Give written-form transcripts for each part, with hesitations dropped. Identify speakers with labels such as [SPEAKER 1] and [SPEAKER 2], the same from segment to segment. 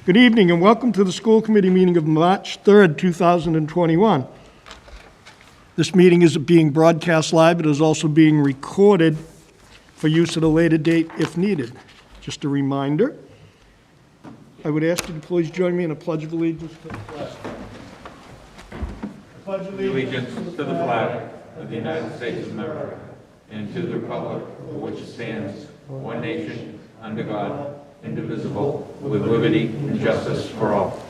[SPEAKER 1] Good evening and welcome to the school committee meeting of March 3rd, 2021. This meeting is being broadcast live. It is also being recorded for use at a later date if needed. Just a reminder, I would ask you to please join me in a pledge of allegiance to the flag. I pledge
[SPEAKER 2] Allegiance to the flag of the United States of America and to the republic for which it stands, one nation, under God, indivisible, with liberty and justice for all.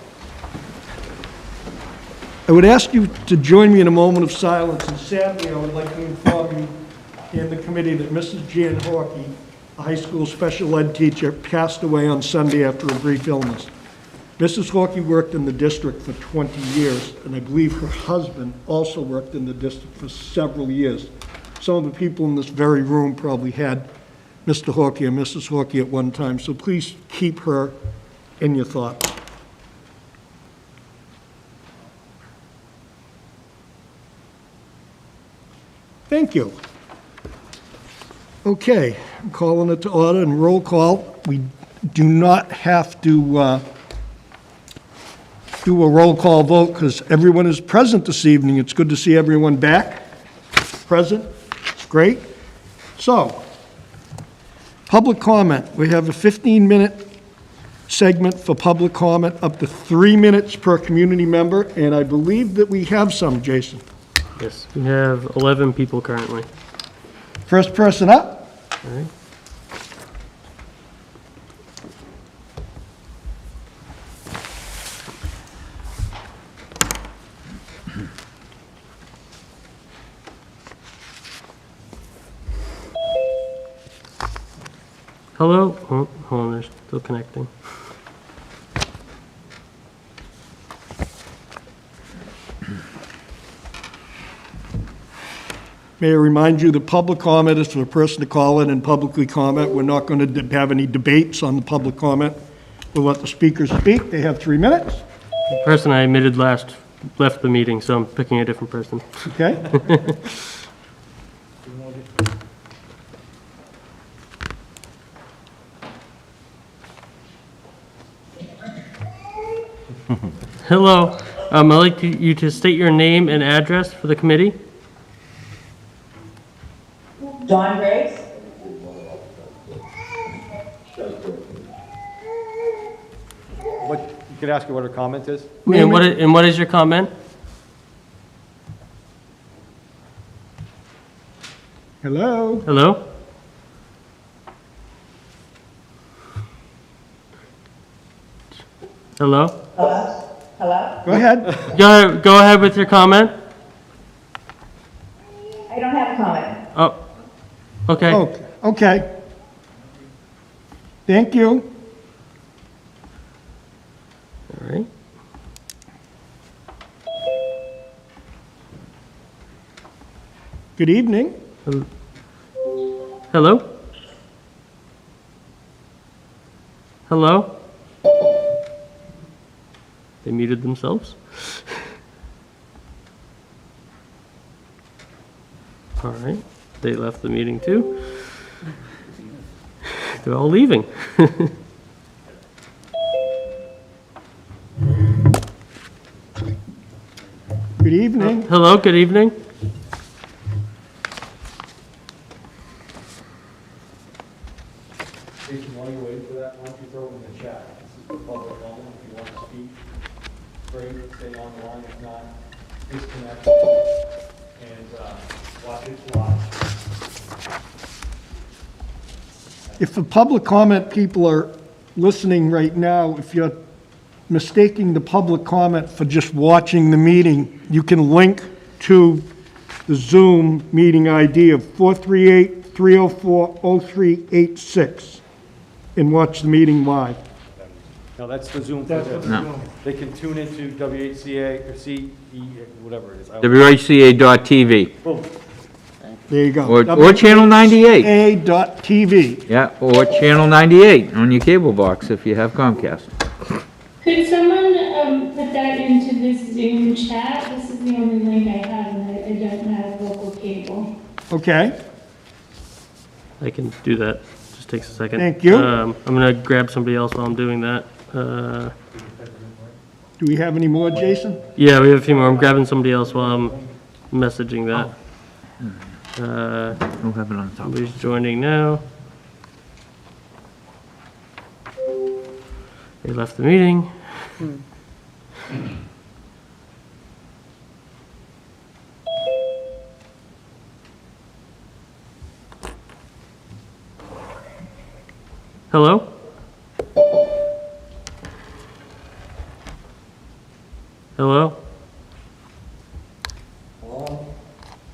[SPEAKER 1] I would ask you to join me in a moment of silence, and sadly, I would like to inform you and the committee that Mrs. Jan Horkey, a high school special ed teacher, passed away on Sunday after a brief illness. Mrs. Horkey worked in the district for 20 years, and I believe her husband also worked in the district for several years. Some of the people in this very room probably had Mr. Horkey or Mrs. Horkey at one time, so please keep her in your thoughts. Thank you. Okay, I'm calling it to order and roll call. We do not have to do a roll call vote because everyone is present this evening. It's good to see everyone back, present. It's great. So, public comment. We have a 15-minute segment for public comment, up to 3 minutes per community member, and I believe that we have some, Jason.
[SPEAKER 3] Yes, we have 11 people currently.
[SPEAKER 1] First person up.
[SPEAKER 3] All right. Hello? Oh, hold on, they're still connecting.
[SPEAKER 1] May I remind you that public comment is for a person to call in and publicly comment. We're not going to have any debates on the public comment. We'll let the speakers speak. They have 3 minutes.
[SPEAKER 3] The person I admitted last left the meeting, so I'm picking a different person.
[SPEAKER 1] Okay?
[SPEAKER 3] Hello, I'd like you to state your name and address for the committee.
[SPEAKER 4] Dawn Grace.
[SPEAKER 5] What, you could ask her what her comment is?
[SPEAKER 3] And what is your comment?
[SPEAKER 1] Hello?
[SPEAKER 3] Hello? Hello?
[SPEAKER 4] Hello? Hello?
[SPEAKER 1] Go ahead.
[SPEAKER 3] Go ahead with your comment.
[SPEAKER 4] I don't have a comment.
[SPEAKER 3] Oh, okay.
[SPEAKER 1] Oh, okay. Thank you.
[SPEAKER 3] All right.
[SPEAKER 1] Good evening.
[SPEAKER 3] Hello? Hello? They muted themselves. All right, they left the meeting too. They're all leaving.
[SPEAKER 1] Good evening.
[SPEAKER 3] Hello, good evening.
[SPEAKER 5] Jason, while you're waiting for that, why don't you throw it in the chat? This is the public moment. If you want to speak, great, stay on the line. If not, disconnect and watch it live.
[SPEAKER 1] If the public comment people are listening right now, if you're mistaking the public comment for just watching the meeting, you can link to the Zoom meeting ID of 438-304-0386 and watch the meeting live.
[SPEAKER 5] No, that's the Zoom for this. They can tune into WHCA or CE, whatever it is.
[SPEAKER 6] WHCA.tv,
[SPEAKER 5] Boom.
[SPEAKER 1] There you go.
[SPEAKER 6] or Channel 98.
[SPEAKER 1] WHCA.tv.
[SPEAKER 6] Yeah, or Channel 98 on your cable box if you have Comcast.
[SPEAKER 7] Could someone put that into this Zoom chat? This is the only link I have, and I don't have local cable.
[SPEAKER 1] Okay.
[SPEAKER 3] I can do that. Just takes a second.
[SPEAKER 1] Thank you.
[SPEAKER 3] I'm gonna grab somebody else while I'm doing that.
[SPEAKER 1] Do we have any more, Jason?
[SPEAKER 3] Yeah, we have a few more. I'm grabbing somebody else while I'm messaging that.
[SPEAKER 6] We'll have it on top.
[SPEAKER 3] Somebody's joining now. They left the meeting. Hello? Hello?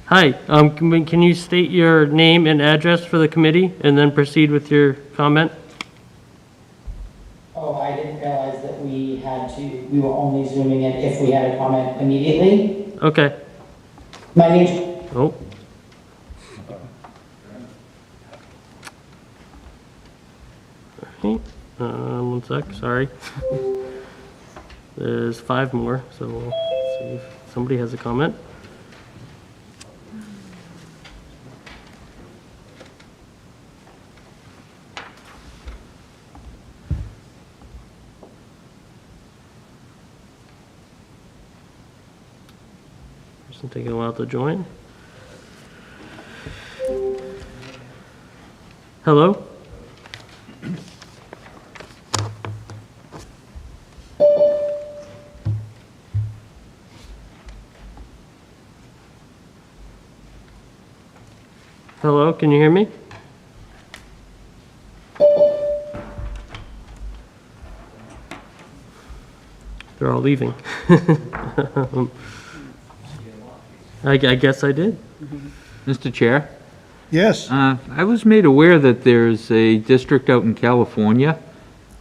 [SPEAKER 3] Hi, can you state your name and address for the committee and then proceed with your comment?
[SPEAKER 8] Oh, I didn't realize that we were only zooming in if we had a comment immediately.
[SPEAKER 3] Okay.
[SPEAKER 8] My name's,
[SPEAKER 3] Oh. Okay, one sec, sorry. There's 5 more, so we'll see if somebody has a comment. Person taking a while to join. Hello? Hello, can you hear me? They're all leaving. I guess I did.
[SPEAKER 6] Mr. Chair,
[SPEAKER 1] Yes.
[SPEAKER 6] I was made aware that there's a district out in California,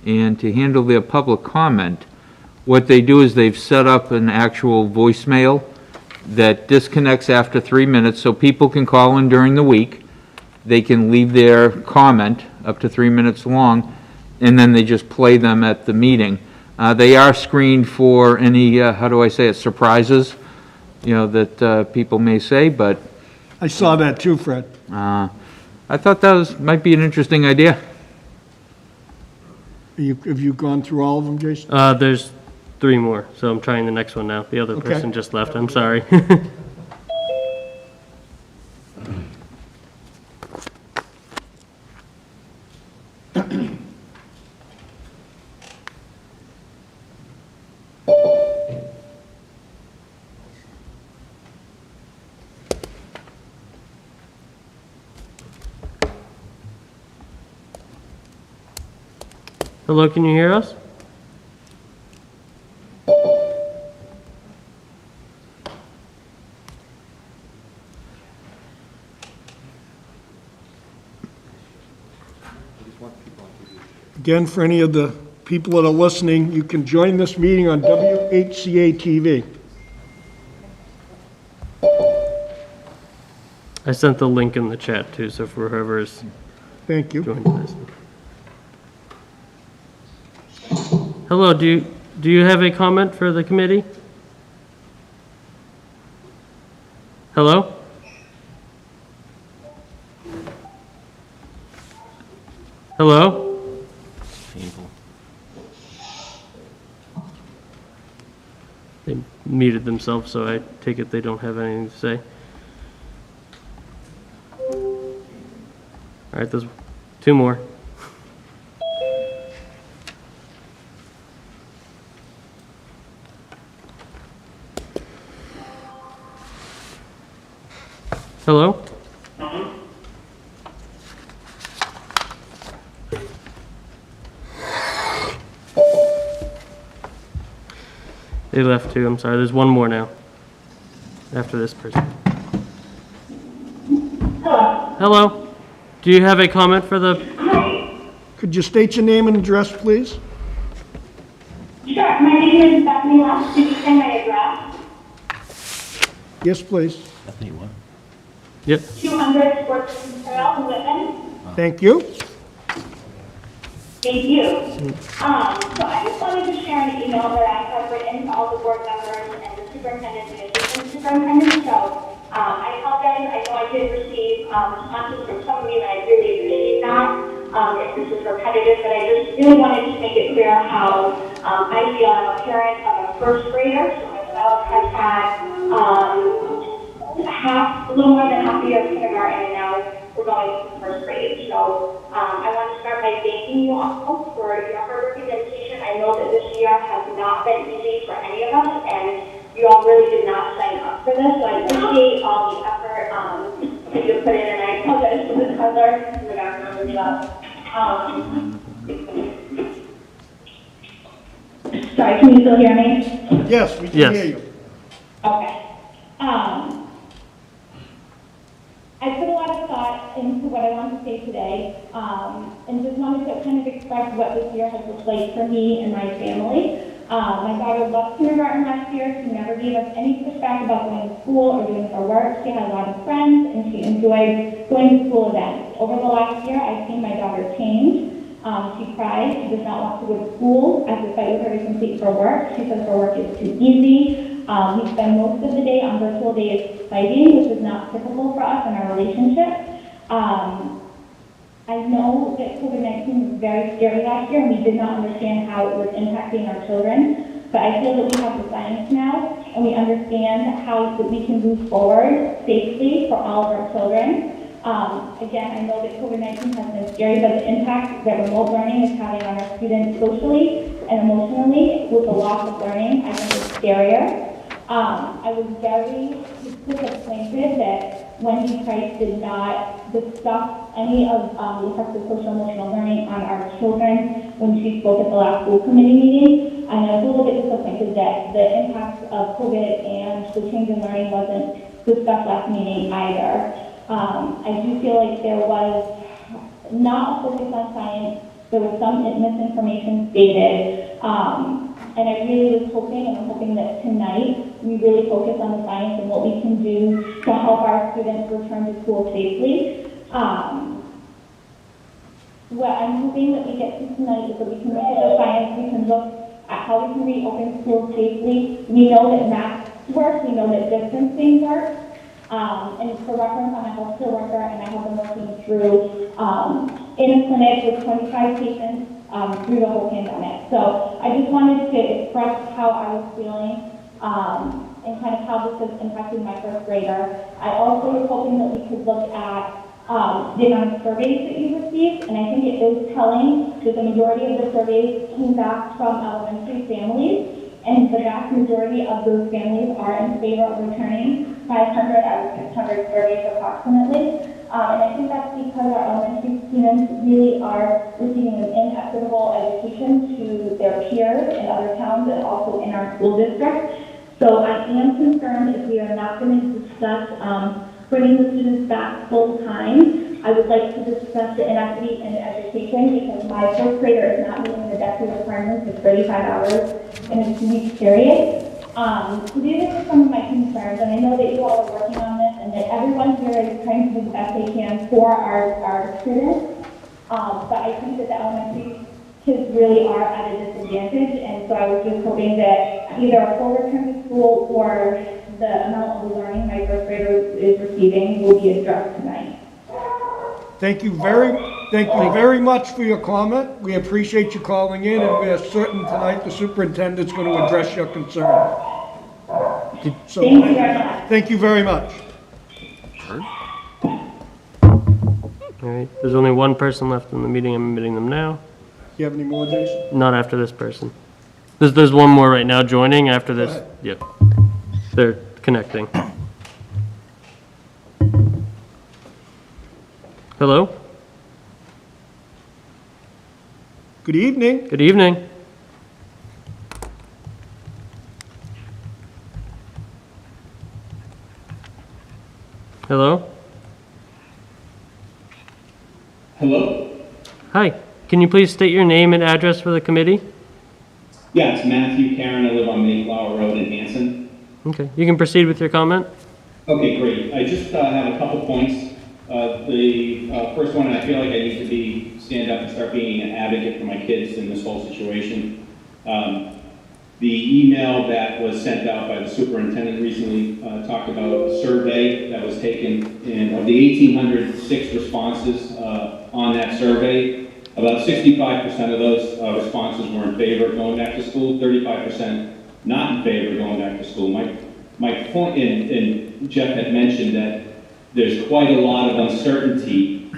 [SPEAKER 6] and to handle their public comment, what they do is they've set up an actual voicemail that disconnects after 3 minutes, so people can call in during the week. They can leave their comment up to 3 minutes long, and then they just play them at the meeting. They are screened for any, how do I say it, surprises, you know, that people may say, but
[SPEAKER 1] I saw that too, Fred.
[SPEAKER 6] I thought that might be an interesting idea.
[SPEAKER 1] Have you gone through all of them, Jason?
[SPEAKER 3] There's 3 more, so I'm trying the next one now. The other
[SPEAKER 1] Okay.
[SPEAKER 3] person just left, I'm sorry. Hello, can you hear us?
[SPEAKER 1] Again, for any of the people that are listening, you can join this meeting on WHCA TV.
[SPEAKER 3] I sent the link in the chat too, so for whoever's
[SPEAKER 1] Thank you.
[SPEAKER 3] joining this. Hello, do you have a comment for the committee? Hello? Hello? Painful. They muted themselves, so I take it they don't have anything to say. All right, there's 2 more. Hello? They left too, I'm sorry. There's 1 more now. After this person. Hello? Do you have a comment for the...
[SPEAKER 1] Could you state your name and address, please?
[SPEAKER 4] Sure, my name is Bethany Last. Did you say my address?
[SPEAKER 1] Yes, please.
[SPEAKER 3] Yep.
[SPEAKER 4] 200 Sportsman Trail in Whitman.
[SPEAKER 1] Thank you.
[SPEAKER 4] Thank you. So I just wanted to share an email that I have written to all the board members and the superintendent and assistant superintendent. So I apologize. I know I did receive responses from some of you, and I really appreciate that. if this is repetitive, but I just really wanted to make it clear how I feel. I'm a parent of a first grader, so my child has had a little more than half a year of kindergarten, and now we're going to first grade. So I want to start by thanking you all for your hard work and dedication. I know that this year has not been easy for any of us, and you all really did not sign up for this, so I appreciate all the effort that you put in, and I apologize for the color in the background as well. Sorry, can you still hear me?
[SPEAKER 1] Yes, we can
[SPEAKER 3] Yes.
[SPEAKER 1] hear you.
[SPEAKER 4] Okay. I put a lot of thought into what I want to say today, and just wanted to kind of express what this year has looked like for me and my family. My daughter loved kindergarten last year. She never gave us any pushback about going to school or doing her work. She had a lot of friends, and she enjoyed going to school events. Over the last year, I've seen my daughter change. She cries. She does not want to go to school. I have to fight with her to complete her work. She says her work is too easy. We spend most of the day on virtual days fighting, which is not typical for us in our relationship. I know that COVID-19 was very scary last year, and we did not understand how it was impacting our children. But I feel that we have the science now, and we understand how that we can move forward safely for all of our children. Again, I know that COVID-19 has been scary, but the impact that remote learning is having on our students socially and emotionally with the loss of learning, I think is scarier. I was very disappointed that Wendy Price did not discuss any of the effects of social emotional learning on our children when she spoke at the last school committee meeting. And I was a little bit disappointed that the impacts of COVID and the change in learning wasn't discussed last meeting either. I do feel like there was not a focus on science. There was some misinformation stated. And I really was hoping, and I'm hoping that tonight we really focus on the science and what we can do to help our students return to school safely. What I'm hoping that we get to tonight is that we can look at the science, we can look at how we can reopen schools safely. We know that masks work, we know that distancing works. And for reference, I'm a healthcare worker, and I have been working through in a clinic with 25 patients through the whole pandemic. So I just wanted to express how I was feeling and kind of how this has impacted my first grader. I also was hoping that we could look at the amount of surveys that you received, and I think it is telling that the majority of the surveys came back from elementary families. And the vast majority of those families are in favor of returning 500 out of 600 surveys approximately. And I think that's because our elementary students really are receiving an inequitable education to their peers in other towns and also in our school district. So I am concerned if we are not going to discuss bringing the students back full time. I would like to discuss the inequity in education because my first grader is not meeting the DESI requirements of 35 hours in a 2-week period. So these are just some of my concerns, and I know that you all are working on this and that everyone here is trying to do the best they can for our students. But I think that the elementary kids really are at a disadvantage, and so I was just hoping that either a full return to school or the amount of learning my first grader is receiving will be addressed tonight.
[SPEAKER 1] Thank you very much for your comment. We appreciate you calling in, and we are certain tonight the superintendent's going to address your concern. So,
[SPEAKER 4] Thank you very much.
[SPEAKER 1] thank you very much.
[SPEAKER 3] All right, there's only one person left in the meeting. I'm admitting them now.
[SPEAKER 1] Do you have any more, Jason?
[SPEAKER 3] Not after this person. There's one more right now joining after this.
[SPEAKER 1] ahead.
[SPEAKER 3] Yep. They're connecting. Hello?
[SPEAKER 1] Good evening.
[SPEAKER 3] Good evening. Hello?
[SPEAKER 9] Hello?
[SPEAKER 3] Hi. Can you please state your name and address for the committee?
[SPEAKER 9] Yeah, it's Matthew Karen. I live on Mayflower Road in Hanson.
[SPEAKER 3] Okay, you can proceed with your comment.
[SPEAKER 9] Okay, great. I just have a couple points. The first one, and I feel like I need to stand up and start being an advocate for my kids in this whole situation. The email that was sent out by the superintendent recently talked about a survey that was taken, and of the 1,806 responses on that survey, About 65% of those responses were in favor of going back to school, 35% not in favor of going back to school. My point, and Jeff had mentioned that there's quite a lot of uncertainty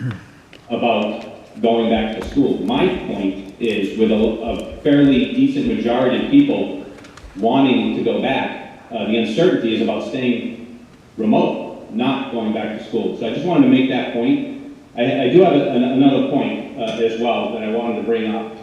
[SPEAKER 9] about going back to school. My point is, with a fairly decent majority of people wanting to go back, the uncertainty is about staying remote, not going back to school. So I just wanted to make that point. I do have another point as well that I wanted to bring up.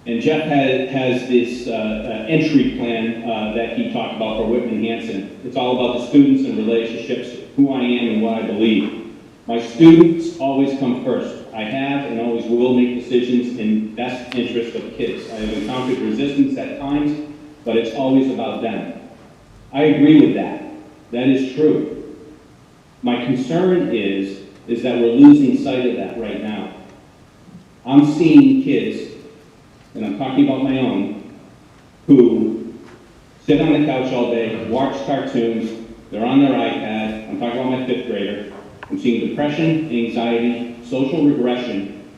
[SPEAKER 9] And Jeff has this entry plan that he talked about for Whitman Hanson. It's all about the students and relationships, who I am and what I believe. My students always come first. I have and always will make decisions in best interest of kids. I have encountered resistance at times, but it's always about them. I agree with that. That is true. My concern is that we're losing sight of that right now. I'm seeing kids, and I'm talking about my own, who sit on the couch all day, watch cartoons, they're on their iPad. I'm talking about my 5th grader. I'm seeing depression, anxiety, social regression,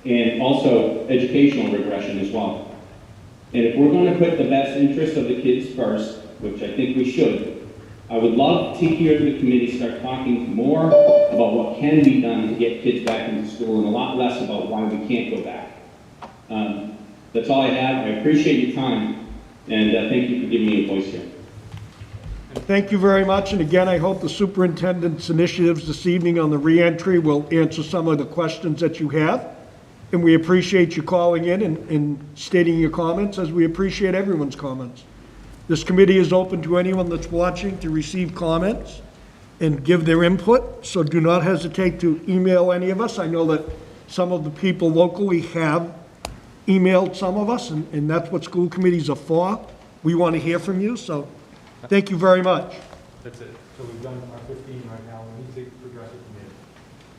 [SPEAKER 9] and also educational regression as well. And if we're going to put the best interest of the kids first, which I think we should, I would love to hear the committee start talking more about what can be done to get kids back into school and a lot less about why we can't go back. That's all I have. I appreciate your time, and thank you for giving me a voice here.
[SPEAKER 1] Thank you very much, and again, I hope the superintendent's initiatives this evening on the reentry will answer some of the questions that you have. And we appreciate you calling in and stating your comments, as we appreciate everyone's comments. This committee is open to anyone that's watching to receive comments and give their input, so do not hesitate to email any of us. I know that some of the people locally have emailed some of us, and that's what school committees are for. We want to hear from you, so thank you very much.
[SPEAKER 5] That's it. So we've done our 15 right now. We need to progress it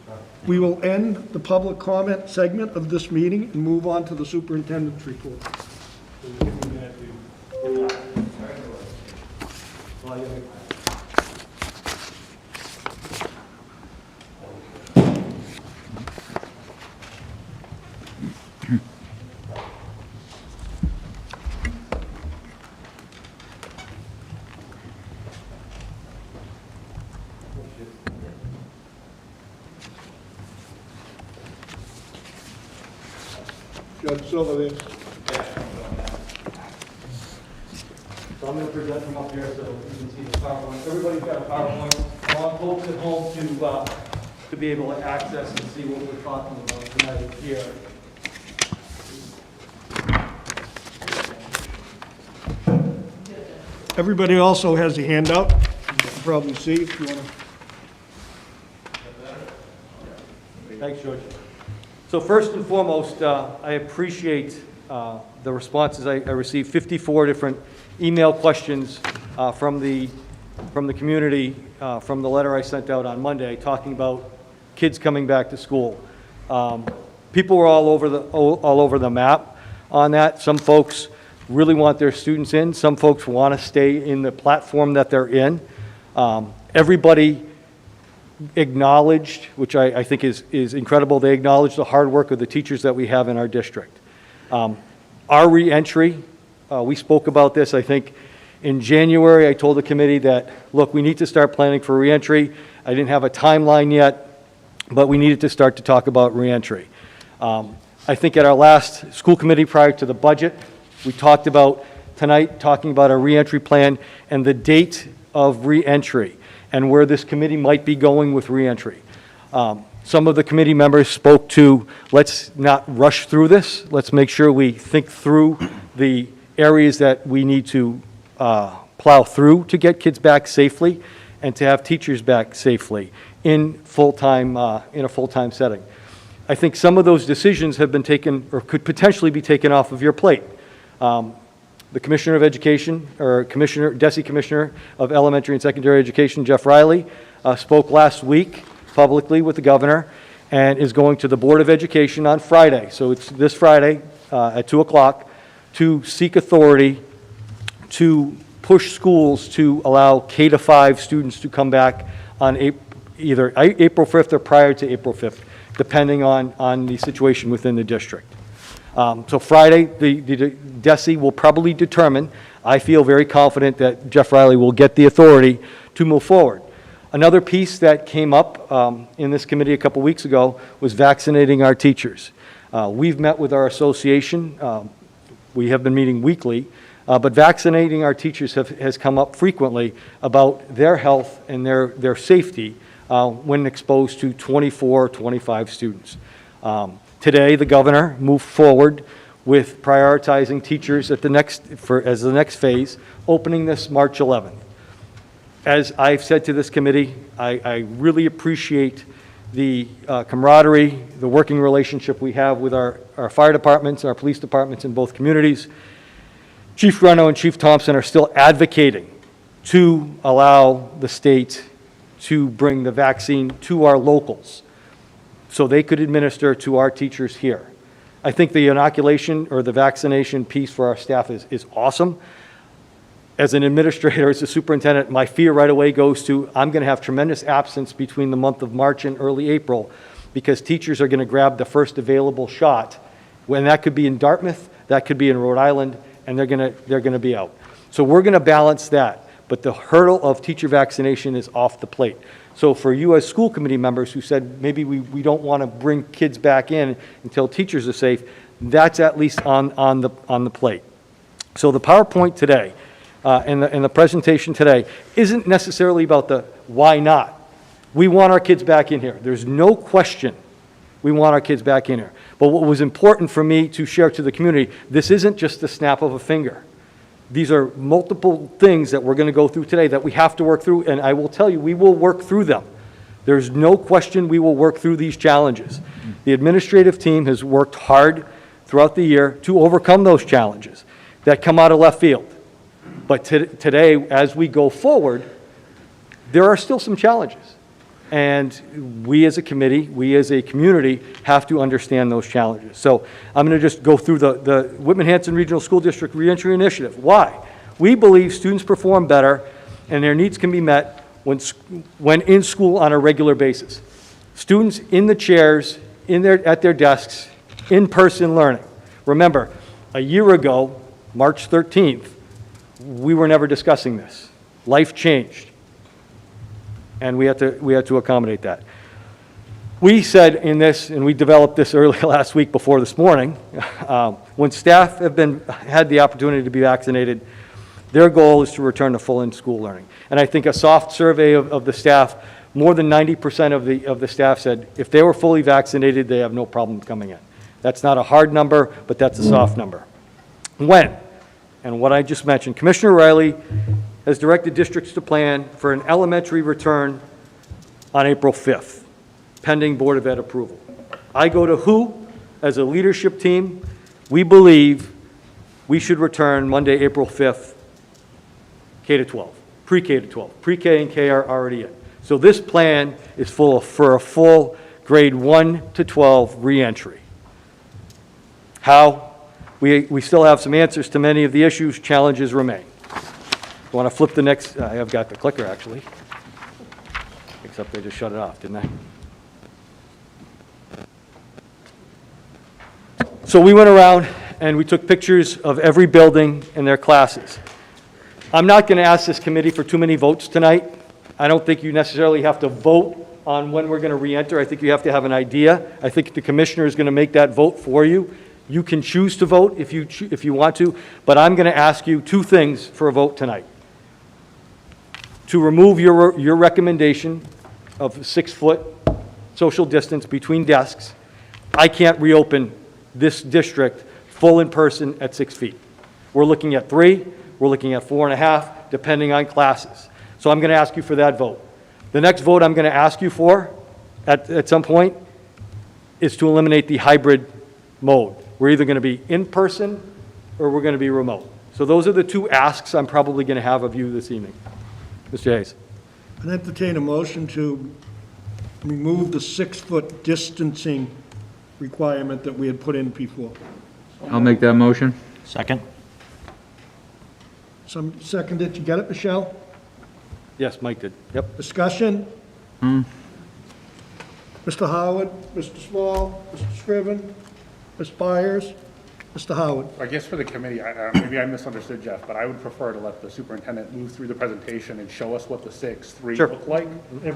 [SPEAKER 5] from here.
[SPEAKER 1] We will end the public comment segment of this meeting and move on to the superintendent's report.
[SPEAKER 5] So we'll give you a minute to relax. Well, I gotta-
[SPEAKER 1] Judge Silverman.
[SPEAKER 5] So I'm going to present them up here so you can see the PowerPoint. Everybody's got a PowerPoint. I want folks at home to be able to access and see what we're talking about tonight here.
[SPEAKER 1] Everybody also has a handout. You can probably see if you want to.
[SPEAKER 5] Thanks, George. So first and foremost, I appreciate the responses. I received 54 different email questions from the community from the letter I sent out on Monday talking about kids coming back to school. People were all over the map on that. Some folks really want their students in. Some folks want to stay in the platform that they're in. Everybody acknowledged, which I think is incredible, they acknowledged the hard work of the teachers that we have in our district. Our reentry, we spoke about this, I think, in January. I told the committee that, look, we need to start planning for reentry. I didn't have a timeline yet, but we needed to start to talk about reentry. I think at our last school committee prior to the budget, we talked about tonight, talking about a reentry plan and the date of reentry and where this committee might be going with reentry. Some of the committee members spoke to, let's not rush through this. Let's make sure we think through the areas that we need to plow through to get kids back safely and to have teachers back safely in a full-time setting. I think some of those decisions have been taken or could potentially be taken off of your plate. The Commissioner of Education, or Deputy Commissioner of Elementary and Secondary Education, Jeff Riley, spoke last week publicly with the governor and is going to the Board of Education on Friday. So it's this Friday at 2 o'clock to seek authority to push schools to allow K-5 students to come back on either April 5th or prior to April 5th. depending on the situation within the district. So Friday, the DESE will probably determine, I feel very confident that Jeff Riley will get the authority to move forward. Another piece that came up in this committee a couple weeks ago was vaccinating our teachers. We've met with our association. We have been meeting weekly, but vaccinating our teachers has come up frequently about their health and their safety when exposed to 24, 25 students. Today, the governor moved forward with prioritizing teachers at as the next phase, opening this March 11th. As I've said to this committee, I really appreciate the camaraderie, the working relationship we have with our fire departments, our police departments in both communities. Chief Reno and Chief Thompson are still advocating to allow the state to bring the vaccine to our locals so they could administer to our teachers here. I think the inoculation or the vaccination piece for our staff is awesome. As an administrator, as a superintendent, my fear right away goes to, I'm going to have tremendous absence between the month of March and early April because teachers are going to grab the first available shot. When that could be in Dartmouth, that could be in Rhode Island, and they're going to be out. So we're going to balance that. But the hurdle of teacher vaccination is off the plate. So for you as school committee members who said maybe we don't want to bring kids back in until teachers are safe, that's at least on the plate. So the PowerPoint today and the presentation today isn't necessarily about the why not. We want our kids back in here. There's no question we want our kids back in here. But what was important for me to share to the community, this isn't just the snap of a finger. These are multiple things that we're going to go through today that we have to work through, and I will tell you, we will work through them. There's no question we will work through these challenges. The administrative team has worked hard throughout the year to overcome those challenges that come out of left field. But today, as we go forward, there are still some challenges. And we as a committee, we as a community have to understand those challenges. So I'm going to just go through the Whitman Hanson Regional School District Reentry Initiative. Why? We believe students perform better and their needs can be met when in school on a regular basis. Students in the chairs, at their desks, in-person learning. Remember, a year ago, March 13th, we were never discussing this. Life changed. And we had to accommodate that. We said in this, and we developed this early last week before this morning, when staff had the opportunity to be vaccinated, their goal is to return to full in-school learning. And I think a soft survey of the staff, more than 90% of the staff said if they were fully vaccinated, they have no problem coming in. That's not a hard number, but that's a soft number. When? And what I just mentioned, Commissioner Riley has directed districts to plan for an elementary return on April 5th, pending Board of Ed approval. I go to who, as a leadership team, we believe we should return Monday, April 5th, K to 12, pre-K to 12. Pre-K and K are already in. So this plan is for a full grade 1 to 12 reentry. How? We still have some answers to many of the issues. Challenges remain. I want to flip the next, I've got the clicker actually, except they just shut it off, didn't I? So we went around and we took pictures of every building and their classes. I'm not going to ask this committee for too many votes tonight. I don't think you necessarily have to vote on when we're going to re-enter. I think you have to have an idea. I think the commissioner is going to make that vote for you. You can choose to vote if you want to, but I'm going to ask you two things for a vote tonight. To remove your recommendation of 6-foot social distance between desks. I can't reopen this district full in person at 6 feet. We're looking at 3, we're looking at 4.5, depending on classes. So I'm going to ask you for that vote. The next vote I'm going to ask you for at some point is to eliminate the hybrid mode. We're either going to be in person or we're going to be remote. So those are the two asks I'm probably going to have of you this evening. Mr. Hayes.
[SPEAKER 1] I'd entertain a motion to remove the 6-foot distancing requirement that we had put in before.
[SPEAKER 6] I'll make that motion.
[SPEAKER 3] Second.
[SPEAKER 1] Some seconded. You get it, Michelle?
[SPEAKER 5] Yes, Mike did. Yep.
[SPEAKER 1] Discussion? Mr. Howard, Mr. Small, Mr. Scriven, Ms. Byers, Mr. Howard.
[SPEAKER 10] I guess for the committee, maybe I misunderstood Jeff, but I would prefer to let the superintendent move through the presentation and show us what the 6-3
[SPEAKER 11] Sure.
[SPEAKER 10] look like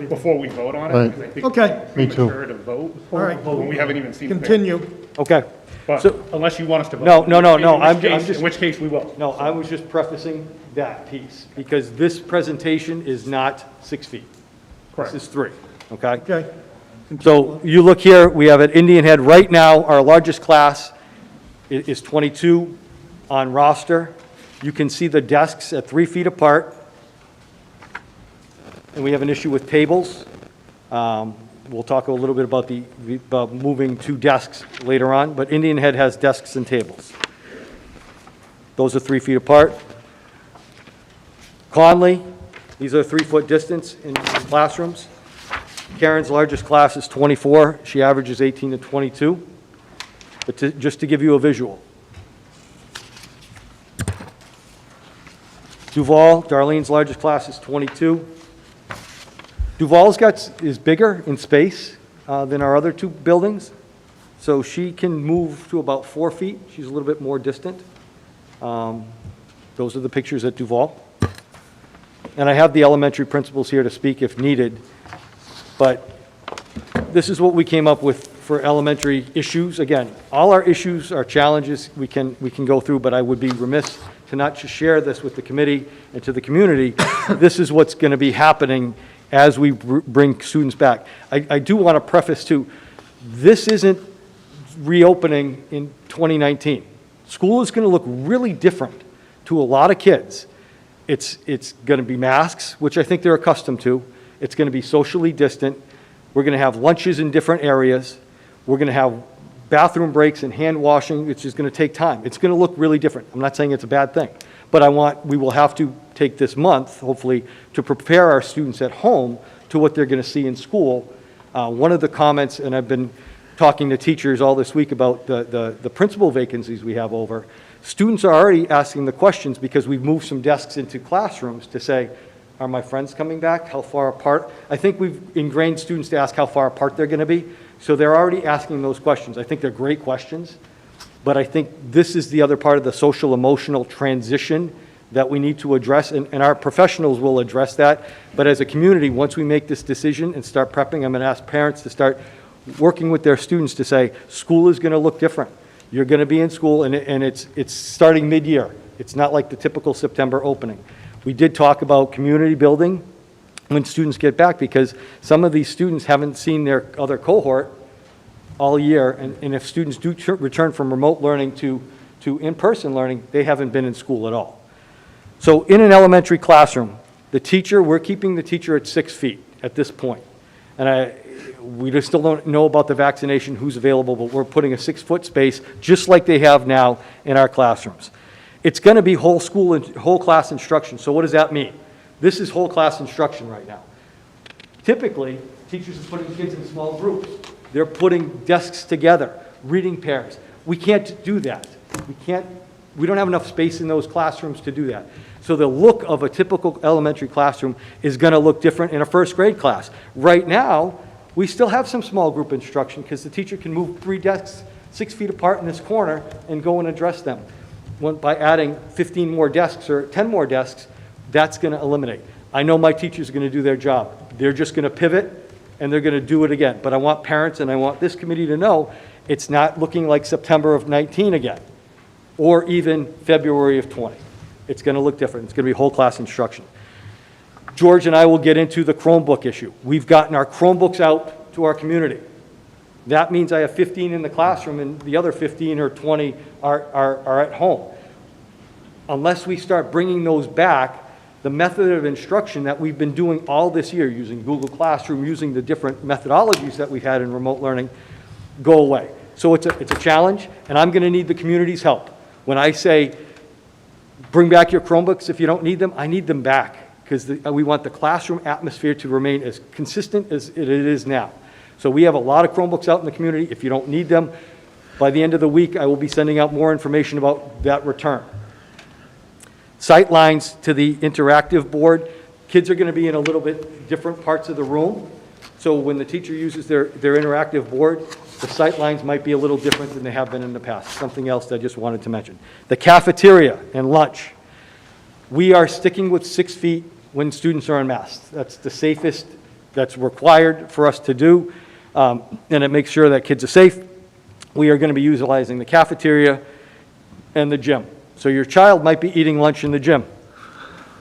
[SPEAKER 10] before we vote on it.
[SPEAKER 11] Right.
[SPEAKER 10] Because I think
[SPEAKER 1] Okay.
[SPEAKER 10] it's premature to vote
[SPEAKER 1] All right.
[SPEAKER 10] when we haven't even seen the picture.
[SPEAKER 1] Continue.
[SPEAKER 11] Okay.
[SPEAKER 10] But
[SPEAKER 11] So-
[SPEAKER 10] unless you want us to vote.
[SPEAKER 11] No,
[SPEAKER 10] In
[SPEAKER 11] I'm
[SPEAKER 10] which
[SPEAKER 11] just.
[SPEAKER 10] In which case, we will.
[SPEAKER 11] No, I was just prefacing that piece, because this presentation is not 6 feet.
[SPEAKER 10] Correct.
[SPEAKER 11] This is 3, okay?
[SPEAKER 1] Okay.
[SPEAKER 11] So you look here, we have at Indian Head right now, our largest class is 22 on roster. You can see the desks at 3 feet apart. And we have an issue with tables. We'll talk a little bit about moving 2 desks later on, but Indian Head has desks and tables. Those are 3 feet apart. Conley, these are 3-foot distance in classrooms. Karen's largest class is 24. She averages 18 to 22. But just to give you a visual. Duval, Darlene's largest class is 22. Duval's is bigger in space than our other 2 buildings, so she can move to about 4 feet. She's a little bit more distant. Those are the pictures at Duval. And I have the elementary principals here to speak if needed, but this is what we came up with for elementary issues. Again, all our issues, our challenges, we can go through, but I would be remiss to not just share this with the committee and to the community. This is what's going to be happening as we bring students back. I do want to preface too, this isn't reopening in 2019. School is going to look really different to a lot of kids. It's going to be masks, which I think they're accustomed to. It's going to be socially distant. We're going to have lunches in different areas. We're going to have bathroom breaks and hand washing, which is going to take time. It's going to look really different. I'm not saying it's a bad thing, but we will have to take this month, hopefully, to prepare our students at home to what they're going to see in school. One of the comments, and I've been talking to teachers all this week about the principal vacancies we have over, students are already asking the questions because we've moved some desks into classrooms to say, are my friends coming back? How far apart? I think we've ingrained students to ask how far apart they're going to be. So they're already asking those questions. I think they're great questions, but I think this is the other part of the social emotional transition that we need to address, and our professionals will address that. But as a community, once we make this decision and start prepping, I'm going to ask parents to start working with their students to say, school is going to look different. You're going to be in school, and it's starting mid-year. It's not like the typical September opening. We did talk about community building when students get back, because some of these students haven't seen their other cohort all year, and if students do return from remote learning to in-person learning, they haven't been in school at all. So in an elementary classroom, we're keeping the teacher at 6 feet at this point. And we just still don't know about the vaccination, who's available, but we're putting a 6-foot space just like they have now in our classrooms. It's going to be whole class instruction. So what does that mean? This is whole class instruction right now. Typically, teachers are putting kids in small groups. They're putting desks together, reading pairs. We can't do that. We don't have enough space in those classrooms to do that. So the look of a typical elementary classroom is going to look different in a first grade class. Right now, we still have some small group instruction because the teacher can move 3 desks 6 feet apart in this corner and go and address them. By adding 15 more desks or 10 more desks, that's going to eliminate. I know my teachers are going to do their job. They're just going to pivot and they're going to do it again. But I want parents and I want this committee to know it's not looking like September of 19 again, or even February of 20. It's going to look different. It's going to be whole class instruction. George and I will get into the Chromebook issue. We've gotten our Chromebooks out to our community. That means I have 15 in the classroom and the other 15 or 20 are at home. Unless we start bringing those back, the method of instruction that we've been doing all this year, using Google Classroom, using the different methodologies that we've had in remote learning, go away. So it's a challenge, and I'm going to need the community's help. When I say, bring back your Chromebooks if you don't need them, I need them back, because we want the classroom atmosphere to remain as consistent as it is now. So we have a lot of Chromebooks out in the community. If you don't need them, by the end of the week, I will be sending out more information about that return. Sight lines to the interactive board. Kids are going to be in a little bit different parts of the room. So when the teacher uses their interactive board, the sight lines might be a little different than they have been in the past. Something else that I just wanted to mention. The cafeteria and lunch. We are sticking with 6 feet when students are unmasked. That's the safest, that's required for us to do, and it makes sure that kids are safe. We are going to be utilizing the cafeteria and the gym. So your child might be eating lunch in the gym.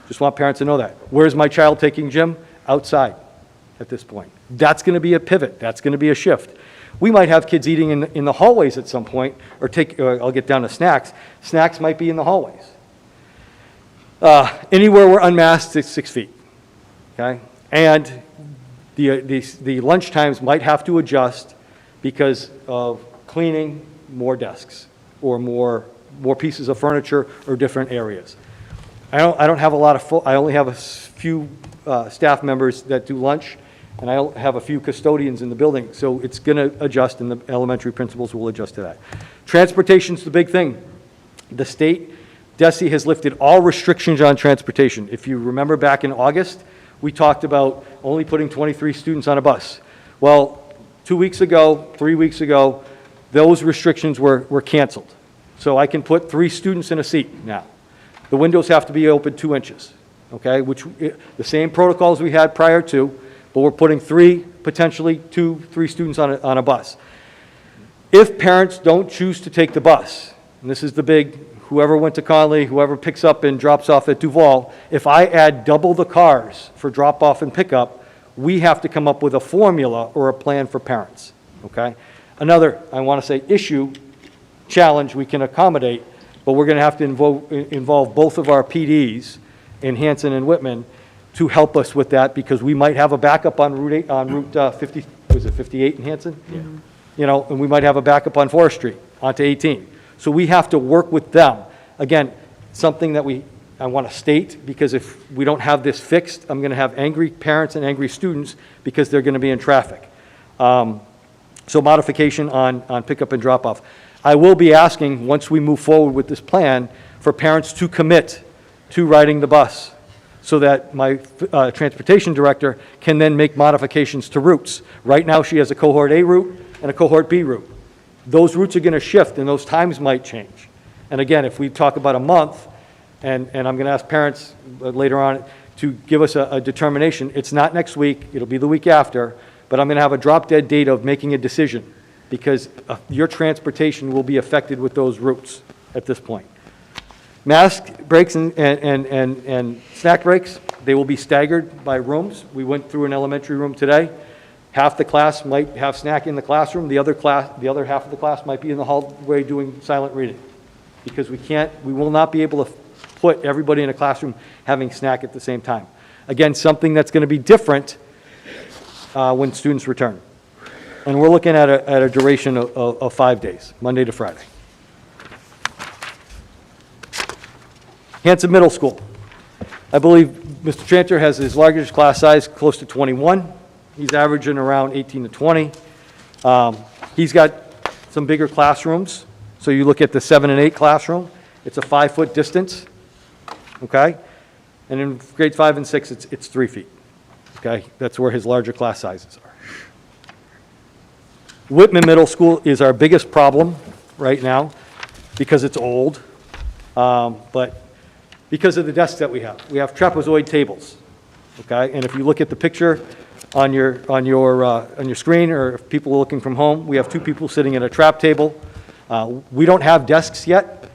[SPEAKER 11] Just want parents to know that. Where's my child taking gym? Outside at this point. That's going to be a pivot. That's going to be a shift. We might have kids eating in the hallways at some point, or I'll get down to snacks. Snacks might be in the hallways. Anywhere we're unmasked, it's 6 feet, okay? And the lunch times might have to adjust because of cleaning more desks or more pieces of furniture or different areas. I don't have a lot of, I only have a few staff members that do lunch, and I have a few custodians in the building, so it's going to adjust, and the elementary principals will adjust to that. Transportation's the big thing. The state, DESE, has lifted all restrictions on transportation. If you remember back in August, we talked about only putting 23 students on a bus. Well, 2 weeks ago, 3 weeks ago, those restrictions were canceled. So I can put 3 students in a seat now. The windows have to be open 2 inches, okay? Which, the same protocols we had prior to, but we're putting 3, potentially 2, 3 students on a bus. If parents don't choose to take the bus, and this is the big, whoever went to Conley, whoever picks up and drops off at Duval, if I add double the cars for drop-off and pickup, we have to come up with a formula or a plan for parents, okay? Another, I want to say, issue, challenge we can accommodate, but we're going to have to involve both of our PDs in Hanson and Whitman to help us with that, because we might have a backup on Route 50, was it 58 in Hanson? Yeah. You know, and we might have a backup on Forest Street onto 18. So we have to work with them. Again, something that I want to state, because if we don't have this fixed, I'm going to have angry parents and angry students because they're going to be in traffic. So modification on pickup and drop-off. I will be asking, once we move forward with this plan, for parents to commit to riding the bus, so that my transportation director can then make modifications to routes. Right now, she has a cohort A route and a cohort B route. Those routes are going to shift, and those times might change. And again, if we talk about a month, and I'm going to ask parents later on to give us a determination, it's not next week, it'll be the week after, but I'm going to have a drop-dead date of making a decision, because your transportation will be affected with those routes at this point. Mask breaks and snack breaks, they will be staggered by rooms. We went through an elementary room today. Half the class might have snack in the classroom. The other half of the class might be in the hallway doing silent reading, because we will not be able to put everybody in a classroom having snack at the same time. Again, something that's going to be different when students return. And we're looking at a duration of 5 days, Monday to Friday. Hanson Middle School. I believe Mr. Tranter has his largest class size close to 21. He's averaging around 18 to 20. He's got some bigger classrooms. So you look at the 7 and 8 classroom, it's a 5-foot distance, okay? And in grades 5 and 6, it's 3 feet, okay? That's where his larger class sizes are. Whitman Middle School is our biggest problem right now because it's old, but because of the desks that we have. We have trapezoid tables, okay? And if you look at the picture on your screen, or if people are looking from home, we have 2 people sitting at a trap table. We don't have desks yet.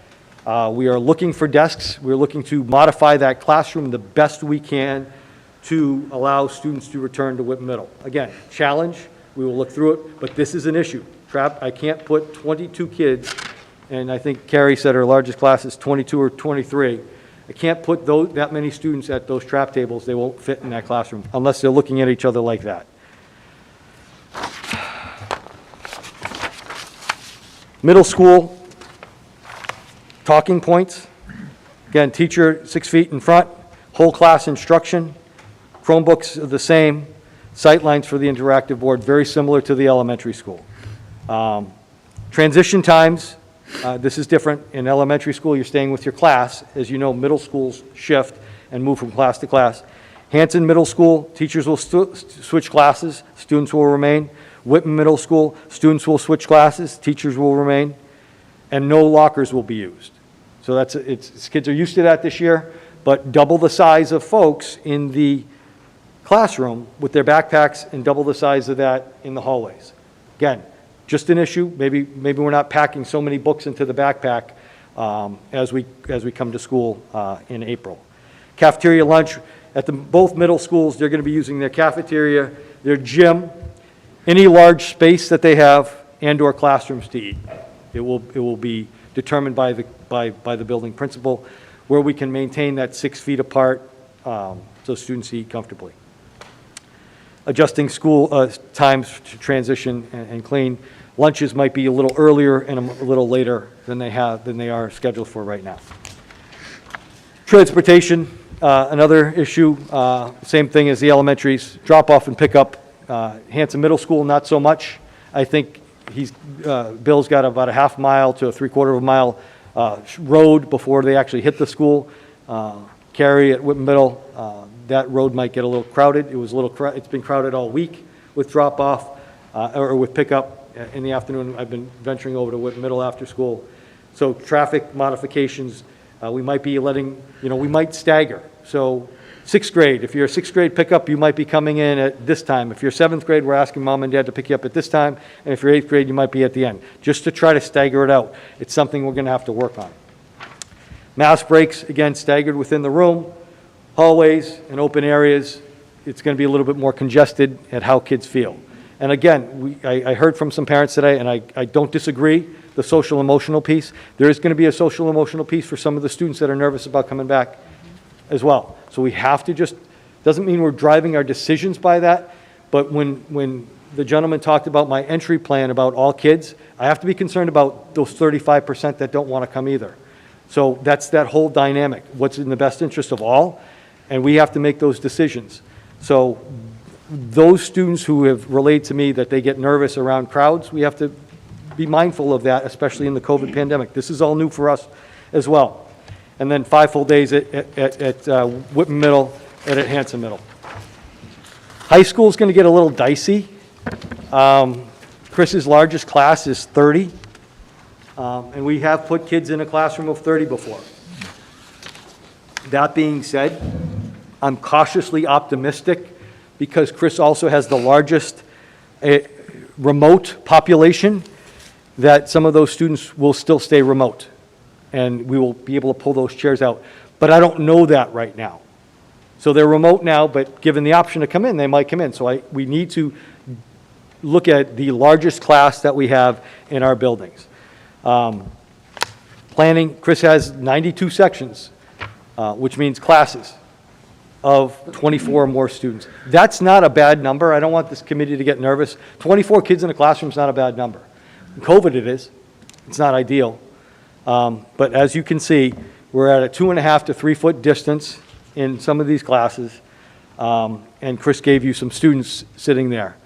[SPEAKER 11] We are looking for desks. We're looking to modify that classroom the best we can to allow students to return to Whitman Middle. Again, challenge, we will look through it, but this is an issue. I can't put 22 kids, and I think Carrie said her largest class is 22 or 23. I can't put that many students at those trap tables. They won't fit in that classroom unless they're looking at each other like that. Middle school, talking points. Again, teacher 6 feet in front, whole class instruction. Chromebooks are the same. Sight lines for the interactive board, very similar to the elementary school. Transition times. This is different. In elementary school, you're staying with your class. As you know, middle schools shift and move from class to class. Hanson Middle School, teachers will switch classes, students will remain. Whitman Middle School, students will switch classes, teachers will remain, and no lockers will be used. So kids are used to that this year, but double the size of folks in the classroom with their backpacks and double the size of that in the hallways. Again, just an issue. Maybe we're not packing so many books into the backpack as we come to school in April. Cafeteria lunch at both middle schools. They're going to be using their cafeteria, their gym, any large space that they have, and/or classrooms to eat. It will be determined by the building principal where we can maintain that 6 feet apart so students eat comfortably. Adjusting school times to transition and clean. Lunches might be a little earlier and a little later than they are scheduled for right now. Transportation, another issue, same thing as the elementaries, drop off and pick up. Hanson Middle School, not so much. I think Bill's got about a half mile to a 3/4 of a mile road before they actually hit the school. Carrie at Whitman Middle, that road might get a little crowded. It's been crowded all week with drop off or with pickup. In the afternoon, I've been venturing over to Whitman Middle after school. So traffic modifications, we might be we might stagger. So 6th grade, if you're a 6th grade pickup, you might be coming in at this time. If you're 7th grade, we're asking mom and dad to pick you up at this time. And if you're 8th grade, you might be at the end. Just to try to stagger it out. It's something we're going to have to work on. Mask breaks, again, staggered within the room. Hallways and open areas, it's going to be a little bit more congested at how kids feel. And again, I heard from some parents today, and I don't disagree, the social emotional piece. There is going to be a social emotional piece for some of the students that are nervous about coming back as well. So we have to doesn't mean we're driving our decisions by that, but when the gentleman talked about my entry plan about all kids, I have to be concerned about those 35% that don't want to come either. So that's that whole dynamic. What's in the best interest of all? And we have to make those decisions. So those students who have relayed to me that they get nervous around crowds, we have to be mindful of that, especially in the COVID pandemic. This is all new for us as well. And then 5 full days at Whitman Middle and at Hanson Middle. High school is going to get a little dicey. Chris's largest class is 30, and we have put kids in a classroom of 30 before. That being said, I'm cautiously optimistic because Chris also has the largest remote population, that some of those students will still stay remote, and we will be able to pull those chairs out. But I don't know that right now. So they're remote now, but given the option to come in, they might come in. So we need to look at the largest class that we have in our buildings. Planning, Chris has 92 sections, which means classes of 24 or more students. That's not a bad number. I don't want this committee to get nervous. 24 kids in a classroom is not a bad number. In COVID it is. It's not ideal. But as you can see, we're at a 2.5 to 3 foot distance in some of these classes. And Chris gave you some students sitting there.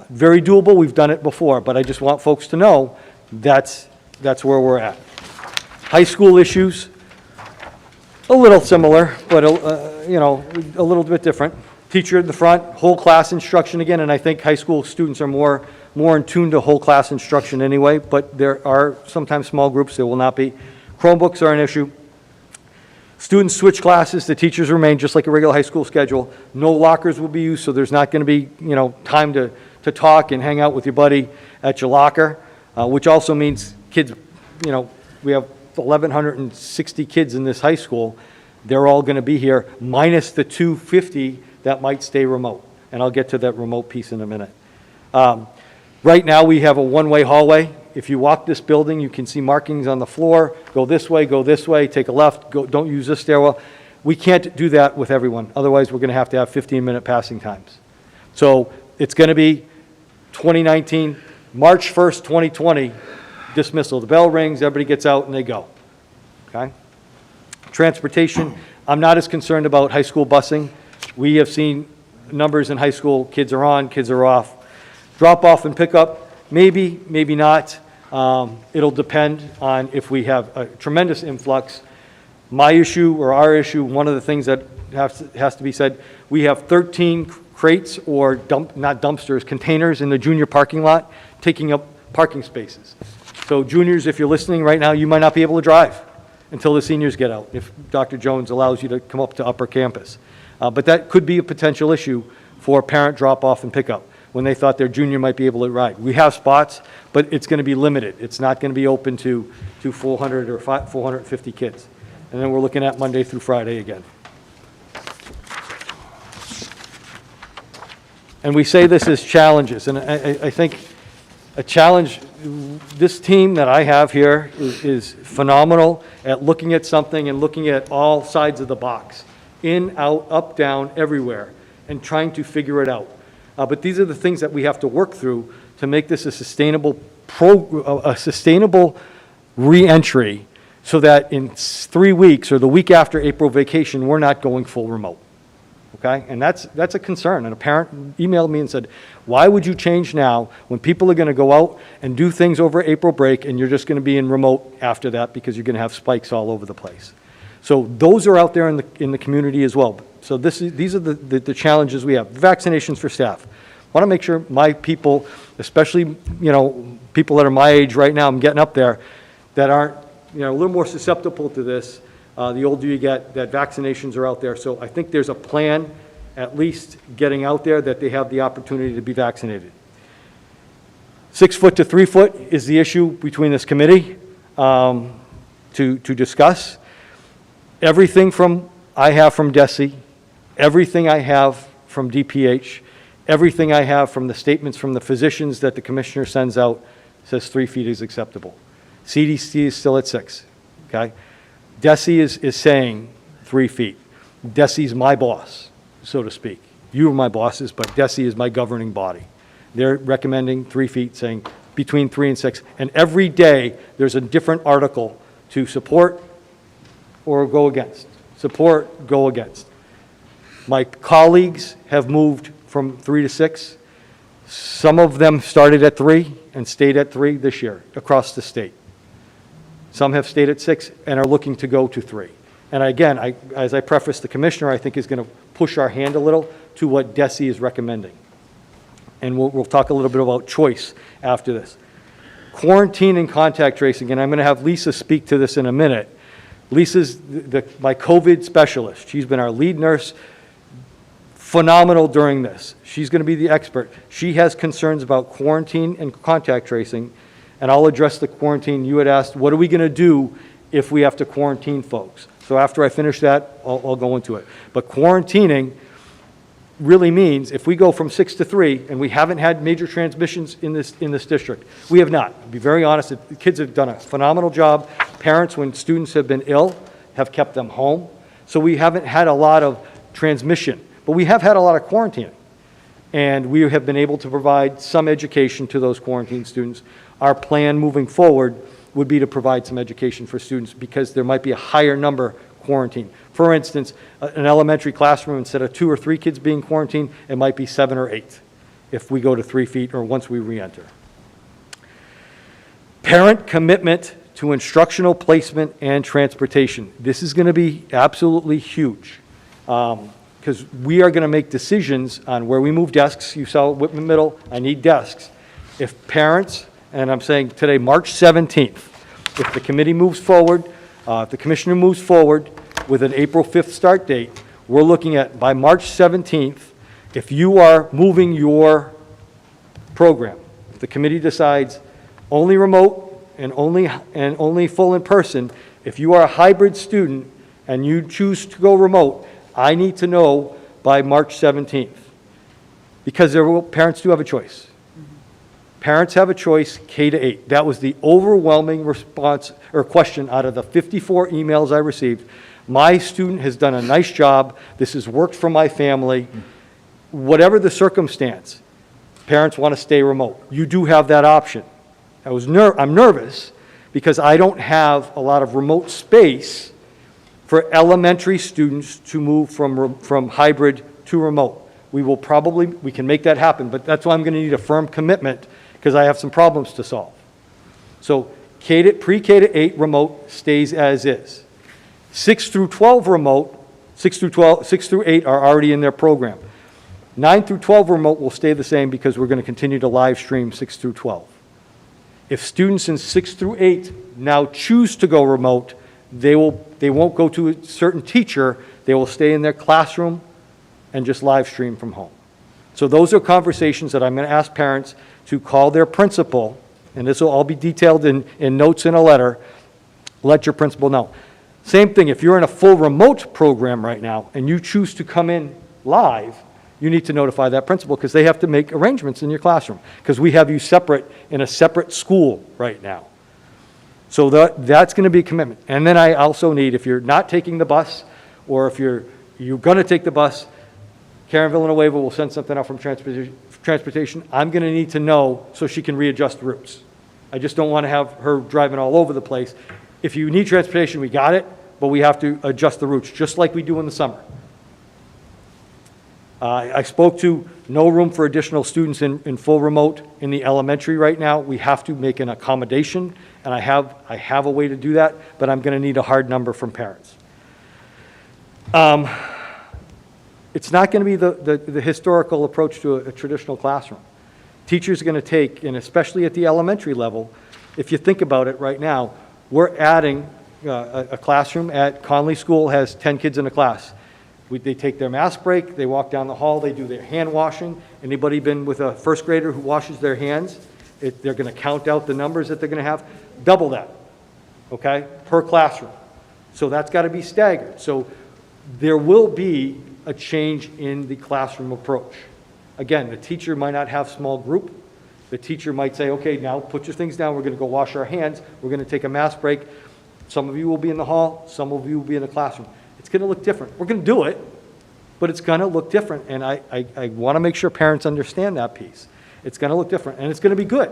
[SPEAKER 11] Very doable. We've done it before, but I just want folks to know that's where we're at. High school issues, a little similar, but a little bit different. Teacher in the front, whole class instruction again, and I think high school students are more in tune to whole class instruction anyway, but there are sometimes small groups, there will not be. Chromebooks are an issue. Students switch classes, the teachers remain just like a regular high school schedule. No lockers will be used, so there's not going to be, time to talk and hang out with your buddy at your locker, which also means kids, we have 1,160 kids in this high school. They're all going to be here, minus the 250 that might stay remote. And I'll get to that remote piece in a minute. Right now, we have a one-way hallway. If you walk this building, you can see markings on the floor. Go this way, take a left, don't use this stairwell. We can't do that with everyone. Otherwise, we're going to have 15-minute passing times. So it's going to be 2019, March 1st, 2020, dismissal. The bell rings, everybody gets out, and they go. Okay? Transportation, I'm not as concerned about high school busing. We have seen numbers in high school, kids are on, kids are off. Drop off and pick up, maybe, maybe not. It'll depend on if we have a tremendous influx. My issue or our issue, one of the things that has to be said, we have 13 crates or not dumpsters, containers in the junior parking lot taking up parking spaces. So juniors, if you're listening right now, you might not be able to drive until the seniors get out, if Dr. Jones allows you to come up to upper campus. But that could be a potential issue for parent drop-off and pickup when they thought their junior might be able to ride. We have spots, but it's going to be limited. It's not going to be open to 400 or 450 kids. And then we're looking at Monday through Friday again. And we say this as challenges, and I think a challenge, this team that I have here is phenomenal at looking at something and looking at all sides of the box, in, out, up, down, everywhere, and trying to figure it out. But these are the things that we have to work through to make this a sustainable re-entry, so that in 3 weeks or the week after April vacation, we're not going full remote. Okay? And that's a concern. And a parent emailed me and said, why would you change now when people are going to go out and do things over April break and you're just going to be in remote after that because you're going to have spikes all over the place? So those are out there in the community as well. So these are the challenges we have. Vaccinations for staff. I want to make sure my people, especially, people that are my age right now, I'm getting up there, that aren't, a little more susceptible to this. The older you get, that vaccinations are out there. So I think there's a plan, at least getting out there, that they have the opportunity to be vaccinated. 6 foot to 3 foot is the issue between this committee to discuss. Everything I have from DESE, everything I have from DPH, everything I have from the statements from the physicians that the commissioner sends out says 3 feet is acceptable. CDC is still at 6, okay? DESE is saying 3 feet. DESE is my boss, so to speak. You are my bosses, but DESE is my governing body. They're recommending 3 feet, saying between 3 and 6. And every day, there's a different article to support or go against. Support, go against. My colleagues have moved from 3 to 6. Some of them started at 3 and stayed at 3 this year across the state. Some have stayed at 6 and are looking to go to 3. And again, as I preface, the commissioner, I think, is going to push our hand a little to what DESE is recommending. And we'll talk a little bit about choice after this. Quarantine and contact tracing, and I'm going to have Lisa speak to this in a minute. Lisa's my COVID specialist. She's been our lead nurse, phenomenal during this. She's going to be the expert. She has concerns about quarantine and contact tracing, and I'll address the quarantine. You had asked, what are we going to do if we have to quarantine folks? So after I finish that, I'll go into it. But quarantining really means if we go from 6 to 3, and we haven't had major transmissions in this district, we have not. To be very honest, the kids have done a phenomenal job. Parents, when students have been ill, have kept them home. So we haven't had a lot of transmission, but we have had a lot of quarantining. And we have been able to provide some education to those quarantine students. Our plan moving forward would be to provide some education for students because there might be a higher number quarantined. For instance, an elementary classroom, instead of 2 or 3 kids being quarantined, it might be 7 or 8 if we go to 3 feet or once we re-enter. Parent commitment to instructional placement and transportation. This is going to be absolutely huge because we are going to make decisions on where we move desks. You saw Whitman Middle, I need desks. If parents, and I'm saying today, March 17th, if the committee moves forward, if the commissioner moves forward with an April 5th start date, we're looking at, by March 17th, if you are moving your program, if the committee decides only remote and only full in person, if you are a hybrid student and you choose to go remote, I need to know by March 17th. Because parents do have a choice. Parents have a choice, K to 8. That was the overwhelming response or question out of the 54 emails I received. My student has done a nice job. This has worked for my family. Whatever the circumstance, parents want to stay remote. You do have that option. I'm nervous because I don't have a lot of remote space for elementary students to move from hybrid to remote. We can make that happen, but that's why I'm going to need a firm commitment because I have some problems to solve. So pre-K to 8 remote stays as is. 6 through 12 remote, 6 through 8 are already in their program. 9 through 12 remote will stay the same because we're going to continue to live stream 6 through 12. If students in 6 through 8 now choose to go remote, they won't go to a certain teacher, they will stay in their classroom and just live stream from home. So those are conversations that I'm going to ask parents to call their principal, and this will all be detailed in notes in a letter. Let your principal know. Same thing, if you're in a full remote program right now and you choose to come in live, you need to notify that principal because they have to make arrangements in your classroom because we have you separate in a separate school right now. So that's going to be a commitment. And then I also need, if you're not taking the bus or if you're going to take the bus, Karen Villanueva will send something out from transportation. I'm going to need to know so she can readjust routes. I just don't want to have her driving all over the place. If you need transportation, we got it, but we have to adjust the routes, just like we do in the summer. I spoke to no room for additional students in full remote in the elementary right now. We have to make an accommodation, and I have a way to do that, but I'm going to need a hard number from parents. It's not going to be the historical approach to a traditional classroom. Teachers are going to take, and especially at the elementary level, if you think about it right now, we're adding a classroom at Conley School has 10 kids in a class. They take their mask break, they walk down the hall, they do their hand washing. Anybody been with a first grader who washes their hands? They're going to count out the numbers that they're going to have. Double that, okay, per classroom. So that's got to be staggered. So there will be a change in the classroom approach. Again, the teacher might not have small group. The teacher might say, okay, now put your things down. We're going to go wash our hands. We're going to take a mask break. Some of you will be in the hall. Some of you will be in the classroom. It's going to look different. We're going to do it, but it's going to look different. And I want to make sure parents understand that piece. It's going to look different, and it's going to be good.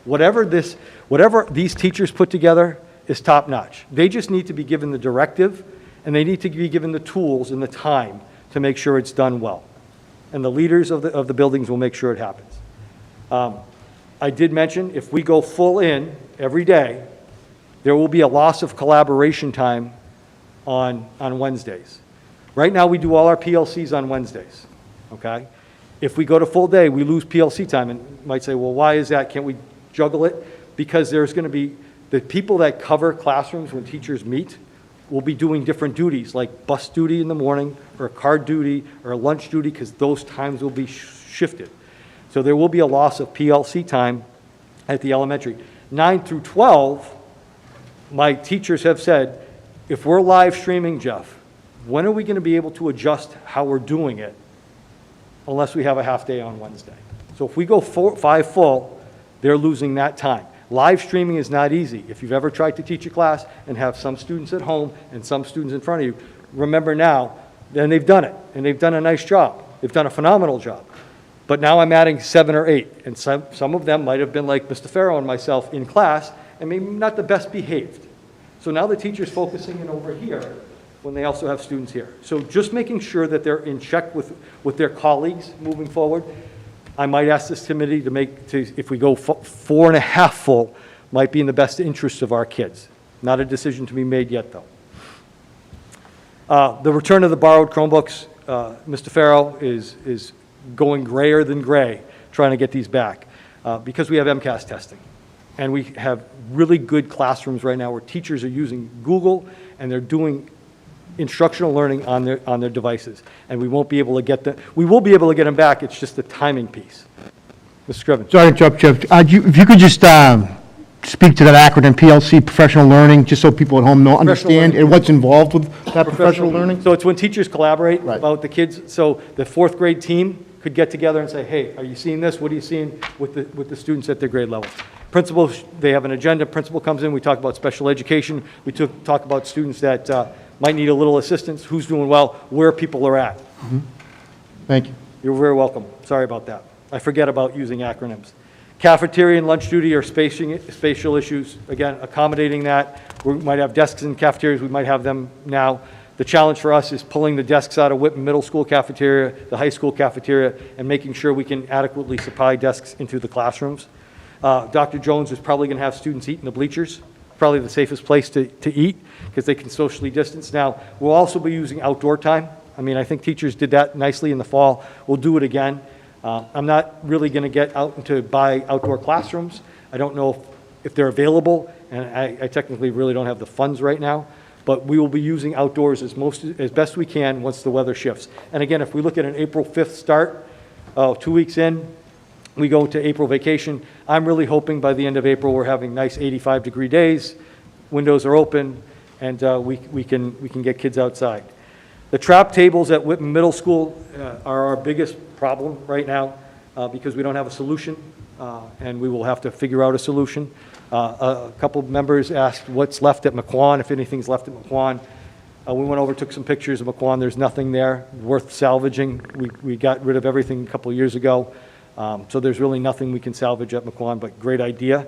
[SPEAKER 11] Whatever these teachers put together is top notch. They just need to be given the directive, and they need to be given the tools and the time to make sure it's done well. And the leaders of the buildings will make sure it happens. I did mention if we go full in every day, there will be a loss of collaboration time on Wednesdays. Right now, we do all our PLCs on Wednesdays, okay? If we go to full day, we lose PLC time, and you might say, well, why is that? Can't we juggle it? Because there's going to be the people that cover classrooms when teachers meet will be doing different duties, like bus duty in the morning, or car duty, or lunch duty, because those times will be shifted. So there will be a loss of PLC time at the elementary. 9 through 12, my teachers have said, if we're live streaming, Jeff, when are we going to be able to adjust how we're doing it unless we have a half day on Wednesday? So if we go 5 full, they're losing that time. Live streaming is not easy. If you've ever tried to teach a class and have some students at home and some students in front of you, remember now, then they've done it, and they've done a nice job. They've done a phenomenal job. But now I'm adding 7 or 8, and some of them might have been like Mr. Farrow and myself in class, and maybe not the best behaved. So now the teacher's focusing in over here when they also have students here. So just making sure that they're in check with their colleagues moving forward. I might ask this committee if we go 4.5 full, might be in the best interest of our kids. Not a decision to be made yet, though. The return of the borrowed Chromebooks, Mr. Farrow is going grayer than gray trying to get these back because we have MCAS testing. And we have really good classrooms right now where teachers are using Google and they're doing instructional learning on their devices. And we won't be able to get them. We will be able to get them back. It's just the timing piece. Mr. Scriven.
[SPEAKER 12] Sorry to interrupt, Jeff. If you could just speak to that acronym, PLC, professional learning, just so people at home know, understand, and what's involved with that professional learning?
[SPEAKER 11] So it's when teachers collaborate
[SPEAKER 12] Right.
[SPEAKER 11] about the kids. So the 4th grade team could get together and say, hey, are you seeing this? What are you seeing with the students at their grade level? Principal, they have an agenda. Principal comes in. We talk about special education. We talk about students that might need a little assistance, who's doing well, where people are at.
[SPEAKER 12] Mm-hmm. Thank you.
[SPEAKER 11] You're very welcome. Sorry about that. I forget about using acronyms. Cafeteria and lunch duty are spatial issues. Again, accommodating that. We might have desks in cafeterias. We might have them now. The challenge for us is pulling the desks out of Whitman Middle School cafeteria, the high school cafeteria, and making sure we can adequately supply desks into the classrooms. Dr. Jones is probably going to have students eat in the bleachers probably the safest place to eat because they can socially distance. Now, we'll also be using outdoor time. I mean, I think teachers did that nicely in the fall. We'll do it again. I'm not really going to get out and to buy outdoor classrooms. I don't know if they're available, and I technically really don't have the funds right now, but we will be using outdoors as best we can once the weather shifts. And again, if we look at an April 5th start, 2 weeks in, we go to April vacation. I'm really hoping by the end of April, we're having nice 85-degree days, windows are open, and we can get kids outside. The trap tables at Whitman Middle School are our biggest problem right now because we don't have a solution, and we will have to figure out a solution. A couple of members asked what's left at McQuon, if anything's left at McQuon. We went over, took some pictures of McQuon. There's nothing there worth salvaging. We got rid of everything a couple of years ago. So there's really nothing we can salvage at McQuon, but great idea.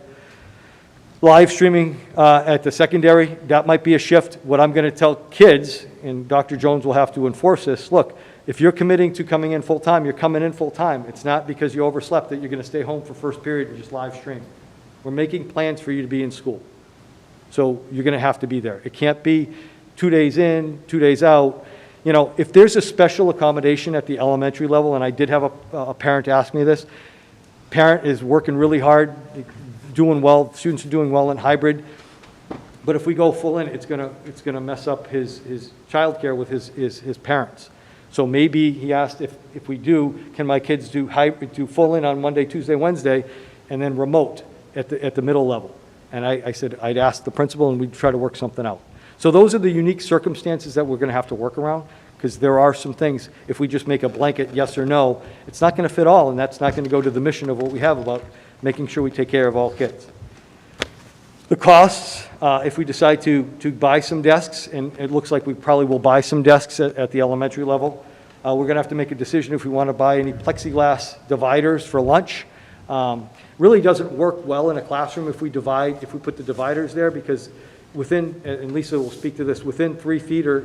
[SPEAKER 11] Live streaming at the secondary, that might be a shift. What I'm going to tell kids, and Dr. Jones will have to enforce this, look, if you're committing to coming in full-time, you're coming in full-time. It's not because you overslept that you're going to stay home for first period and just live stream. We're making plans for you to be in school. So you're going to have to be there. It can't be 2 days in, 2 days out. You know, if there's a special accommodation at the elementary level, and I did have a parent ask me this, parent is working really hard, doing well, students are doing well in hybrid, but if we go full in, it's gonna mess up his childcare with his parents. So maybe he asked if we do, can my kids do full in on Monday, Tuesday, Wednesday, and then remote at the middle level? And I said I'd ask the principal and we'd try to work something out. So those are the unique circumstances that we're going to have to work around, because there are some things, if we just make a blanket yes or no, it's not going to fit all, and that's not going to go to the mission of what we have about making sure we take care of all kids. The costs, if we decide to buy some desks, and it looks like we probably will buy some desks at the elementary level, we're going to have to make a decision if we want to buy any plexiglass dividers for lunch. Really doesn't work well in a classroom if we put the dividers there, because within, and Lisa will speak to this, within 3 feet or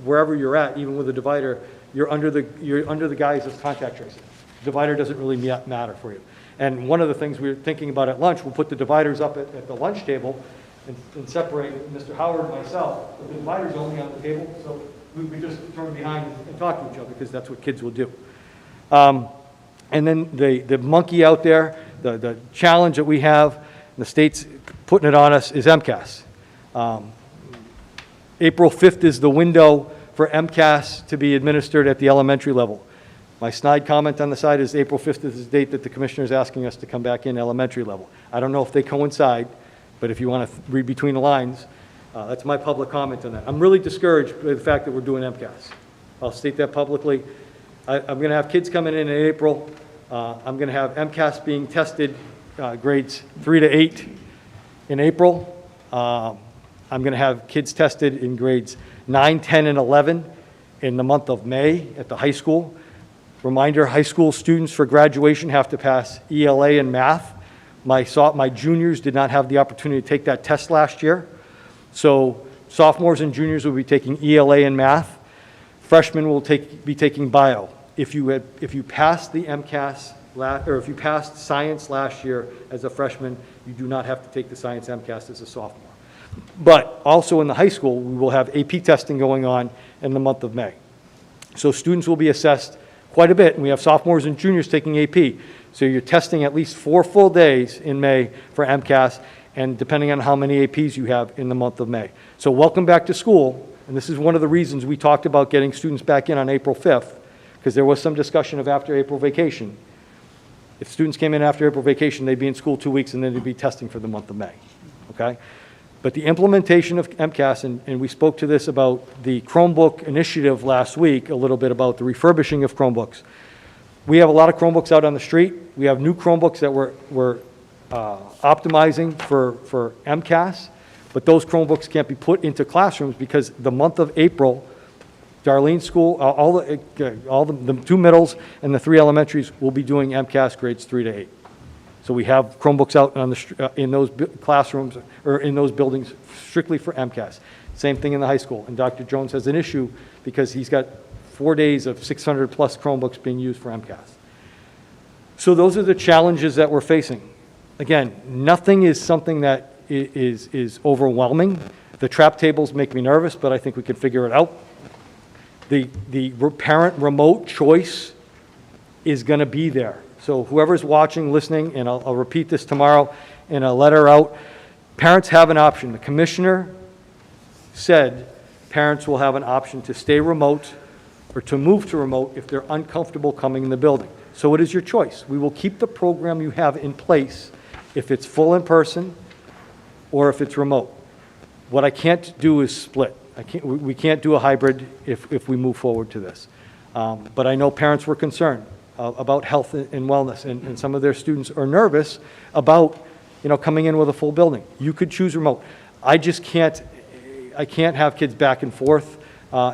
[SPEAKER 11] wherever you're at, even with a divider, you're under the guise of contact tracing. Divider doesn't really matter for you. And one of the things we were thinking about at lunch, we'll put the dividers up at the lunch table and separate Mr. Howard and myself. The divider's only on the table, so we just turn behind and talk to each other, because that's what kids will do. And then the monkey out there, the challenge that we have, and the state's putting it on us, is MCAS. April 5th is the window for MCAS to be administered at the elementary level. My snide comment on the side is April 5th is the date that the commissioner is asking us to come back in elementary level. I don't know if they coincide, but if you want to read between the lines, that's my public comment on that. I'm really discouraged by the fact that we're doing MCAS. I'll state that publicly. I'm going to have kids coming in April. I'm going to have MCAS being tested, grades 3 to 8 in April. I'm going to have kids tested in grades 9, 10, and 11 in the month of May at the high school. Reminder, high school students for graduation have to pass ELA and math. My juniors did not have the opportunity to take that test last year. So sophomores and juniors will be taking ELA and math. Freshmen will be taking bio. If you passed the MCAS, or if you passed science last year as a freshman, you do not have to take the science MCAS as a sophomore. But also in the high school, we will have AP testing going on in the month of May. So students will be assessed quite a bit, and we have sophomores and juniors taking AP. So you're testing at least 4 full days in May for MCAS, and depending on how many APs you have in the month of May. So welcome back to school, and this is one of the reasons we talked about getting students back in on April 5th, because there was some discussion of after April vacation. If students came in after April vacation, they'd be in school 2 weeks, and then they'd be testing for the month of May, okay? But the implementation of MCAS, and we spoke to this about the Chromebook initiative last week, a little bit about the refurbishing of Chromebooks. We have a lot of Chromebooks out on the street. We have new Chromebooks that we're optimizing for MCAS, but those Chromebooks can't be put into classrooms because the month of April, Darlene's school, all the 2 middles and the 3 elementaries will be doing MCAS grades 3 to 8. So we have Chromebooks out on in those classrooms or in those buildings strictly for MCAS. Same thing in the high school. And Dr. Jones has an issue because he's got 4 days of 600 plus Chromebooks being used for MCAS. So those are the challenges that we're facing. Again, nothing is something that is overwhelming. The trap tables make me nervous, but I think we could figure it out. The parent remote choice is going to be there. So whoever's watching, listening, and I'll repeat this tomorrow in a letter out, parents have an option. The commissioner said parents will have an option to stay remote or to move to remote if they're uncomfortable coming in the building. So it is your choice. We will keep the program you have in place if it's full in person or if it's remote. What I can't do is split. We can't do a hybrid if we move forward to this. But I know parents were concerned about health and wellness, and some of their students are nervous about, coming in with a full building. You could choose remote. I can't have kids back and forth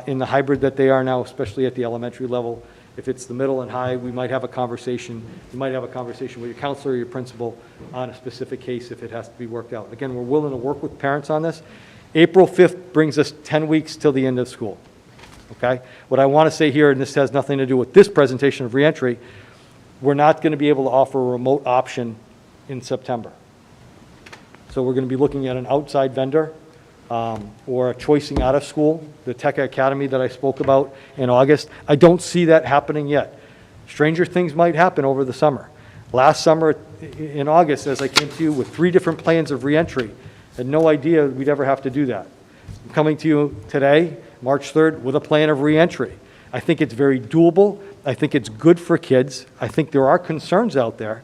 [SPEAKER 11] in the hybrid that they are now, especially at the elementary level. If it's the middle and high, we might have a conversation. You might have a conversation with your counselor or your principal on a specific case if it has to be worked out. Again, we're willing to work with parents on this. April 5th brings us 10 weeks till the end of school. Okay? What I want to say here, and this has nothing to do with this presentation of reentry, we're not going to be able to offer a remote option in September. So we're going to be looking at an outside vendor or a choicing out of school, the Tech Academy that I spoke about in August. I don't see that happening yet. Stranger things might happen over the summer. Last summer in August, as I came to you with 3 different plans of reentry, had no idea we'd ever have to do that. I'm coming to you today, March 3rd, with a plan of reentry. I think it's very doable. I think it's good for kids. I think there are concerns out there.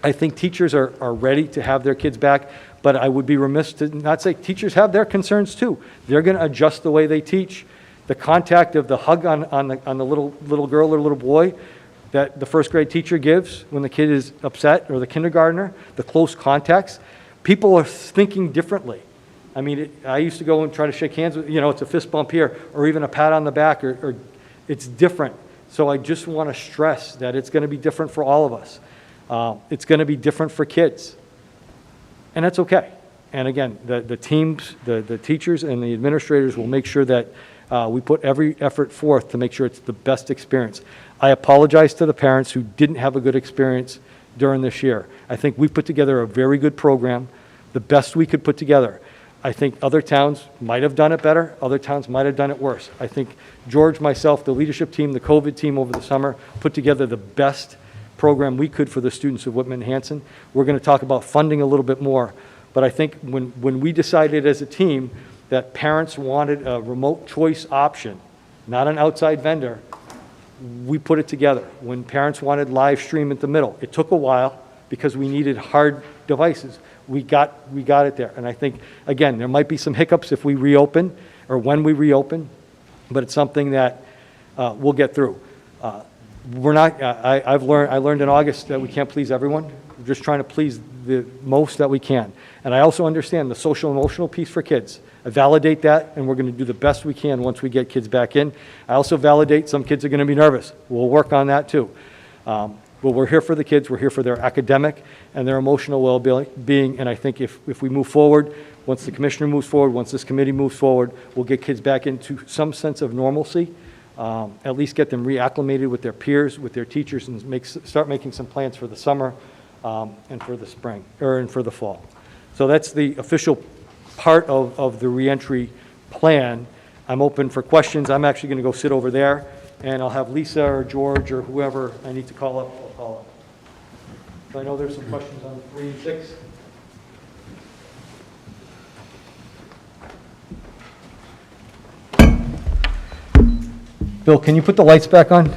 [SPEAKER 11] I think teachers are ready to have their kids back, but I would be remiss to not say teachers have their concerns too. They're going to adjust the way they teach. The contact of the hug on the little girl or little boy that the first grade teacher gives when the kid is upset, or the kindergartner, the close contacts, people are thinking differently. I mean, I used to go and try to shake hands with, it's a fist bump here, or even a pat on the back, or it's different. So I just want to stress that it's going to be different for all of us. It's going to be different for kids. And that's okay. And again, the teams, the teachers and the administrators will make sure that we put every effort forth to make sure it's the best experience. I apologize to the parents who didn't have a good experience during this year. I think we put together a very good program, the best we could put together. I think other towns might have done it better. Other towns might have done it worse. I think George, myself, the leadership team, the COVID team over the summer put together the best program we could for the students of Whitman Hanson. We're going to talk about funding a little bit more. But I think when we decided as a team that parents wanted a remote choice option, not an outside vendor, we put it together. When parents wanted live stream at the middle, it took a while because we needed hard devices. We got it there. And I think, again, there might be some hiccups if we reopen or when we reopen, but it's something that we'll get through. I learned in August that we can't please everyone. We're just trying to please the most that we can. And I also understand the social emotional piece for kids. I validate that, and we're going to do the best we can once we get kids back in. I also validate some kids are going to be nervous. We'll work on that too. But we're here for the kids. We're here for their academic and their emotional well-being. And I think if we move forward, once the commissioner moves forward, once this committee moves forward, we'll get kids back into some sense of normalcy, at least get them reacclimated with their peers, with their teachers, and start making some plans for the summer and for the spring, and for the fall. So that's the official part of the reentry plan. I'm open for questions. I'm actually going to go sit over there, and I'll have Lisa or George or whoever I need to call up, I'll call up. So I know there's some questions on 3 and 6. Bill, can you put the lights back on?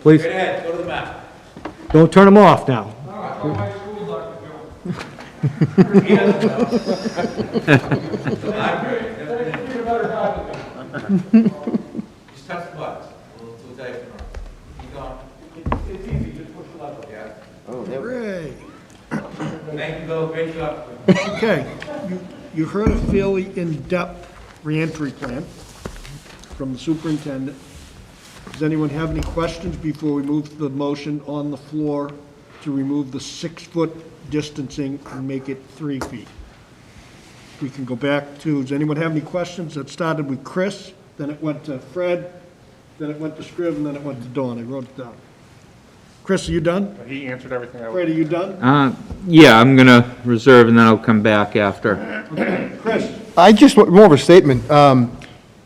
[SPEAKER 11] Please.
[SPEAKER 2] Go ahead, go to the map.
[SPEAKER 11] Don't turn them off now.
[SPEAKER 2] Just touch the buttons. We'll tell you if you're keep going. It's easy, just push the lever. Yeah.
[SPEAKER 1] Hooray.
[SPEAKER 2] Thank you, Bill. Great job.
[SPEAKER 1] Okay, you heard a fairly in-depth reentry plan from the superintendent. Does anyone have any questions before we move to the motion on the floor to remove the 6-foot distancing and make it 3 feet? We can go back to, does anyone have any questions? That started with Chris, then it went to Fred, then it went to Scrib, and then it went to Dawn. I wrote it down. Chris, are you done?
[SPEAKER 10] He answered everything I
[SPEAKER 1] Fred,
[SPEAKER 10] was.
[SPEAKER 1] are you done?
[SPEAKER 6] Yeah, I'm gonna reserve and then I'll come back after.
[SPEAKER 1] Chris?
[SPEAKER 12] I just, want more of a statement.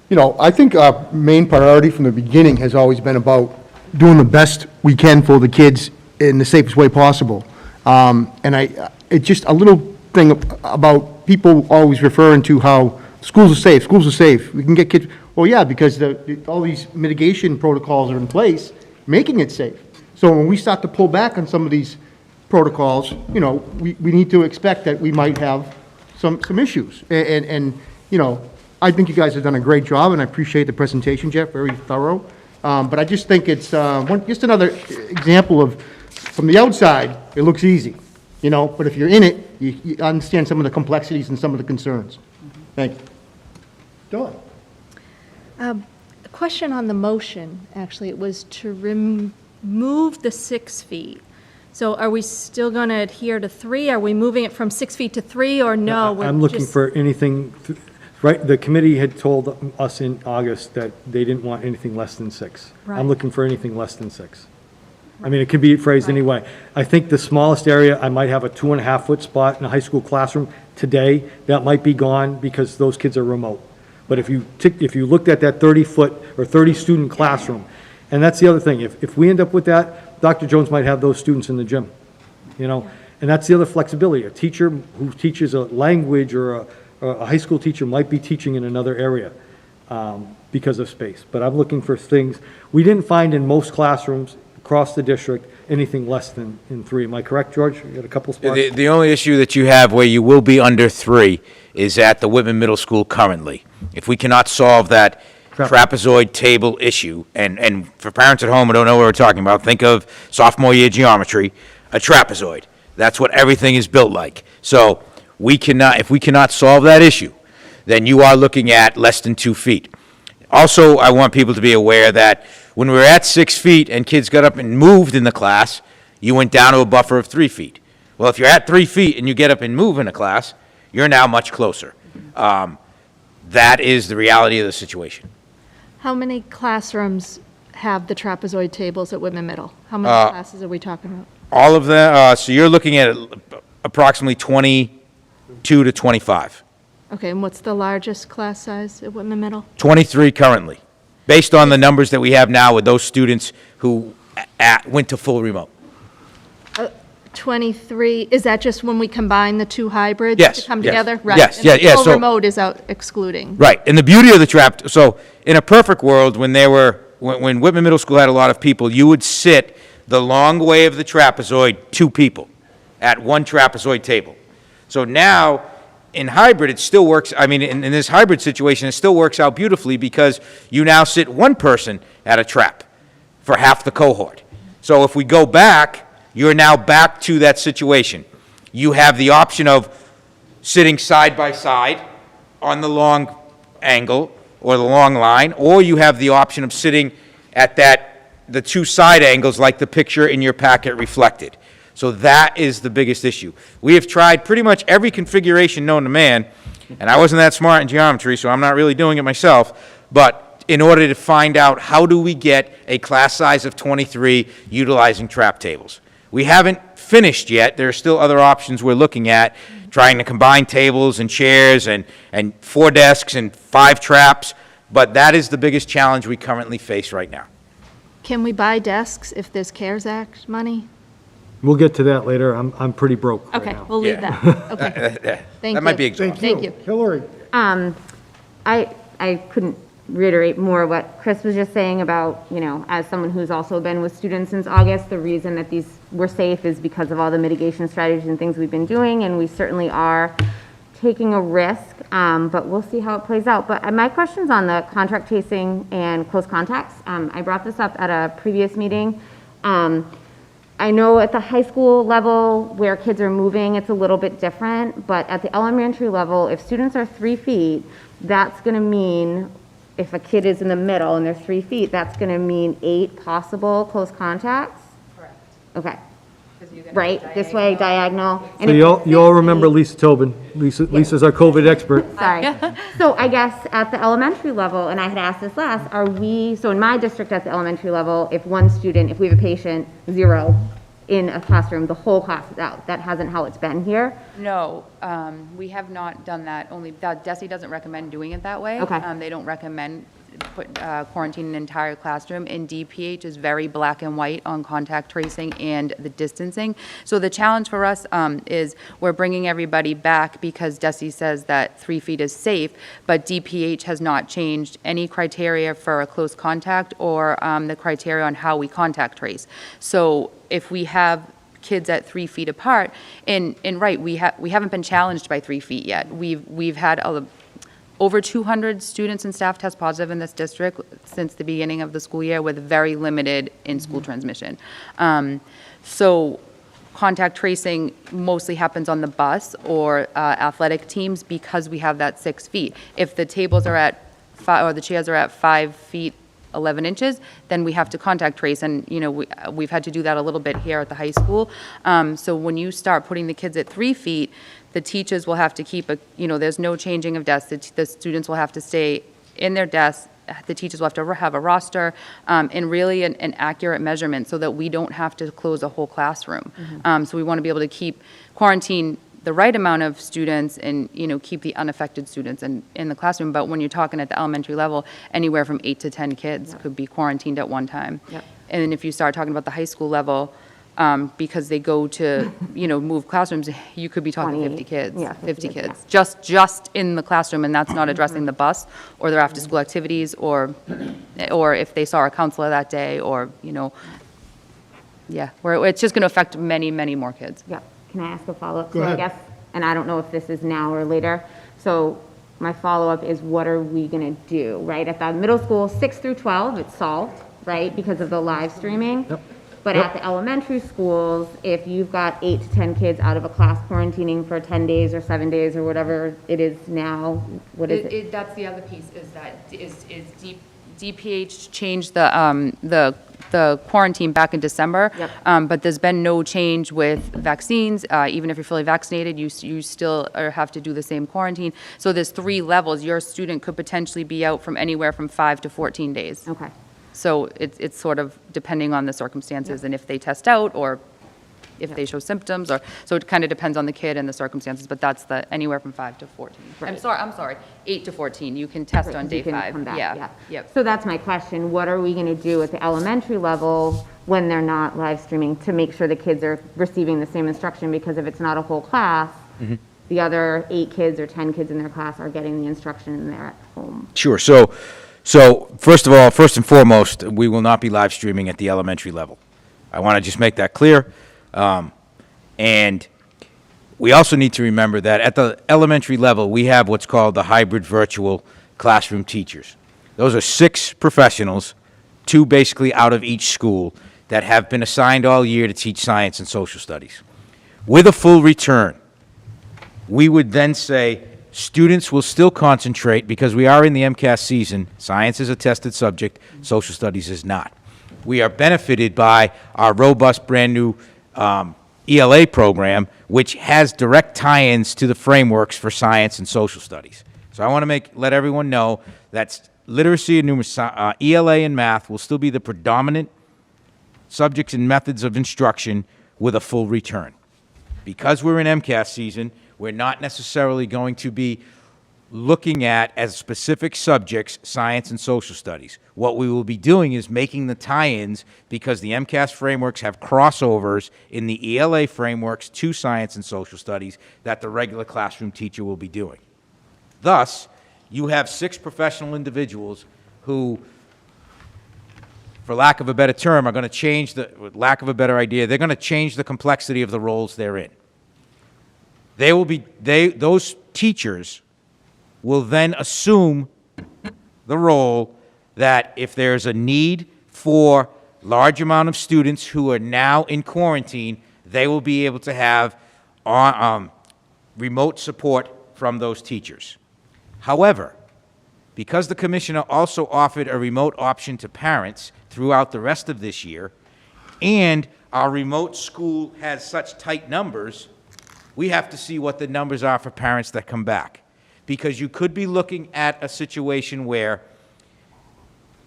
[SPEAKER 12] You know, I think our main priority from the beginning has always been about doing the best we can for the kids in the safest way possible. It's just a little thing about people always referring to how schools are safe, we can get kids, well, yeah, because all these mitigation protocols are in place, making it safe. So when we start to pull back on some of these protocols, you know, we need to expect that we might have some issues. You know, I think you guys have done a great job, and I appreciate the presentation, Jeff, very thorough. But I just think it's just another example of, from the outside, it looks easy, you know, but if you're in it, you understand some of the complexities and some of the concerns. Thank you.
[SPEAKER 1] Dawn?
[SPEAKER 13] A question on the motion, actually. It was to remove the 6 feet. So are we still going to adhere to 3? Are we moving it from 6 feet to 3, or no? we're
[SPEAKER 11] I'm looking
[SPEAKER 13] just-
[SPEAKER 11] for anything, right, the committee had told us in August that they didn't want anything less than 6.
[SPEAKER 13] Right.
[SPEAKER 11] I'm looking for anything less than 6. I mean, it could be phrased any way. I think the smallest area, I might have a 2.5-foot spot in a high school classroom today. That might be gone because those kids are remote. But if you looked at that 30-foot or 30-student classroom, and that's the other thing, if we end up with that, Dr. Jones might have those students in the gym, you know? And that's the other flexibility. A teacher who teaches a language or a high school teacher might be teaching in another area because of space. But I'm looking for things, we didn't find in most classrooms across the district anything less than in 3. Am I correct, George? You got a couple spots?
[SPEAKER 14] The only issue that you have where you will be under 3 is at the Whitman Middle School currently. If we cannot solve that trapezoid table issue, and for parents at home who don't know what we're talking about, think of sophomore year geometry, a trapezoid. That's what everything is built like. So if we cannot solve that issue, then you are looking at less than 2 feet. Also, I want people to be aware that when we were at 6 feet and kids got up and moved in the class, you went down to a buffer of 3 feet. Well, if you're at 3 feet and you get up and move in a class, you're now much closer. That is the reality of the situation.
[SPEAKER 13] How many classrooms have the trapezoid tables at Whitman Middle? How many classes are we talking about?
[SPEAKER 14] All of them, so you're looking at approximately 22 to 25.
[SPEAKER 13] Okay, and what's the largest class size at Whitman Middle?
[SPEAKER 14] 23 currently, based on the numbers that we have now with those students who went to full remote.
[SPEAKER 13] 23, is that just when we combine the 2 hybrids?
[SPEAKER 14] Yes,
[SPEAKER 13] To come
[SPEAKER 14] yes.
[SPEAKER 13] together? Right.
[SPEAKER 14] Yes,
[SPEAKER 13] And
[SPEAKER 14] yeah,
[SPEAKER 13] the
[SPEAKER 14] yeah,
[SPEAKER 13] full
[SPEAKER 14] so-
[SPEAKER 13] remote is out excluding.
[SPEAKER 14] Right, and the beauty of the so in a perfect world, when Whitman Middle School had a lot of people, you would sit the long way of the trapezoid, 2 people at one trapezoid table. So now, in hybrid, it still works, I mean, in this hybrid situation, it still works out beautifully because you now sit 1 person at a trap for half the cohort. So if we go back, you're now back to that situation. You have the option of sitting side by side on the long angle or the long line, or you have the option of sitting at the 2 side angles like the picture in your packet reflected. So that is the biggest issue. We have tried pretty much every configuration known to man, and I wasn't that smart in geometry, so I'm not really doing it myself, but in order to find out how do we get a class size of 23 utilizing trap tables. We haven't finished yet. There are still other options we're looking at, trying to combine tables and chairs and 4 desks and 5 traps, but that is the biggest challenge we currently face right now.
[SPEAKER 13] Can we buy desks if there's CARES Act money?
[SPEAKER 11] We'll get to that later. I'm pretty broke right
[SPEAKER 13] Okay,
[SPEAKER 11] now.
[SPEAKER 13] we'll leave
[SPEAKER 14] Yeah.
[SPEAKER 13] that. Okay. Thank
[SPEAKER 14] That might
[SPEAKER 13] you.
[SPEAKER 14] be exhausting.
[SPEAKER 13] Thank you.
[SPEAKER 1] Hillary?
[SPEAKER 15] I couldn't reiterate more what Chris was just saying about, you know, as someone who's also been with students since August, the reason that these were safe is because of all the mitigation strategies and things we've been doing, and we certainly are taking a risk, but we'll see how it plays out. But my question's on the contract tracing and close contacts. I brought this up at a previous meeting. I know at the high school level where kids are moving, it's a little bit different, but at the elementary level, if students are 3 feet, that's gonna mean, if a kid is in the middle and they're 3 feet, that's gonna mean 8 possible close contacts? Correct. Okay. right? This way, diagonal. And
[SPEAKER 11] So
[SPEAKER 15] if
[SPEAKER 11] you all remember Lisa Tobin. Lisa's our COVID expert.
[SPEAKER 15] Sorry. So I guess at the elementary level, and I had asked this last, so in my district at the elementary level, if we have a patient, 0 in a classroom, the whole class is out. That hasn't how it's been here.
[SPEAKER 16] No, we have not done that, only, DESE doesn't recommend doing it that way.
[SPEAKER 15] Okay.
[SPEAKER 16] They don't recommend quarantine an entire classroom, and DPH is very black and white on contact tracing and the distancing. So the challenge for us is we're bringing everybody back because DESE says that 3 feet is safe, but DPH has not changed any criteria for a close contact or the criteria on how we contact trace. So if we have kids at 3 feet apart, and right, we haven't been challenged by 3 feet yet. We've had over 200 students and staff test positive in this district since the beginning of the school year with very limited in-school transmission. So contact tracing mostly happens on the bus or athletic teams because we have that 6 feet. If the tables are at or the chairs are at 5 feet 11 inches, then we have to contact trace, and we've had to do that a little bit here at the high school. So when you start putting the kids at 3 feet, the teachers will have to keep there's no changing of desks. The students will have to stay in their desks. The teachers will have a roster and really an accurate measurement so that we don't have to close a whole classroom. So we want to be able to quarantine the right amount of students and, keep the unaffected students in the classroom. But when you're talking at the elementary level, anywhere from 8 to 10 kids could be quarantined at one time.
[SPEAKER 15] Yep.
[SPEAKER 16] And then if you start talking about the high school level, because they go to, move classrooms, you could be talking 50 kids.
[SPEAKER 15] Yeah,
[SPEAKER 16] 50 kids, just in the classroom, and that's not addressing the bus or their after-school activities or if they saw a counselor that day or, where it's just going to affect many, many more kids.
[SPEAKER 15] Yeah. Can I ask a follow-up?
[SPEAKER 1] Go ahead.
[SPEAKER 15] I guess, and I don't know if this is now or later. So my follow-up is, what are we going to do, right? At the middle school, 6 through 12, it's solved, right, because of the live streaming.
[SPEAKER 11] Yep.
[SPEAKER 15] But at the elementary schools, if you've got 8 to 10 kids out of a class quarantining for 10 days or 7 days or whatever it is now, what is it?
[SPEAKER 16] That's the other piece, is that DPH changed the quarantine back in December.
[SPEAKER 15] Yep.
[SPEAKER 16] But there's been no change with vaccines. Even if you're fully vaccinated, you still have to do the same quarantine. So there's 3 levels. Your student could potentially be out from anywhere from 5 to 14 days.
[SPEAKER 15] Okay.
[SPEAKER 16] So it's sort of depending on the circumstances and if they test out or if they show symptoms, so it kind of depends on the kid and the circumstances, but that's anywhere from 5 to 14.
[SPEAKER 15] Right.
[SPEAKER 16] I'm sorry, 8 to 14. You can test on day
[SPEAKER 15] You can
[SPEAKER 16] 5.
[SPEAKER 15] come back,
[SPEAKER 16] Yeah. Yep.
[SPEAKER 15] So that's my question. What are we going to do at the elementary level when they're not live streaming to make sure the kids are receiving the same instruction? Because if it's not a whole class, the other 8 kids or 10 kids in their class are getting the instruction and they're at home.
[SPEAKER 14] Sure. So first and foremost, we will not be live streaming at the elementary level. I want to just make that clear. And we also need to remember that at the elementary level, we have what's called the hybrid virtual classroom teachers. Those are 6 professionals, 2 basically out of each school, that have been assigned all year to teach science and social studies. With a full return, we would then say students will still concentrate, because we are in the MCAS season. Science is a tested subject, social studies is not. We are benefited by our robust, brand-new ELA program, which has direct tie-ins to the frameworks for science and social studies. So I want to let everyone know that literacy and numeracy, ELA and math will still be the predominant subjects and methods of instruction with a full return. Because we're in MCAS season, we're not necessarily going to be looking at, as specific subjects, science and social studies. What we will be doing is making the tie-ins, because the MCAS frameworks have crossovers in the ELA frameworks to science and social studies that the regular classroom teacher will be doing. Thus, you have 6 professional individuals who, for lack of a better term, are going to change they're going to change the complexity of the roles they're in. Those teachers will then assume the role that if there's a need for large amount of students who are now in quarantine, they will be able to have remote support from those teachers. However, because the commissioner also offered a remote option to parents throughout the rest of this year, and our remote school has such tight numbers, we have to see what the numbers are for parents that come back. Because you could be looking at a situation where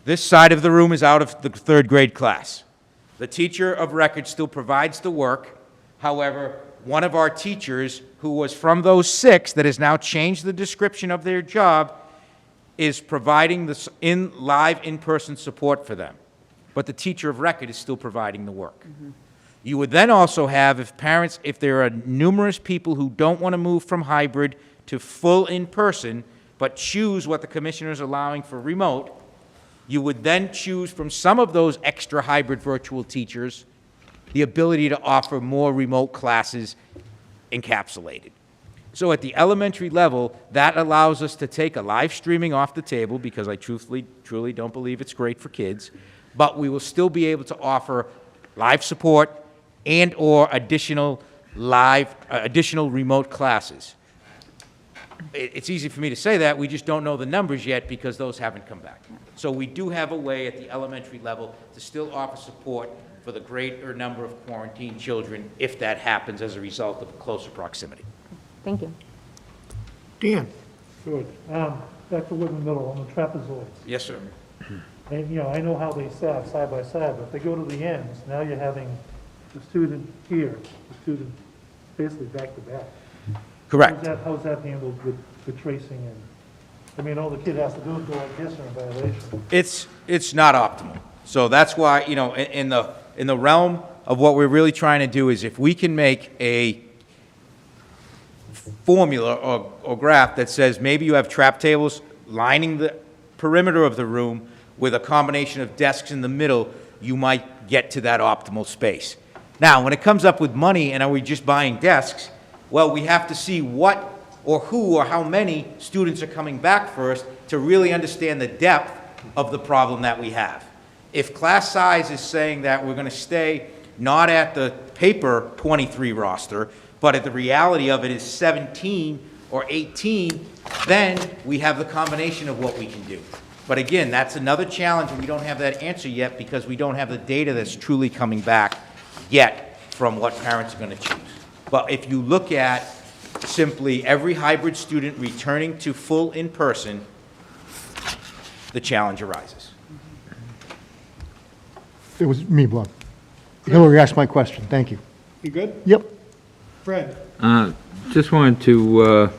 [SPEAKER 14] this side of the room is out of the third grade class. The teacher of record still provides the work. However, one of our teachers, who was from those 6 that has now changed the description of their job, is providing the live in-person support for them. But the teacher of record is still providing the work. You would then also have, if there are numerous people who don't want to move from hybrid to full in-person, but choose what the commissioner is allowing for remote, you would then choose from some of those extra hybrid virtual teachers the ability to offer more remote classes encapsulated. So at the elementary level, that allows us to take a live streaming off the table, because I truly don't believe it's great for kids, but we will still be able to offer live support and or additional remote classes. It's easy for me to say that, we just don't know the numbers yet because those haven't come back. So we do have a way at the elementary level to still offer support for the greater number of quarantined children if that happens as a result of closer proximity.
[SPEAKER 15] Thank you.
[SPEAKER 1] Dan?
[SPEAKER 5] Good. Back to Whitman Middle on the trapezoids.
[SPEAKER 14] Yes, sir.
[SPEAKER 5] And, I know how they sat side by side, but if they go to the ends, now you're having the student here, the student basically back to back.
[SPEAKER 14] Correct.
[SPEAKER 5] How's that handled with tracing and, all the kid has to do is go like this or a violation?
[SPEAKER 14] It's not optimal. So that's why, in the realm of what we're really trying to do is if we can make a formula or graph that says maybe you have trap tables lining the perimeter of the room with a combination of desks in the middle, you might get to that optimal space. Now, when it comes up with money and are we just buying desks, well, we have to see what or who or how many students are coming back first to really understand the depth of the problem that we have. If class size is saying that we're going to stay not at the paper 23 roster, but at the reality of it is 17 or 18, then we have the combination of what we can do. But again, that's another challenge, and we don't have that answer yet because we don't have the data that's truly coming back yet from what parents are going to choose. But if you look at simply every hybrid student returning to full in-person, the challenge arises.
[SPEAKER 12] It was me, Bob. Hillary asked my question. Thank you.
[SPEAKER 1] You good?
[SPEAKER 12] Yep.
[SPEAKER 1] Fred?
[SPEAKER 6] Just wanted to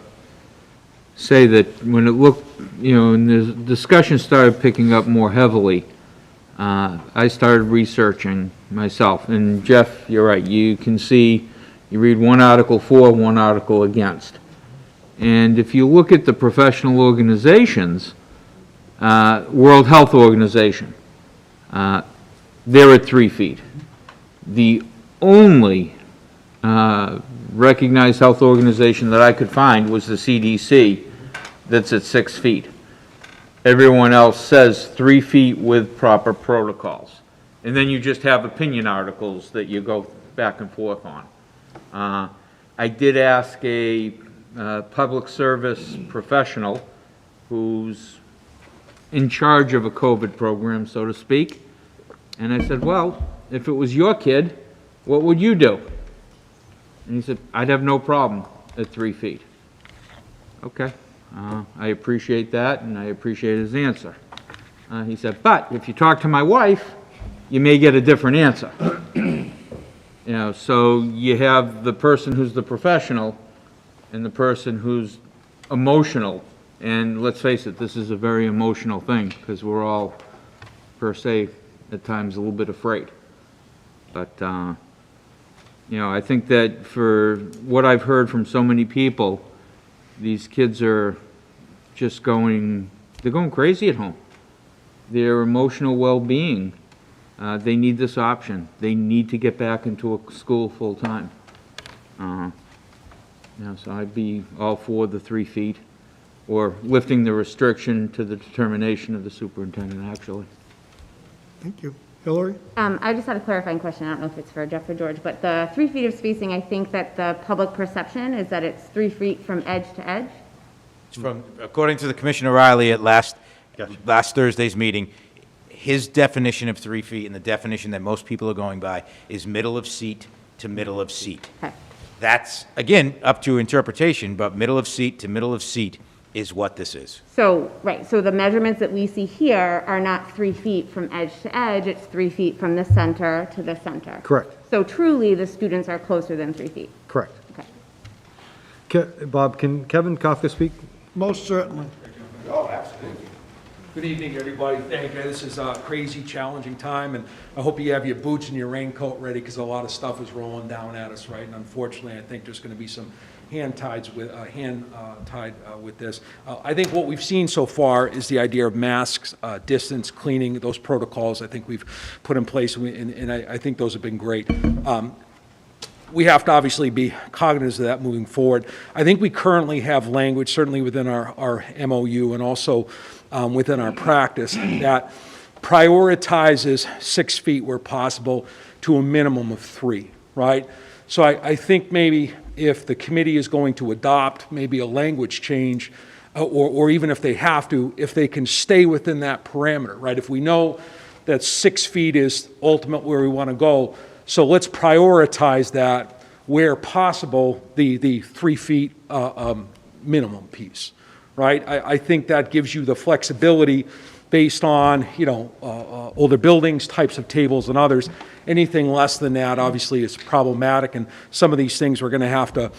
[SPEAKER 6] say that when it looked, and the discussion started picking up more heavily, I started researching myself. And Jeff, you're right. You can see, you read one article for, one article against. And if you look at the professional organizations, World Health Organization, they're at 3 feet. The only recognized health organization that I could find was the CDC, that's at 6 feet. Everyone else says 3 feet with proper protocols. And then you just have opinion articles that you go back and forth on. I did ask a public service professional who's in charge of a COVID program, so to speak, and I said, well, if it was your kid, what would you do? And he said, I'd have no problem at 3 feet. Okay, I appreciate that, and I appreciate his answer. He said, but if you talk to my wife, you may get a different answer. So you have the person who's the professional and the person who's emotional. And let's face it, this is a very emotional thing because we're all, per se, at times a little bit afraid. But, I think that for what I've heard from so many people, these kids are just they're going crazy at home. Their emotional well-being, they need this option. They need to get back into a school full-time. So I'd be all for the 3 feet or lifting the restriction to the determination of the superintendent, actually.
[SPEAKER 1] Thank you. Hillary?
[SPEAKER 15] I just had a clarifying question. I don't know if it's for Jeff or George, but the 3 feet of spacing, I think that the public perception is that it's 3 feet from edge to edge.
[SPEAKER 14] According to the Commissioner Riley at last Thursday's meeting, his definition of 3 feet and the definition that most people are going by is middle of seat to middle of seat.
[SPEAKER 15] Okay.
[SPEAKER 14] That's, again, up to interpretation, but middle of seat to middle of seat is what this is.
[SPEAKER 15] So, right, so the measurements that we see here are not 3 feet from edge to edge, it's 3 feet from the center to the center.
[SPEAKER 11] Correct,
[SPEAKER 15] So truly, the students are closer than 3 feet.
[SPEAKER 11] correct.
[SPEAKER 15] Okay.
[SPEAKER 11] Bob, can Kevin Kafka speak?
[SPEAKER 1] Most certainly.
[SPEAKER 17] Oh, absolutely. Good evening, everybody. Thank you. This is a crazy, challenging time, and I hope you have your boots and your raincoat ready, because a lot of stuff is rolling down at us, right? And unfortunately, I think there's going to be some tied with this. I think what we've seen so far is the idea of masks, distance, cleaning, those protocols I think we've put in place, and I think those have been great. We have to obviously be cognizant of that moving forward. I think we currently have language, certainly within our MOU and also within our practice, that prioritizes 6 feet where possible to a minimum of 3, right? So I think maybe if the committee is going to adopt maybe a language change, or even if they have to, if they can stay within that parameter, right? If we know that 6 feet is ultimately where we want to go, so let's prioritize that where possible, the 3 feet minimum piece, right? I think that gives you the flexibility based on, older buildings, types of tables and others. Anything less than that obviously is problematic, and some of these things we're going to have to,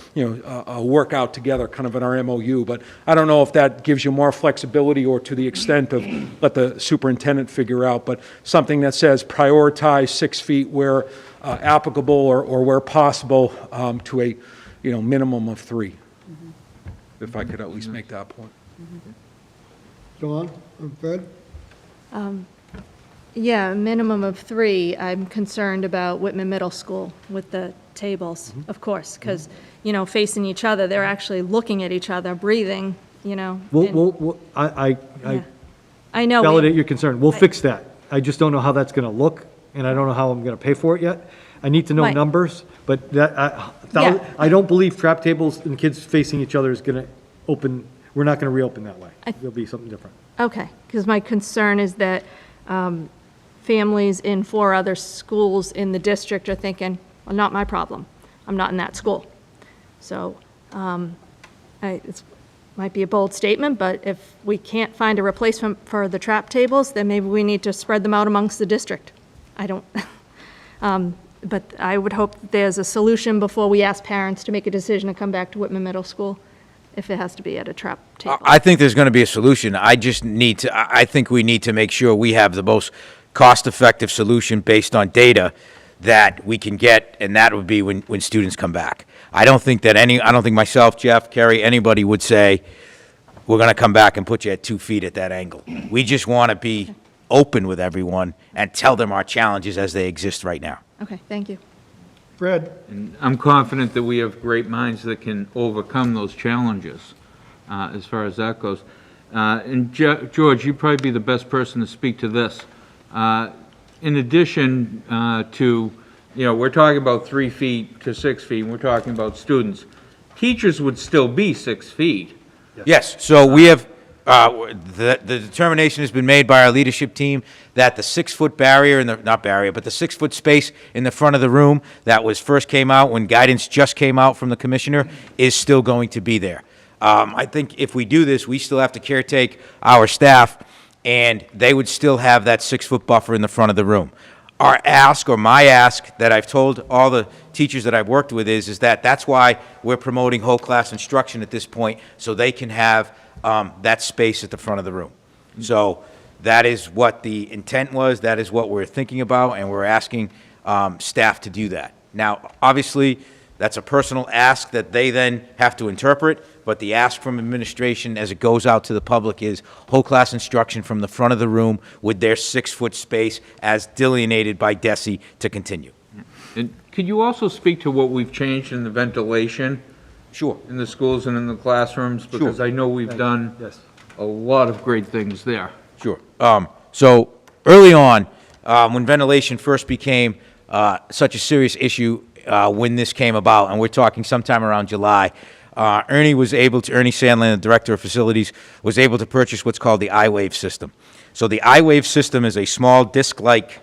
[SPEAKER 17] work out together kind of in our MOU. But I don't know if that gives you more flexibility or to the extent of let the superintendent figure out, but something that says prioritize 6 feet where applicable or where possible to a, minimum of 3. If I could at least make that point.
[SPEAKER 1] Dawn or Fred?
[SPEAKER 13] Yeah, a minimum of 3. I'm concerned about Whitman Middle School with the tables, of course, because, facing each other, they're actually looking at each other, breathing, and-
[SPEAKER 11] I
[SPEAKER 13] I know.
[SPEAKER 11] validate your concern. We'll fix that. I just don't know how that's going to look, and I don't know how I'm going to pay for it yet. I need to know
[SPEAKER 13] Right.
[SPEAKER 11] numbers, but
[SPEAKER 13] Yeah.
[SPEAKER 11] I don't believe trap tables and kids facing each other is going to open, we're not going to reopen that way. There'll be something different.
[SPEAKER 13] Okay, because my concern is that families in 4 other schools in the district are thinking, well, not my problem. I'm not in that school. So it might be a bold statement, but if we can't find a replacement for the trap tables, then maybe we need to spread them out amongst the district. I don't, but I would hope that there's a solution before we ask parents to make a decision to come back to Whitman Middle School, if it has to be at a trap table.
[SPEAKER 14] I think there's going to be a solution. I think we need to make sure we have the most cost-effective solution based on data that we can get, and that would be when students come back. I don't think myself, Jeff, Kerry, anybody would say, we're going to come back and put you at 2 feet at that angle. We just want to be open with everyone and tell them our challenges as they exist right now.
[SPEAKER 13] Okay, thank you.
[SPEAKER 1] Fred?
[SPEAKER 6] And I'm confident that we have great minds that can overcome those challenges, as far as that goes. And George, you'd probably be the best person to speak to this. In addition to, we're talking about 3 feet to 6 feet, and we're talking about students. Teachers would still be 6 feet.
[SPEAKER 14] Yes, so we have, the determination has been made by our leadership team that the 6-foot barrier, but the 6-foot space in the front of the room that first came out when guidance just came out from the commissioner is still going to be there. I think if we do this, we still have to caretake our staff, and they would still have that 6-foot buffer in the front of the room. Our ask, or my ask, that I've told all the teachers that I've worked with is that that's why we're promoting whole class instruction at this point, so they can have that space at the front of the room. So that is what the intent was, that is what we're thinking about, and we're asking staff to do that. Now, obviously, that's a personal ask that they then have to interpret, but the ask from administration as it goes out to the public is whole class instruction from the front of the room with their 6-foot space as delineated by DESE to continue.
[SPEAKER 6] And could you also speak to what we've changed in the ventilation?
[SPEAKER 14] Sure.
[SPEAKER 6] In the schools and in the classrooms? Because I know we've done a lot of great things there.
[SPEAKER 14] Sure. So early on, when ventilation first became such a serious issue, when this came about, and we're talking sometime around July, Ernie Sandlin, the Director of Facilities, was able to purchase what's called the iWave system. So the iWave system is a small disc-like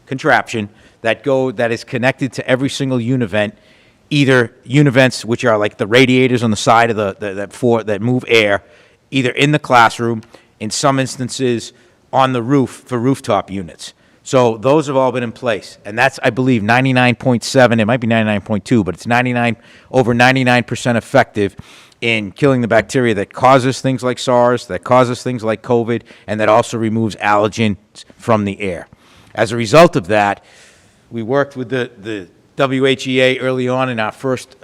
[SPEAKER 14] contraption that is connected to every single univent, either univents, which are like the radiators on the side of that move air, either in the classroom, in some instances on the roof for rooftop units. So those have all been in place, and that's, I believe, 99.7, it might be 99.2, but it's over 99% effective in killing the bacteria that causes things like SARS, that causes things like COVID, and that also removes allergens from the air. As a result of that, we worked with the WHEA early on in our first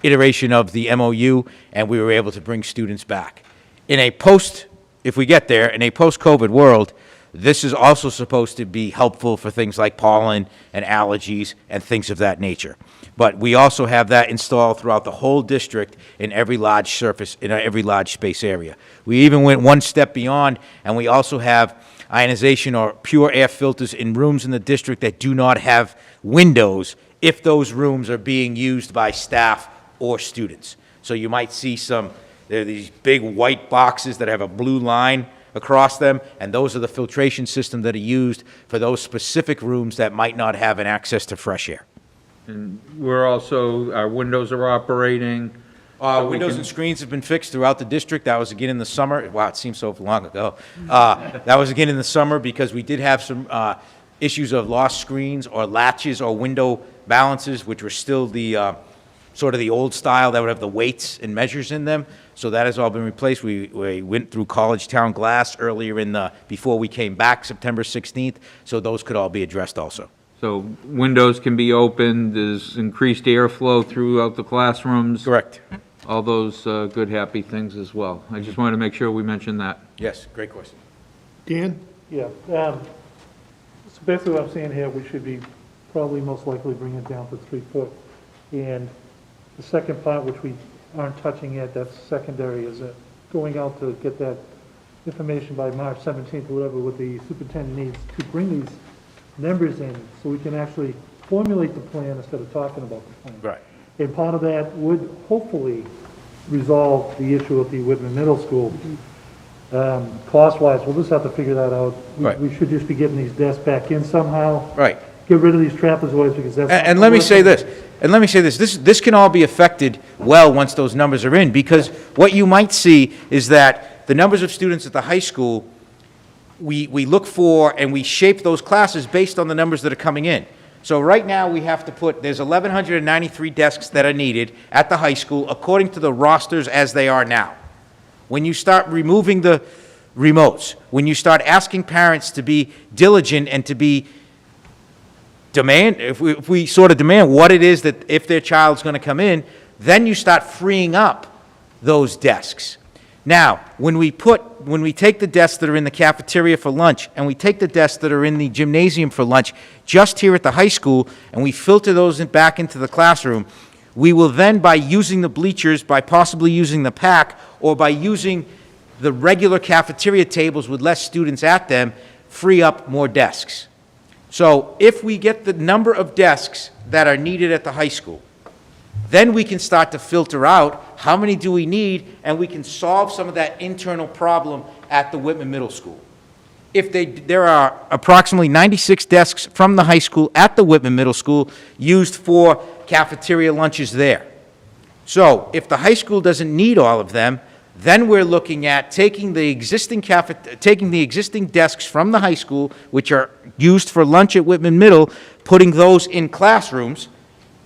[SPEAKER 14] iteration of the MOU, and we were able to bring students back. If we get there, in a post-COVID world, this is also supposed to be helpful for things like pollen and allergies and things of that nature. But we also have that installed throughout the whole district in every large surface, in every large space area. We even went one step beyond, and we also have ionization or pure air filters in rooms in the district that do not have windows if those rooms are being used by staff or students. So you might see there are these big white boxes that have a blue line across them, and those are the filtration systems that are used for those specific rooms that might not have an access to fresh air.
[SPEAKER 6] And our windows are operating.
[SPEAKER 14] Windows and screens have been fixed throughout the district. That was again in the summer. Wow, it seems so long ago. That was again in the summer because we did have some issues of lost screens or latches or window balances, which were still the sort of the old style that would have the weights and measures in them. So that has all been replaced. We went through College Town glass earlier before we came back, September 16th, so those could all be addressed also.
[SPEAKER 6] So windows can be opened, there's increased airflow throughout the classrooms.
[SPEAKER 14] Correct.
[SPEAKER 6] All those good, happy things as well. I just wanted to make sure we mentioned that.
[SPEAKER 14] Yes, great question.
[SPEAKER 1] Dan?
[SPEAKER 5] Yeah, so basically what I'm saying here, we should be probably most likely bringing it down to 3 foot. And the second part, which we aren't touching yet, that's secondary, is going out to get that information by March 17th or whatever, what the superintendent needs to bring these numbers in so we can actually formulate the plan instead of talking about the plan.
[SPEAKER 14] Right.
[SPEAKER 5] And part of that would hopefully resolve the issue at the Whitman Middle School. Cost-wise, we'll just have to figure that out.
[SPEAKER 14] Right.
[SPEAKER 5] We should just be getting these desks back in somehow.
[SPEAKER 14] Right.
[SPEAKER 5] Get rid of these trapezoids because that's.
[SPEAKER 14] And let me say this. This can all be affected well once those numbers are in, because what you might see is that the numbers of students at the high school, we look for and we shape those classes based on the numbers that are coming in. So right now we have to there's 1,193 desks that are needed at the high school according to the rosters as they are now. When you start removing the remotes, when you start asking parents to be diligent and to be if we sort of demand what it is that if their child's going to come in, then you start freeing up those desks. Now, when we take the desks that are in the cafeteria for lunch and we take the desks that are in the gymnasium for lunch just here at the high school and we filter those back into the classroom, we will then, by using the bleachers, by possibly using the pack, or by using the regular cafeteria tables with less students at them, free up more desks. So if we get the number of desks that are needed at the high school, then we can start to filter out how many do we need, and we can solve some of that internal problem at the Whitman Middle School. There are approximately 96 desks from the high school at the Whitman Middle School used for cafeteria lunches there. So if the high school doesn't need all of them, then we're looking at taking the existing desks from the high school, which are used for lunch at Whitman Middle, putting those in classrooms,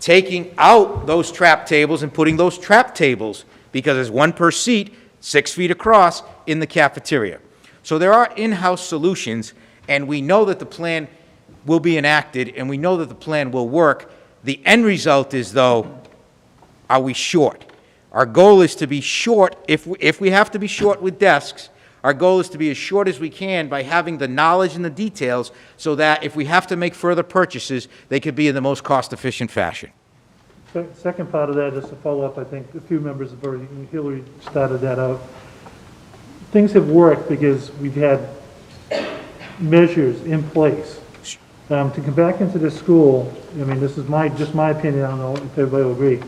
[SPEAKER 14] taking out those trap tables and putting those trap tables, because there's one per seat, 6 feet across, in the cafeteria. So there are in-house solutions, and we know that the plan will be enacted, and we know that the plan will work. The end result is, though, are we short? Our goal is to be short. If we have to be short with desks, our goal is to be as short as we can by having the knowledge and the details so that if we have to make further purchases, they could be in the most cost-efficient fashion.
[SPEAKER 5] Second part of that, just to follow up, I think a few members have already, Hillary started that out. Things have worked because we've had measures in place. To come back into this school, I mean, this is just my opinion, I don't know if everybody will agree.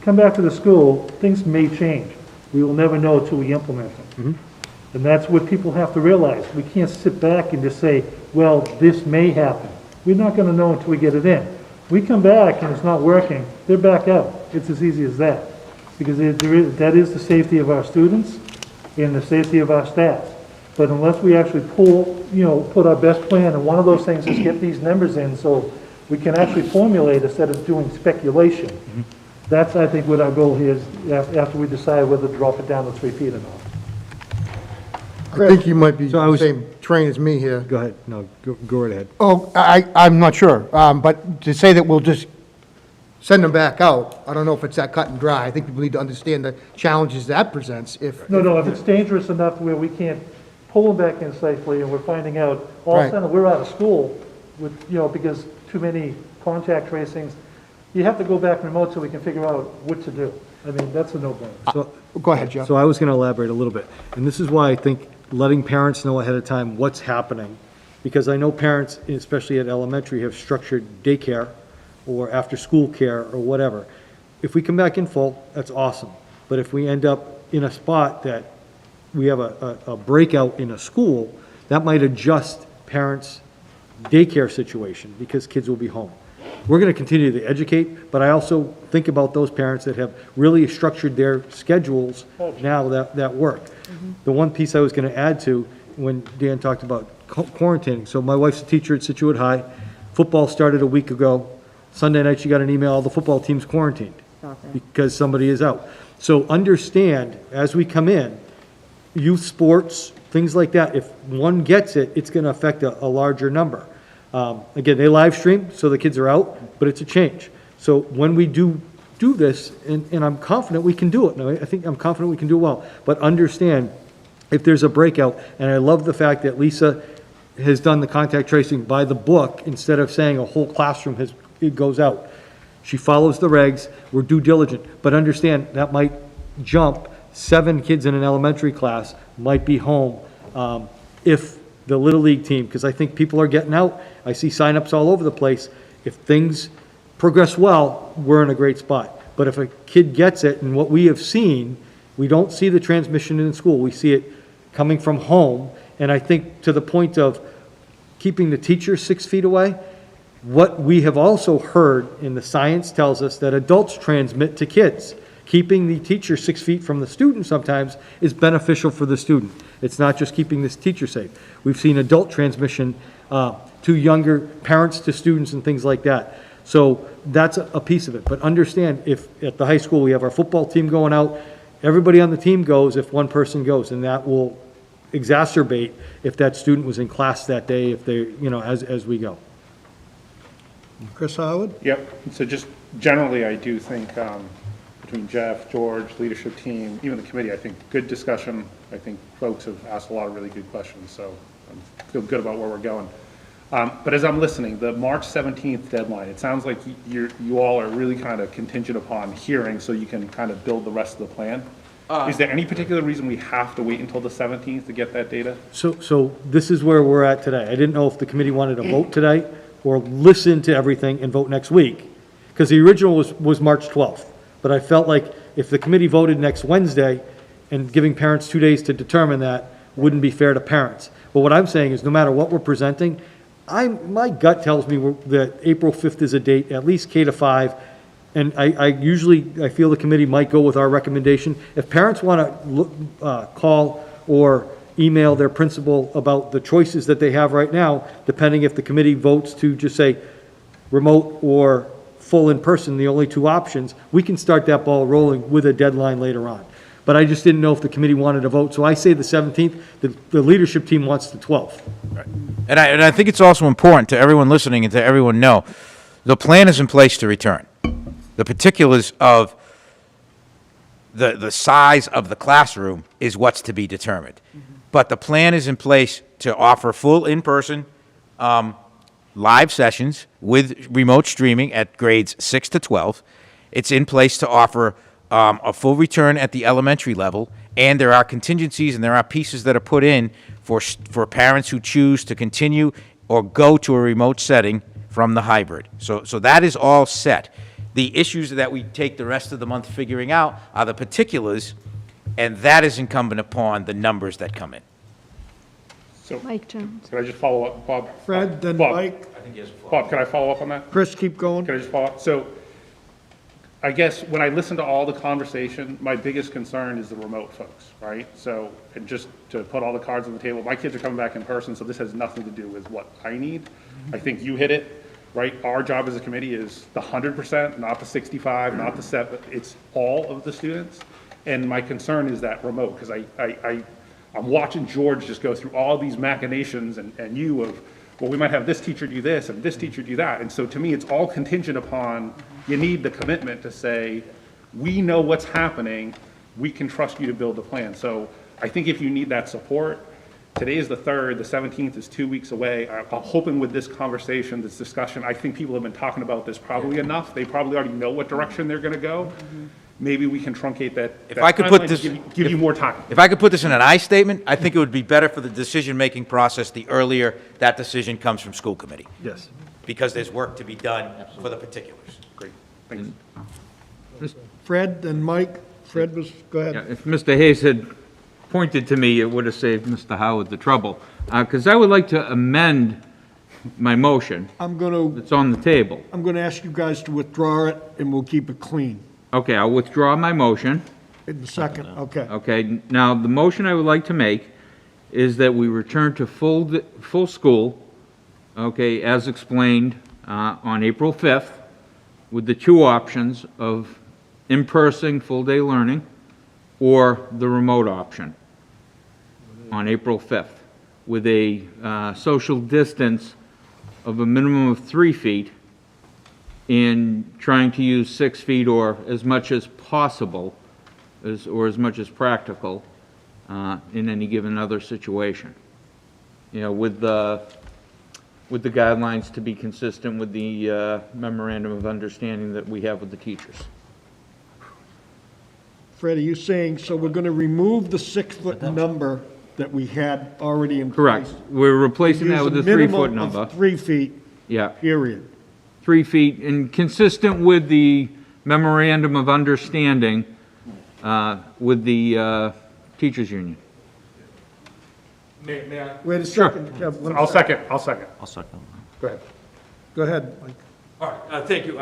[SPEAKER 5] come back to the school, things may change. We will never know until we implement them. And that's what people have to realize. We can't sit back and just say, well, this may happen. We're not gonna know until we get it in. We come back and it's not working, they're back out. It's as easy as that. Because that is the safety of our students and the safety of our staff. But unless we actually put our best plan, and one of those things is get these numbers in so we can actually formulate instead of doing speculation. That's, I think, what our goal here is after we decide whether to drop it down to 3 feet or not.
[SPEAKER 12] I think you might be
[SPEAKER 11] So I
[SPEAKER 12] the
[SPEAKER 11] was-
[SPEAKER 12] same train as me here.
[SPEAKER 11] Go ahead, no, go right ahead.
[SPEAKER 12] Oh, I'm not sure, but to say that we'll just send them back out, I don't know if it's that cut and dry. I think people need to understand the challenges that presents if.
[SPEAKER 5] No, if it's dangerous enough where we can't pull them back in safely and we're finding out, all of a
[SPEAKER 12] Right.
[SPEAKER 5] sudden, we're out of school with, because too many contact tracings, you have to go back remote so we can figure out what to do. I mean, that's a no-brainer.
[SPEAKER 11] So,
[SPEAKER 12] Go ahead, Jeff.
[SPEAKER 11] So I was going to elaborate a little bit, and this is why I think letting parents know ahead of time what's happening, because I know parents, especially at elementary, have structured daycare or after-school care or whatever. If we come back in full, that's awesome, but if we end up in a spot that we have a breakout in a school, that might adjust parents' daycare situation because kids will be home. We're going to continue to educate, but I also think about those parents that have really structured their schedules now that work. The one piece I was going to add to when Dan talked about quarantining, so my wife's a teacher at Situate High. Football started a week ago. Sunday night, she got an email, all the football team's quarantined because somebody is out. So understand, as we come in, youth sports, things like that, if one gets it, it's going to affect a larger number. Again, they live stream, so the kids are out, but it's a change. So when we do this, and I'm confident we can do it, and I'm confident we can do it well, but understand, if there's a breakout, and I love the fact that Lisa has done the contact tracing by the book, instead of saying a whole classroom it goes out. She follows the regs, we're due diligent, but understand, that might jump 7 kids in an elementary class might be home if the Little League team, because I think people are getting out. I see signups all over the place. If things progress well, we're in a great spot. But if a kid gets it, and what we have seen, we don't see the transmission in school. We see it coming from home. And I think to the point of keeping the teacher 6 feet away, what we have also heard, and the science tells us, that adults transmit to kids. Keeping the teacher 6 feet from the student sometimes is beneficial for the student. It's not just keeping this teacher safe. We've seen adult transmission to younger parents to students and things like that. So that's a piece of it. But understand, if at the high school we have our football team going out, everybody on the team goes if one person goes, and that will exacerbate if that student was in class that day, if they, as we go.
[SPEAKER 1] Chris Howard?
[SPEAKER 10] Yep, so just generally, I do think between Jeff, George, leadership team, even the committee, I think good discussion. I think folks have asked a lot of really good questions, so I feel good about where we're going. But as I'm listening, the March 17th deadline, it sounds like you all are really kind of contingent upon hearing so you can kind of build the rest of the plan. Is there any particular reason we have to wait until the 17th to get that data?
[SPEAKER 11] So this is where we're at today. I didn't know if the committee wanted to vote today or listen to everything and vote next week, because the original was March 12th. But I felt like if the committee voted next Wednesday and giving parents 2 days to determine that wouldn't be fair to parents. But what I'm saying is, no matter what we're presenting, my gut tells me that April 5th is a date, at least K to 5. And I feel the committee might go with our recommendation. If parents want to call or email their principal about the choices that they have right now, depending if the committee votes to just say remote or full in person, the only 2 options, we can start that ball rolling with a deadline later on. But I just didn't know if the committee wanted to vote. So I say the 17th, the leadership team wants the 12th.
[SPEAKER 14] Right. And I think it's also important to everyone listening and to everyone know, the plan is in place to return. The particulars of the size of the classroom is what's to be determined. But the plan is in place to offer full in-person live sessions with remote streaming at grades 6 to 12. It's in place to offer a full return at the elementary level, and there are contingencies and there are pieces that are put in for parents who choose to continue or go to a remote setting from the hybrid. So that is all set. The issues that we take the rest of the month figuring out are the particulars, and that is incumbent upon the numbers that come in.
[SPEAKER 10] So,
[SPEAKER 13] Mike Jones.
[SPEAKER 10] can I just follow up, Bob?
[SPEAKER 1] Fred, then
[SPEAKER 10] Bob.
[SPEAKER 1] Mike,
[SPEAKER 14] I think he has a
[SPEAKER 10] Bob, can I follow up on that?
[SPEAKER 1] Chris, keep going.
[SPEAKER 10] Can I just follow up? So I guess when I listen to all the conversation, my biggest concern is the remote folks, right? So, and just to put all the cards on the table, my kids are coming back in person, so this has nothing to do with what I need. I think you hit it, right? Our job as a committee is the 100%, not the 65, not the 7. It's all of the students. And my concern is that remote, because I'm watching George just go through all these machinations and you of, well, we might have this teacher do this and this teacher do that. And so to me, it's all contingent upon, you need the commitment to say, we know what's happening, we can trust you to build the plan. So I think if you need that support, today is the 3rd, the 17th is 2 weeks away. I'm hoping with this conversation, this discussion, I think people have been talking about this probably enough. They probably already know what direction they're gonna go. Maybe we can truncate that.
[SPEAKER 14] If I could put
[SPEAKER 10] timeline
[SPEAKER 14] this,
[SPEAKER 10] to give you more time.
[SPEAKER 14] if I could put this in an I statement, I think it would be better for the decision-making process the earlier that decision comes from school committee,
[SPEAKER 10] Yes.
[SPEAKER 14] because there's work to be done for the particulars.
[SPEAKER 10] Great, thanks.
[SPEAKER 1] Fred, then Mike. Fred was, go
[SPEAKER 6] Yeah,
[SPEAKER 1] ahead.
[SPEAKER 6] if Mr. Hayes had pointed to me, it would have saved Mr. Howard the trouble. Because I would like to amend my motion
[SPEAKER 1] I'm gonna
[SPEAKER 6] that's on the table.
[SPEAKER 1] ask you guys to withdraw it, and we'll keep it clean.
[SPEAKER 6] Okay, I'll withdraw my motion.
[SPEAKER 1] In the second, okay.
[SPEAKER 6] Okay, now, the motion I would like to make is that we return to full school, okay, as explained on April 5th, with the two options of in-person full-day learning or the remote option on April 5th, with a social distance of a minimum of 3 feet in trying to use 6 feet or as much as possible, or as much as practical, in any given other situation. You know, with the guidelines to be consistent with the memorandum of understanding that we have with the teachers.
[SPEAKER 1] Fred, are you saying, so we're gonna remove the 6-foot number that we had already in place?
[SPEAKER 6] Correct. We're replacing that with a 3-foot
[SPEAKER 1] Use a minimum
[SPEAKER 6] number.
[SPEAKER 1] of 3 feet,
[SPEAKER 6] Yeah,
[SPEAKER 1] period.
[SPEAKER 6] 3 feet, and consistent with the memorandum of understanding with the teachers' union.
[SPEAKER 17] May I?
[SPEAKER 1] Wait a second. Kev, let him
[SPEAKER 10] I'll
[SPEAKER 1] say-
[SPEAKER 10] second.
[SPEAKER 17] I'll second.
[SPEAKER 10] Go ahead.
[SPEAKER 1] Go ahead, Mike.
[SPEAKER 17] All right, thank you.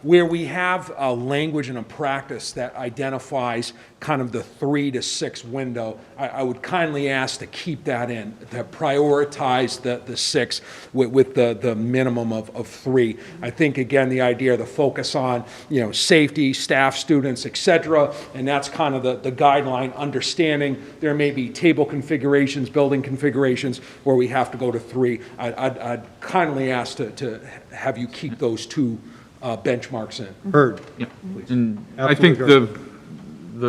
[SPEAKER 17] Where we have a language and a practice that identifies kind of the 3 to 6 window, I would kindly ask to keep that in, to prioritize the 6 with the minimum of 3. I think, again, the idea, the focus on, safety, staff, students, et cetera, and that's kind of the guideline, understanding there may be table configurations, building configurations where we have to go to 3. I'd kindly ask to have you keep those two benchmarks in.
[SPEAKER 11] Heard.
[SPEAKER 6] Yeah. And I think
[SPEAKER 1] Wait a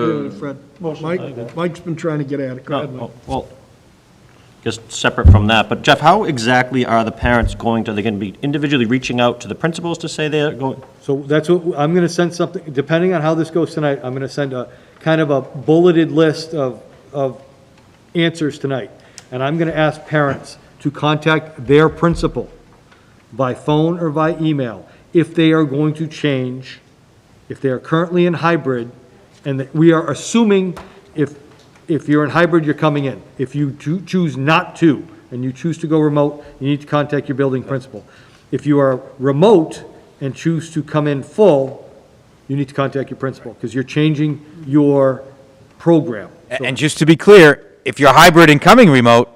[SPEAKER 1] minute, Fred. Mike's been trying to get at it. Go ahead, Mike.
[SPEAKER 18] Well, just separate from that, but Jeff, how exactly are the parents going to, are they going to be individually reaching out to the principals to say they're going?
[SPEAKER 11] So that's what, I'm going to send something, depending on how this goes tonight, I'm going to send a kind of a bulleted list of answers tonight. And I'm going to ask parents to contact their principal by phone or by email if they are going to change, if they are currently in hybrid, and that we are assuming if you're in hybrid, you're coming in. If you choose not to, and you choose to go remote, you need to contact your building principal. If you are remote and choose to come in full, you need to contact your principal, because you're changing your program. So-
[SPEAKER 14] And just to be clear, if you're hybrid and coming remote,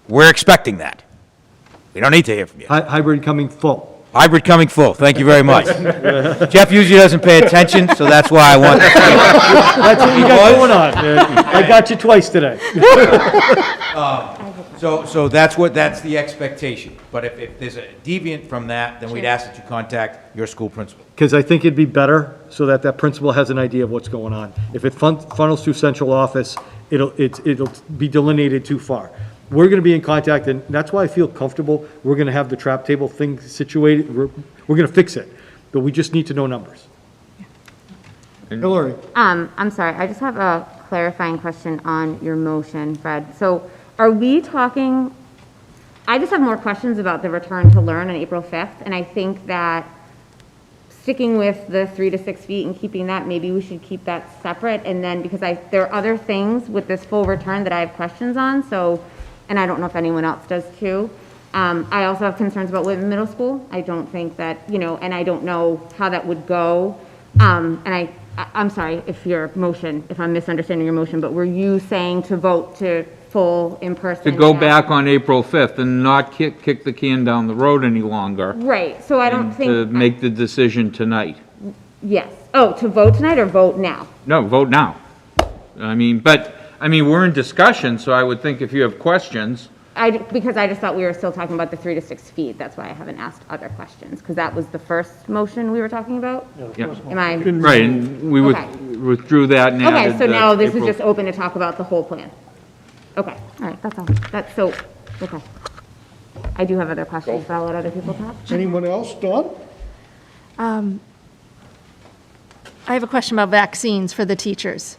[SPEAKER 14] we're expecting that. We don't need to hear from you.
[SPEAKER 11] Hybrid coming full.
[SPEAKER 14] Hybrid coming full, thank you very much. Jeff usually doesn't pay attention, so that's why I want to.
[SPEAKER 11] That's what you got going on. I got you twice today.
[SPEAKER 14] So that's the expectation. But if there's a deviant from that, then we'd ask that you contact your school principal.
[SPEAKER 11] Because I think it'd be better so that that principal has an idea of what's going on. If it funnels through central office, it'll be delineated too far. We're going to be in contact, and that's why I feel comfortable. We're going to have the trap table thing situated. We're going to fix it, but we just need to know numbers.
[SPEAKER 1] Hillary.
[SPEAKER 15] I'm sorry, I just have a clarifying question on your motion, Fred. So are we talking, I just have more questions about the return to learn on April 5th, and I think that sticking with the 3 to 6 feet and keeping that, maybe we should keep that separate, and then, because there are other things with this full return that I have questions on, so, and I don't know if anyone else does too. I also have concerns about Whitman Middle School. I don't think that, and I don't know how that would go. And I'm sorry if I'm misunderstanding your motion, but were you saying to vote to full in-person?
[SPEAKER 6] To go back on April 5th and not kick the can down the road any longer.
[SPEAKER 15] Right, so I don't
[SPEAKER 6] and
[SPEAKER 15] think.
[SPEAKER 6] to make the decision tonight.
[SPEAKER 15] Yes. Oh, to vote tonight or vote now?
[SPEAKER 6] No, vote now. We're in discussion, so I would think if you have questions.
[SPEAKER 15] Because I just thought we were still talking about the 3 to 6 feet. That's why I haven't asked other questions, because that was the first motion we were talking about?
[SPEAKER 6] Yeah.
[SPEAKER 15] Am I?
[SPEAKER 6] Right, and we
[SPEAKER 15] Okay.
[SPEAKER 6] withdrew that and added
[SPEAKER 15] Okay, so now this is
[SPEAKER 6] April.
[SPEAKER 15] just open to talk about the whole plan. Okay, all right, that's all. Okay. I do have other questions, but I'll let other people talk.
[SPEAKER 1] Anyone else? Dawn?
[SPEAKER 13] I have a question about vaccines for the teachers.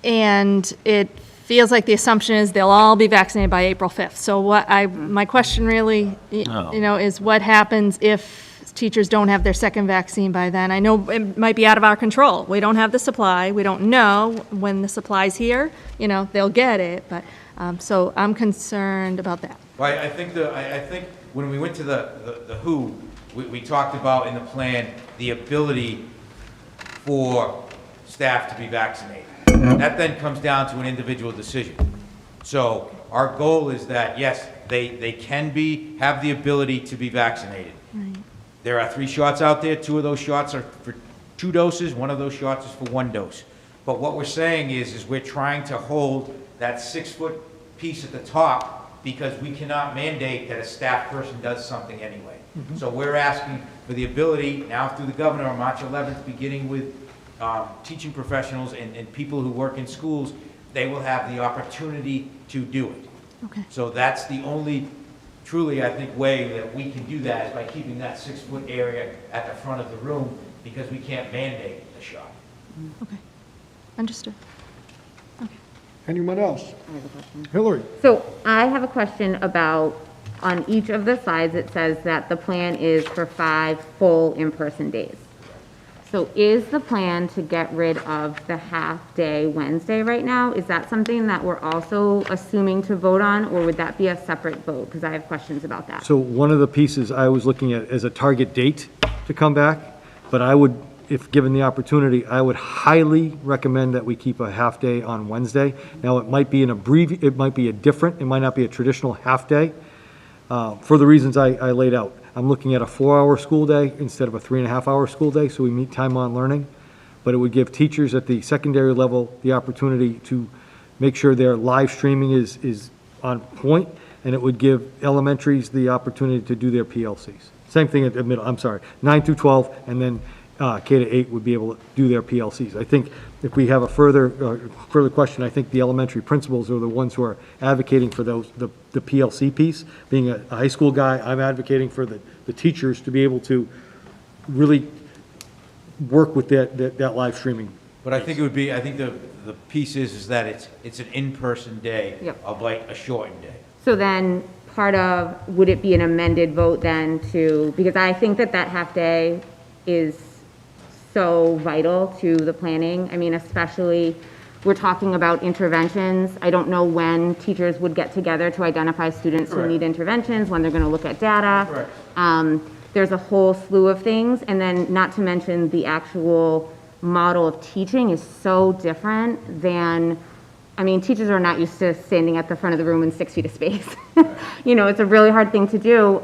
[SPEAKER 13] And it feels like the assumption is they'll all be vaccinated by April 5th. So my question really, is what happens if teachers don't have their second vaccine by then? I know it might be out of our control. We don't have the supply. We don't know when the supply's here, they'll get it. But, so I'm concerned about that.
[SPEAKER 14] Well, I think when we went to the WHO, we talked about in the plan the ability for staff to be vaccinated. That then comes down to an individual decision. So our goal is that, yes, they can have the ability to be vaccinated.
[SPEAKER 13] Right.
[SPEAKER 14] There are 3 shots out there. 2 of those shots are for 2 doses. 1 of those shots is for 1 dose. But what we're saying is we're trying to hold that 6-foot piece at the top because we cannot mandate that a staff person does something anyway. So we're asking for the ability, now through the governor on March 11th, beginning with teaching professionals and people who work in schools, they will have the opportunity to do it.
[SPEAKER 13] Okay.
[SPEAKER 14] So that's the only truly, I think, way that we can do that is by keeping that 6-foot area at the front of the room because we can't mandate the shot.
[SPEAKER 13] Okay, understood.
[SPEAKER 1] Anyone else?
[SPEAKER 15] I have a question.
[SPEAKER 1] Hillary?
[SPEAKER 15] So I have a question about, on each of the slides, it says that the plan is for 5 full in-person days. So is the plan to get rid of the half-day Wednesday right now? Is that something that we're also assuming to vote on, or would that be a separate vote? Because I have questions about that.
[SPEAKER 11] So one of the pieces I was looking at as a target date to come back, but I would, if given the opportunity, I would highly recommend that we keep a half-day on Wednesday. Now, it might be it might be it might not be a traditional half-day, for the reasons I laid out. I'm looking at a 4-hour school day instead of a 3.5-hour school day, so we meet time on learning. But it would give teachers at the secondary level the opportunity to make sure their live streaming is on point, and it would give elementaries the opportunity to do their PLCs. Same thing at the middle, 9 through 12, and then K to 8 would be able to do their PLCs. I think if we have a further question, I think the elementary principals are the ones who are advocating for the PLC piece. Being a high school guy, I'm advocating for the teachers to be able to really work with that live streaming.
[SPEAKER 14] But I think the piece is that it's an in-person day of like a shortened day.
[SPEAKER 15] So then, would it be an amended vote then because I think that half-day is so vital to the planning. I mean, especially, we're talking about interventions. I don't know when teachers would get together to identify students who need interventions, when they're going to look at data.
[SPEAKER 14] Correct.
[SPEAKER 15] There's a whole slew of things, and then not to mention the actual model of teaching is so different than, teachers are not used to standing at the front of the room in 6 feet of space. It's a really hard thing to do.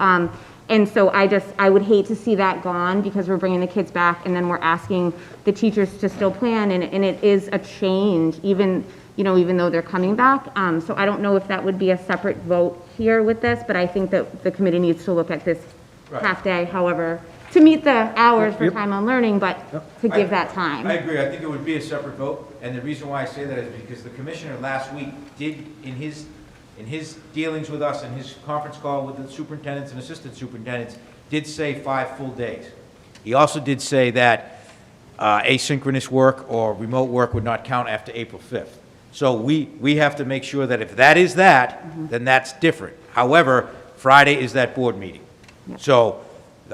[SPEAKER 15] And so I would hate to see that gone because we're bringing the kids back and then we're asking the teachers to still plan, and it is a change, even though they're coming back. So I don't know if that would be a separate vote here with this, but I think that the committee needs to look at this half-day, however, to meet the hours for time on learning, but to give that time.
[SPEAKER 14] I agree. I think it would be a separate vote, and the reason why I say that is because the commissioner last week did, in his dealings with us, in his conference call with the superintendents and assistant superintendents, did say 5 full days. He also did say that asynchronous work or remote work would not count after April 5th. So we have to make sure that if that is then that's different. However, Friday is that board meeting. So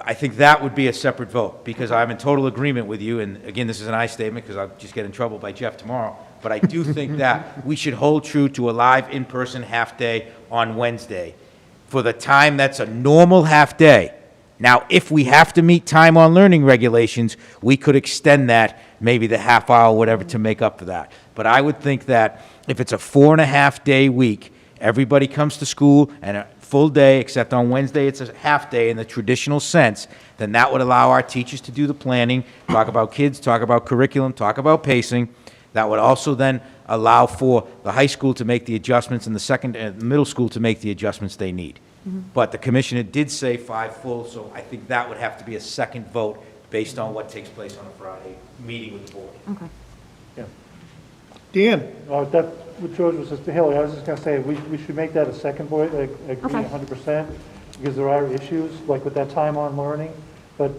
[SPEAKER 14] I think that would be a separate vote, because I'm in total agreement with you, and again, this is an I statement, because I'll just get in trouble by Jeff tomorrow, but I do think that we should hold true to a live in-person half-day on Wednesday for the time that's a normal half-day. Now, if we have to meet time on learning regulations, we could extend that, maybe the half hour, whatever, to make up for that. But I would think that if it's a 4.5-day week, everybody comes to school and a full day, except on Wednesday it's a half day in the traditional sense, then that would allow our teachers to do the planning, talk about kids, talk about curriculum, talk about pacing. That would also then allow for the high school to make the adjustments and the middle school to make the adjustments they need. But the commissioner did say 5 full, so I think that would have to be a second vote based on what takes place on a Friday meeting with the board.
[SPEAKER 15] Okay.
[SPEAKER 1] Dan?
[SPEAKER 5] That, what George was just, Haley, I was just gonna say, we should make that a second vote, I agree
[SPEAKER 15] Okay.
[SPEAKER 5] 100%, because there are issues, like with that time on learning, but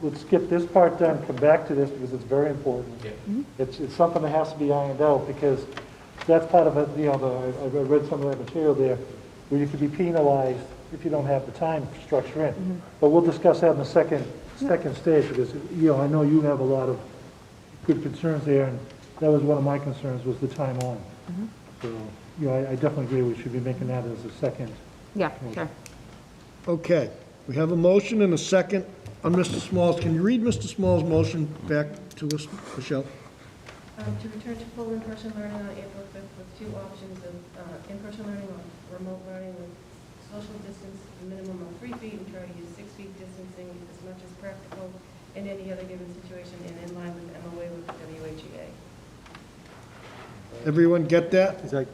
[SPEAKER 5] let's get this part done, come back to this, because it's very important. It's something that has to be ironed out, because that's part of it, you know, I read some of that material there, where you could be penalized if you don't have the time structure in. But we'll discuss that in the second stage, because, you know, I know you have a lot of good concerns there, and that was one of my concerns, was the time on. So, you know, I definitely agree we should be making that as a second.
[SPEAKER 15] Yeah, sure.
[SPEAKER 1] Okay, we have a motion and a second on Mr. Smalls. Can you read Mr. Smalls' motion back to us, Michelle?
[SPEAKER 19] To return to full in-person learning on April 5th with 2 options of in-person learning or remote learning with social distance, a minimum of 3 feet, and try to use 6 feet distancing as much as practical in any other given situation and in line with MOA with the WHEA.
[SPEAKER 1] Everyone get that?
[SPEAKER 17] I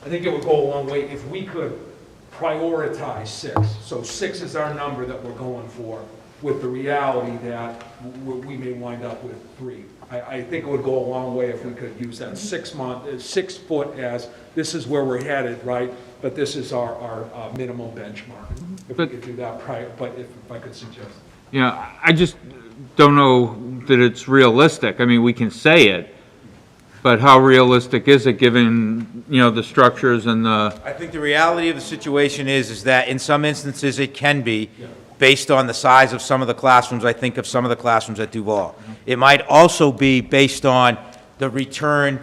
[SPEAKER 17] think it would go a long way if we could prioritize 6. So 6 is our number that we're going for, with the reality that we may wind up with 3. I think it would go a long way if we could use that 6 foot as, this is where we're headed, right? But this is our minimum benchmark. If we could do that but if I could suggest.
[SPEAKER 6] Yeah, I just don't know that it's realistic. I mean, we can say it, but how realistic is it given, you know, the structures and the...
[SPEAKER 14] I think the reality of the situation is that in some instances it can be, based on the size of some of the classrooms. I think of some of the classrooms at Duval. It might also be based on the return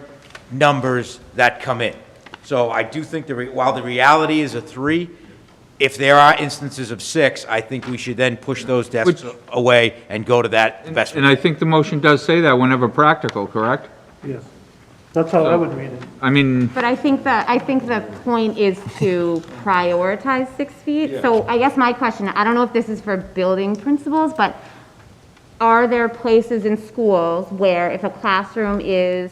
[SPEAKER 14] numbers that come in. So I do think while the reality is a 3, if there are instances of 6, I think we should then push those desks away and go to that investment.
[SPEAKER 6] And I think the motion does say that whenever practical, correct?
[SPEAKER 5] Yes. That's how I would read it.
[SPEAKER 6] I mean...
[SPEAKER 15] But I think the point is to prioritize 6 feet. So I guess my question, I don't know if this is for building principals, but are there places in schools where if a classroom is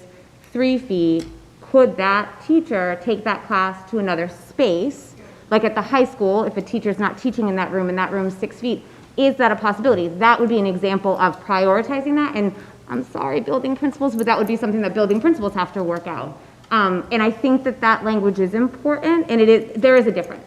[SPEAKER 15] 3 feet, could that teacher take that class to another space? Like at the high school, if a teacher's not teaching in that room and that room's 6 feet, is that a possibility? That would be an example of prioritizing that. And I'm sorry, building principals, but that would be something that building principals have to work out. And I think that language is important, and there is a difference.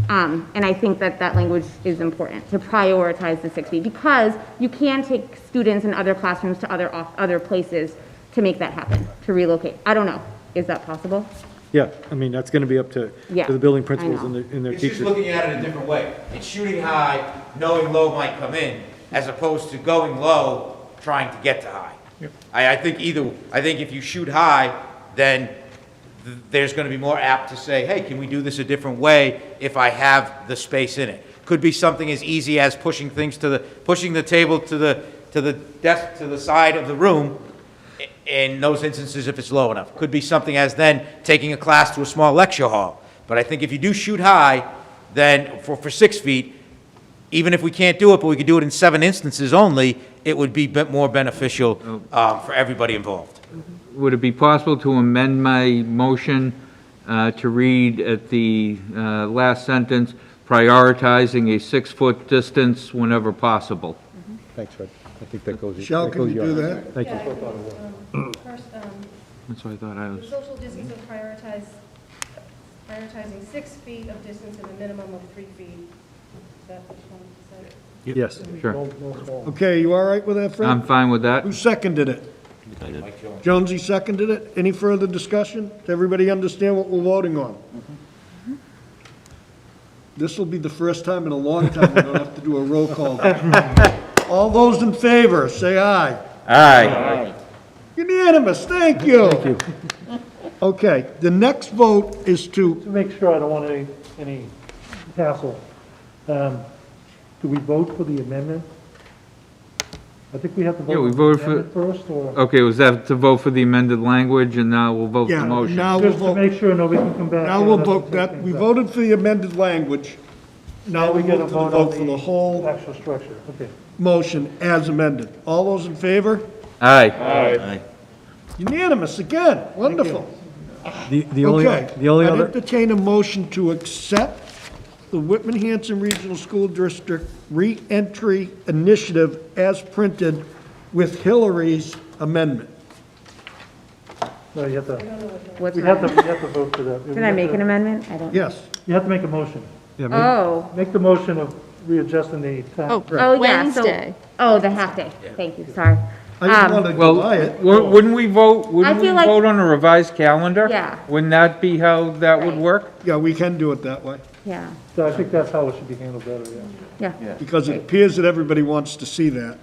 [SPEAKER 15] And I think that language is important, to prioritize the 6 feet, because you can take students in other classrooms to other places to make that happen, to relocate. I don't know. Is that possible?
[SPEAKER 11] Yeah, I mean, that's going to be up to the building principals and their
[SPEAKER 14] It's
[SPEAKER 11] teachers.
[SPEAKER 14] just looking at it a different way. It's shooting high, knowing low might come in, as opposed to going low, trying to get to high. I think if you shoot high, then there's going to be more apt to say, hey, can we do this a different way if I have the space in it? Could be something as easy as pushing the table to the desk to the side of the room. In those instances, if it's low enough. Could be something as then taking a class to a small lecture hall. But I think if you do shoot high, then for 6 feet, even if we can't do it, but we could do it in 7 instances only, it would be more beneficial for everybody involved.
[SPEAKER 6] Would it be possible to amend my motion to read at the last sentence, prioritizing a 6-foot distance whenever possible?
[SPEAKER 12] Thanks, Fred. I think that goes...
[SPEAKER 1] Michelle, can you do that?
[SPEAKER 12] Thank you.
[SPEAKER 19] First,
[SPEAKER 6] That's what I thought I
[SPEAKER 19] the
[SPEAKER 6] was...
[SPEAKER 19] social distance of prioritizing 6 feet of distance and a minimum of 3 feet. Is that what you want to say?
[SPEAKER 6] Yes, sure.
[SPEAKER 1] Okay, you all right with that, Fred?
[SPEAKER 6] I'm fine with that.
[SPEAKER 1] Who seconded it? Jonesy seconded it. Any further discussion? Does everybody understand what we're voting on? This will be the first time in a long time we don't have to do a roll call. All those in favor, say aye.
[SPEAKER 6] Aye.
[SPEAKER 1] Unanimous, thank you. Thank you. Okay, the next vote is
[SPEAKER 5] To make sure I don't want any hassle, do we vote for the amendment? I think we have to vote.
[SPEAKER 6] Yeah, we
[SPEAKER 5] for the
[SPEAKER 6] voted for-
[SPEAKER 5] amendment First, or?
[SPEAKER 6] Okay, was that to vote for the amended language, and now we'll vote
[SPEAKER 1] Yeah,
[SPEAKER 6] the motion?
[SPEAKER 1] now we'll
[SPEAKER 5] Just to
[SPEAKER 1] vote,
[SPEAKER 5] make sure nobody can come back.
[SPEAKER 1] now
[SPEAKER 5] and
[SPEAKER 1] we'll
[SPEAKER 5] us
[SPEAKER 1] vote
[SPEAKER 5] and
[SPEAKER 1] that,
[SPEAKER 5] take
[SPEAKER 1] we
[SPEAKER 5] things
[SPEAKER 1] voted for the amended language. Now
[SPEAKER 5] Now
[SPEAKER 1] we
[SPEAKER 5] we gotta
[SPEAKER 1] move to the
[SPEAKER 5] vote
[SPEAKER 1] vote
[SPEAKER 5] on
[SPEAKER 1] for the
[SPEAKER 5] the
[SPEAKER 1] whole
[SPEAKER 5] actual structure, okay.
[SPEAKER 1] motion as amended. All those in favor?
[SPEAKER 6] Aye.
[SPEAKER 1] Unanimous again, wonderful.
[SPEAKER 11] The only
[SPEAKER 1] Okay,
[SPEAKER 11] other.
[SPEAKER 1] I'd entertain a motion to accept the Whitman Hanson Regional School District Reentry Initiative as printed with Hillary's amendment.
[SPEAKER 5] No, you have to,
[SPEAKER 15] What's
[SPEAKER 5] we
[SPEAKER 15] that?
[SPEAKER 5] have to vote for that.
[SPEAKER 15] Did I make an amendment? I don't.
[SPEAKER 1] Yes.
[SPEAKER 5] You have to make a motion.
[SPEAKER 15] Oh,
[SPEAKER 5] Make the motion of readjusting the time.
[SPEAKER 15] oh, yeah, so,
[SPEAKER 13] Wednesday.
[SPEAKER 15] oh, the half day. Thank you, sorry.
[SPEAKER 1] I just wanted to
[SPEAKER 6] Well,
[SPEAKER 1] buy it.
[SPEAKER 6] wouldn't we vote, wouldn't we
[SPEAKER 15] feel like-
[SPEAKER 6] vote on a revised calendar?
[SPEAKER 15] Yeah.
[SPEAKER 6] Wouldn't that be how that would
[SPEAKER 15] Right.
[SPEAKER 6] work?
[SPEAKER 1] Yeah, we can do it that way,
[SPEAKER 15] Yeah,
[SPEAKER 5] So I think that's how it should be handled better, yeah.
[SPEAKER 15] yeah.
[SPEAKER 1] because it appears that everybody wants to see that.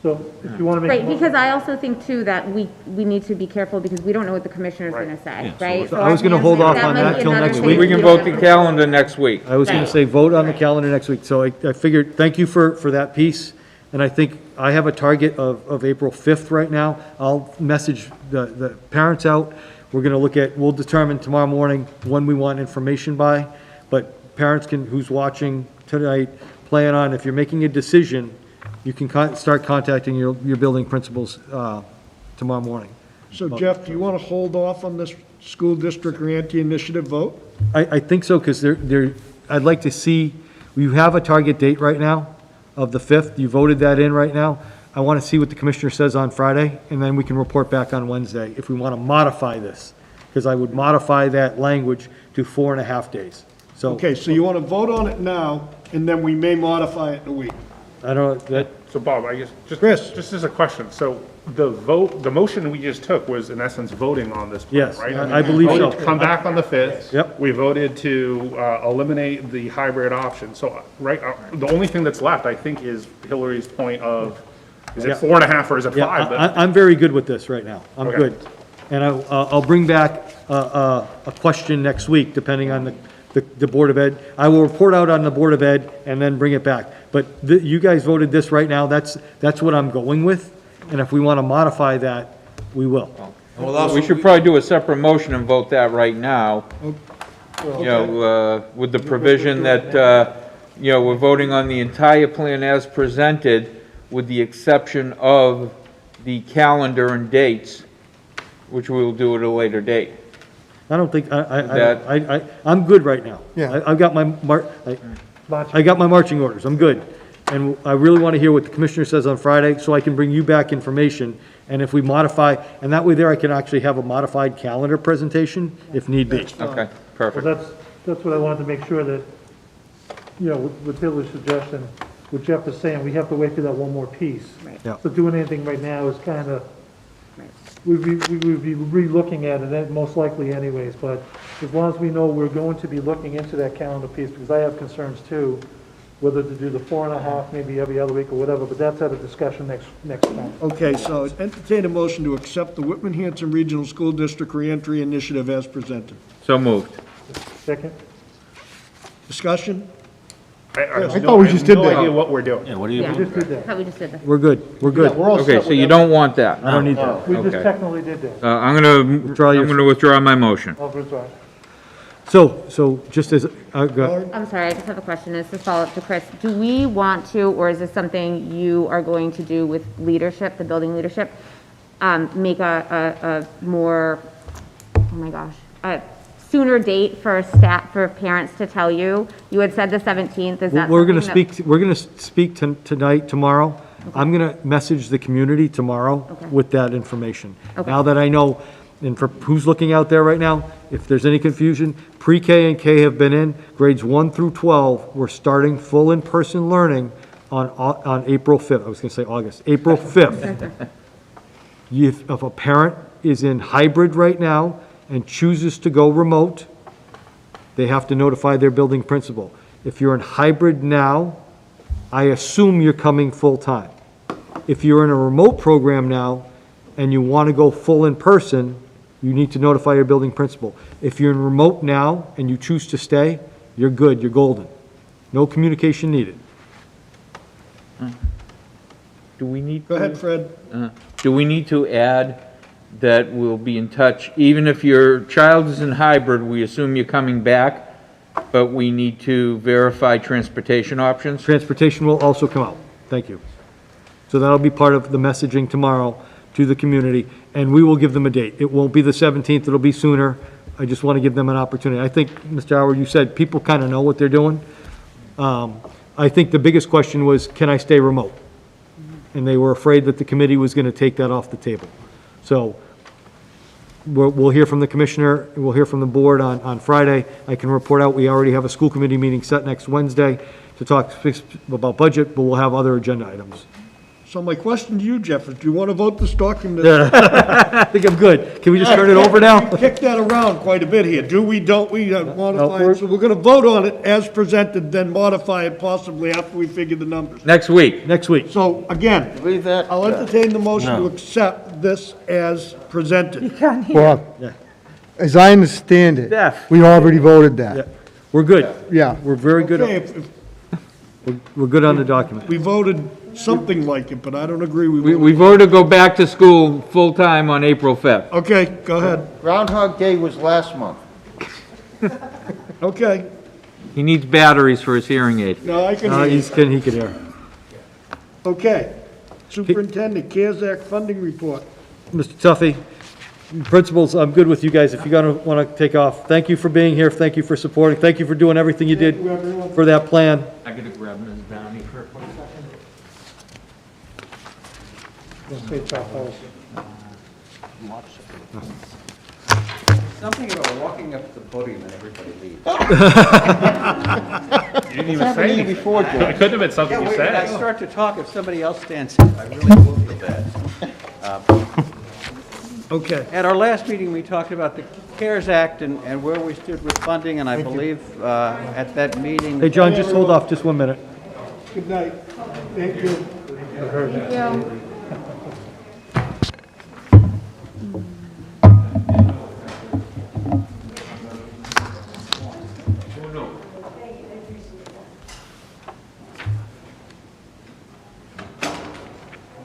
[SPEAKER 5] So if you want to make. a
[SPEAKER 15] Right,
[SPEAKER 5] motion-
[SPEAKER 15] because I also think too that we need to be careful because we don't know what the commissioner's gonna say, right?
[SPEAKER 11] So I was gonna hold off on that till next week.
[SPEAKER 6] We can vote the calendar next week.
[SPEAKER 11] I was going to say, vote on the calendar next week, so I figured, thank you for that piece, and I think I have a target of April 5th right now. I'll message the parents out, we're going to look at, we'll determine tomorrow morning when we want information by, but parents can, who's watching tonight, plan on, if you're making a decision, you can start contacting your building principals tomorrow morning.
[SPEAKER 1] So Jeff, do you want to hold off on this school district reentry initiative vote?
[SPEAKER 11] I think so, because I'd like to see, you have a target date right now of the 5th, you voted that in right now. I want to see what the commissioner says on Friday, and then we can report back on Wednesday if we want to modify this, because I would modify that language to 4.5 days. So,
[SPEAKER 1] Okay, so you want to vote on it now, and then we may modify it in a week.
[SPEAKER 11] I don't, that,
[SPEAKER 10] So Bob, I guess,
[SPEAKER 1] Chris.
[SPEAKER 10] just as a question, so the motion we just took was in essence voting on this plan,
[SPEAKER 11] Yes,
[SPEAKER 10] right?
[SPEAKER 11] I believe
[SPEAKER 10] We
[SPEAKER 11] so.
[SPEAKER 10] voted to come back on the 5th.
[SPEAKER 11] Yep.
[SPEAKER 10] We voted to eliminate the hybrid option. So, right, the only thing that's left, I think, is Hillary's point of, is
[SPEAKER 11] Yeah.
[SPEAKER 10] it 4.5 or is it
[SPEAKER 11] yeah,
[SPEAKER 10] 5?
[SPEAKER 11] I'm very good with this right now. I'm
[SPEAKER 10] Okay.
[SPEAKER 11] good. And I'll bring back a question next week, depending on the Board of Ed. I will report out on the Board of Ed and then bring it back. But you guys voted this right now, that's what I'm going with. And if we want to modify that, we will.
[SPEAKER 6] We should probably do a separate motion and vote that right now. You know, with the provision that, you know, we're voting on the entire plan as presented, with the exception of the calendar and dates, which we will do at a later date.
[SPEAKER 11] I don't think, I'm good right now.
[SPEAKER 12] Yeah.
[SPEAKER 11] I've got I got my marching orders, I'm good. And I really want to hear what the commissioner says on Friday, so I can bring you back information. And if we modify, and that way there I can actually have a modified calendar presentation if need be.
[SPEAKER 6] Okay,
[SPEAKER 5] Well,
[SPEAKER 6] perfect.
[SPEAKER 5] that's what I wanted to make sure that, you know, with Hillary's suggestion, what Jeff is saying, we have to wait for that one more piece.
[SPEAKER 11] Yeah.
[SPEAKER 5] So doing anything right now is kind of, we would be re-looking at it most likely anyways, but as long as we know we're going to be looking into that calendar piece, because I have concerns too, whether to do the 4.5, maybe every other week or whatever, but that's at a discussion next time.
[SPEAKER 1] Okay, so entertain a motion to accept the Whitman Hanson Regional School District Reentry Initiative as presented.
[SPEAKER 6] So moved.
[SPEAKER 5] Second?
[SPEAKER 1] Discussion?
[SPEAKER 10] I
[SPEAKER 12] thought we just did
[SPEAKER 10] no
[SPEAKER 12] that.
[SPEAKER 10] idea what we're doing.
[SPEAKER 18] Yeah, what do you?
[SPEAKER 15] Yeah.
[SPEAKER 5] We just did that.
[SPEAKER 15] Thought we just did that.
[SPEAKER 11] We're good, we're good.
[SPEAKER 6] Okay, so you don't want that?
[SPEAKER 11] I don't need that.
[SPEAKER 5] We just
[SPEAKER 6] Okay.
[SPEAKER 5] technically did that.
[SPEAKER 6] I'm gonna withdraw my motion.
[SPEAKER 5] I'll withdraw.
[SPEAKER 11] So just as, go-
[SPEAKER 15] I'm sorry, I just have a question. This is follow-up to Chris. Do we want to, or is this something you are going to do with leadership, the building leadership? Make a more, oh my gosh, a sooner date for staff, for parents to tell you? You had said the 17th, is that
[SPEAKER 11] we're going to
[SPEAKER 15] something that-
[SPEAKER 11] speak, we're going to speak tonight, tomorrow. I'm going to message the community tomorrow
[SPEAKER 15] Okay.
[SPEAKER 11] with that information.
[SPEAKER 15] Okay.
[SPEAKER 11] Now that I know, and for who's looking out there right now, if there's any confusion, pre-K and K have been in, grades 1 through 12, we're starting full in-person learning on April 5th. I was going to say August, April 5th. If a parent is in hybrid right now and chooses to go remote, they have to notify their building principal. If you're in hybrid now, I assume you're coming full-time. If you're in a remote program now and you want to go full in person, you need to notify your building principal. If you're in remote now and you choose to stay, you're good, you're golden. No communication needed.
[SPEAKER 6] Do we need?
[SPEAKER 1] Go ahead, Fred.
[SPEAKER 6] Do we need to add that we'll be in touch, even if your child is in hybrid, we assume you're coming back, but we need to verify transportation options?
[SPEAKER 11] Transportation will also come out. Thank you. So that'll be part of the messaging tomorrow to the community, and we will give them a date. It won't be the 17th, it'll be sooner. I just want to give them an opportunity. I think, Mr. Howard, you said people kind of know what they're doing. I think the biggest question was, can I stay remote? And they were afraid that the committee was going to take that off the table. So we'll hear from the commissioner, and we'll hear from the board on Friday. I can report out, we already have a school committee meeting set next Wednesday to talk about budget, but we'll have other agenda items.
[SPEAKER 1] So my question to you, Jeff, is do you want to vote this document?
[SPEAKER 11] I think I'm good. Can we just turn it over now?
[SPEAKER 1] We kicked that around quite a bit here. Do we, don't we modify
[SPEAKER 11] No,
[SPEAKER 1] it? So we're going to vote on it as presented, then modify it possibly after we figure the numbers.
[SPEAKER 6] Next week.
[SPEAKER 11] Next week.
[SPEAKER 1] So again, I'll entertain the motion to
[SPEAKER 12] No.
[SPEAKER 1] accept this as presented.
[SPEAKER 12] Well, as I understand it,
[SPEAKER 11] Jeff.
[SPEAKER 12] we already voted that.
[SPEAKER 11] We're good.
[SPEAKER 12] Yeah.
[SPEAKER 11] We're very good.
[SPEAKER 1] Okay, if
[SPEAKER 11] We're good on the document.
[SPEAKER 1] we voted something like it, but I don't agree
[SPEAKER 6] We voted to go back to school full-time on April 5th.
[SPEAKER 1] Okay, go ahead.
[SPEAKER 20] Groundhog Day was last month.
[SPEAKER 1] Okay.
[SPEAKER 6] He needs batteries for his hearing aid.
[SPEAKER 1] No, I can
[SPEAKER 11] No,
[SPEAKER 1] hear you.
[SPEAKER 11] he can hear.
[SPEAKER 1] Okay. Superintendent, CARES Act funding report.
[SPEAKER 11] Mr. Tuffy, principals, I'm good with you guys. If you're going to want to take off, thank you for being here. Thank you for supporting. Thank you for doing everything you did for that plan.
[SPEAKER 6] I gotta grab Ms. Downey for a quick second.
[SPEAKER 20] Something about walking up to the podium and everybody leaves.
[SPEAKER 10] You didn't even say anything.
[SPEAKER 20] Before, George.
[SPEAKER 10] It couldn't have been something you
[SPEAKER 20] When
[SPEAKER 10] said.
[SPEAKER 20] I start to talk, if somebody else stands up, I really will feel bad.
[SPEAKER 1] Okay.
[SPEAKER 20] At our last meeting, we talked about the CARES Act and where we stood with funding, and I believe at that meeting.
[SPEAKER 11] Hey, John, just hold off just 1 minute.
[SPEAKER 1] Good night. Thank you.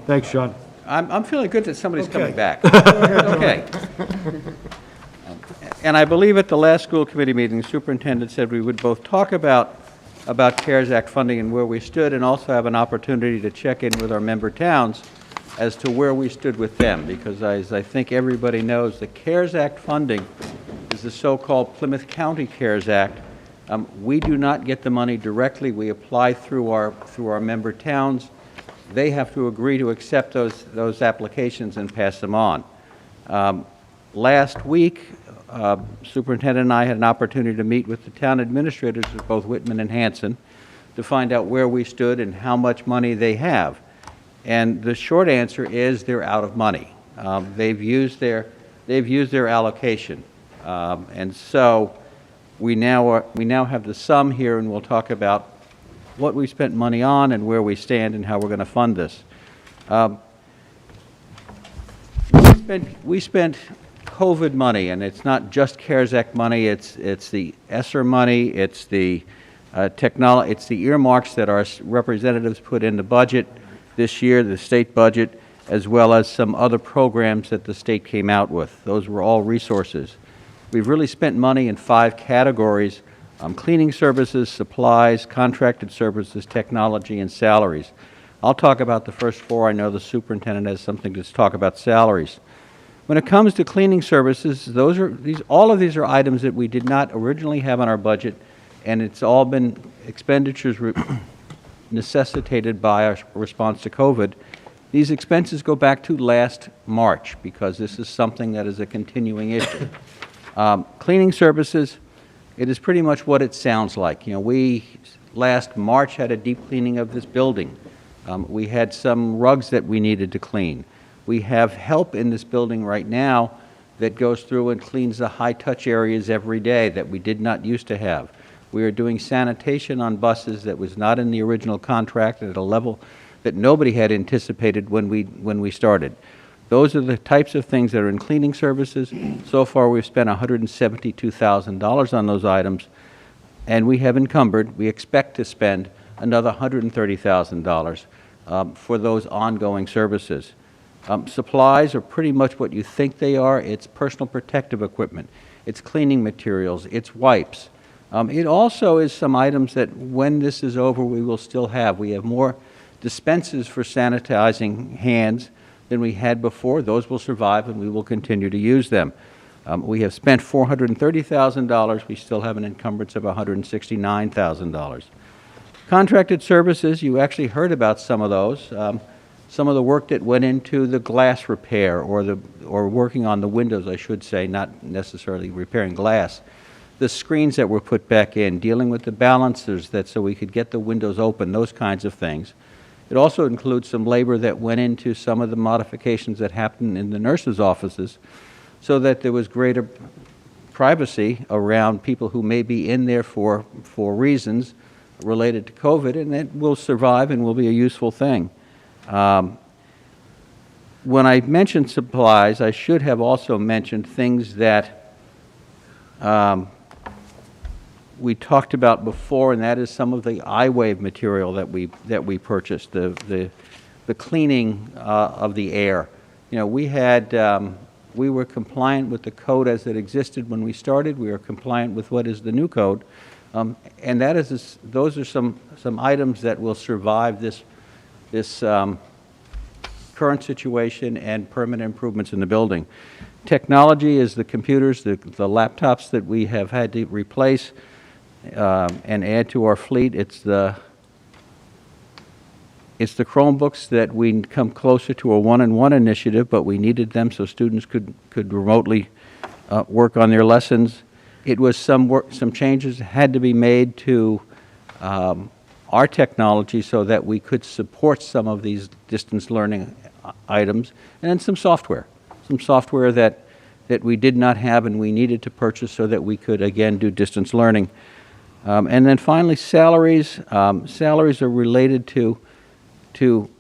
[SPEAKER 11] Thanks, John.
[SPEAKER 20] I'm feeling good that somebody's
[SPEAKER 1] Okay.
[SPEAKER 20] coming back. Okay. And I believe at the last school committee meeting, the superintendent said we would both talk about CARES Act funding and where we stood, and also have an opportunity to check in with our member towns as to where we stood with them, because as I think everybody knows, the CARES Act funding is the so-called Plymouth County CARES Act. We do not get the money directly. We apply through our member towns. They have to agree to accept those applications and pass them on. Last week, Superintendent and I had an opportunity to meet with the town administrators of both Whitman and Hanson to find out where we stood and how much money they have. And the short answer is they're out of money. They've used their allocation. And so we now have the sum here, and we'll talk about what we spent money on and where we stand and how we're going to fund this. We spent COVID money, and it's not just CARES Act money, it's the ESSER money, it's the it's the earmarks that our representatives put in the budget this year, the state budget, as well as some other programs that the state came out with. Those were all resources. We've really spent money in 5 categories: cleaning services, supplies, contracted services, technology, and salaries. I'll talk about the first 4. I know the superintendent has something to talk about salaries. When it comes to cleaning services, all of these are items that we did not originally have in our budget, and it's all been expenditures necessitated by our response to COVID. These expenses go back to last March, because this is something that is a continuing issue. Cleaning services, it is pretty much what it sounds like. You know, we last March had a deep cleaning of this building. We had some rugs that we needed to clean. We have help in this building right now that goes through and cleans the high-touch areas every day that we did not used to have. We are doing sanitation on buses that was not in the original contract at a level that nobody had anticipated when we started. Those are the types of things that are in cleaning services. So far, we've spent $172,000 on those items, and we have encumbered. We expect to spend another $130,000 for those ongoing services. Supplies are pretty much what you think they are. It's personal protective equipment. It's cleaning materials. It's wipes. It also is some items that when this is over, we will still have. We have more dispensers for sanitizing hands than we had before. Those will survive, and we will continue to use them. We have spent $430,000. We still have an encumbrance of $169,000. Contracted services, you actually heard about some of those. Some of the work that went into the glass repair or working on the windows, I should say, not necessarily repairing glass. The screens that were put back in, dealing with the balancers so we could get the windows open, those kinds of things. It also includes some labor that went into some of the modifications that happened in the nurses' offices so that there was greater privacy around people who may be in there for reasons related to COVID, and it will survive and will be a useful thing. When I mentioned supplies, I should have also mentioned things that we talked about before, and that is some of the iWave material that we purchased, the cleaning of the air. You know, we were compliant with the code as it existed when we started. We are compliant with what is the new code, and those are some items that will survive this current situation and permanent improvements in the building. Technology is the computers, the laptops that we have had to replace and add to our fleet. It's the Chromebooks that we come closer to a one-on-one initiative, but we needed them so students could remotely work on their lessons. It was some changes had to be made to our technology so that we could support some of these distance learning items, and then some software that we did not have and we needed to purchase so that we could, again, do distance learning. And then finally, salaries. Salaries are related to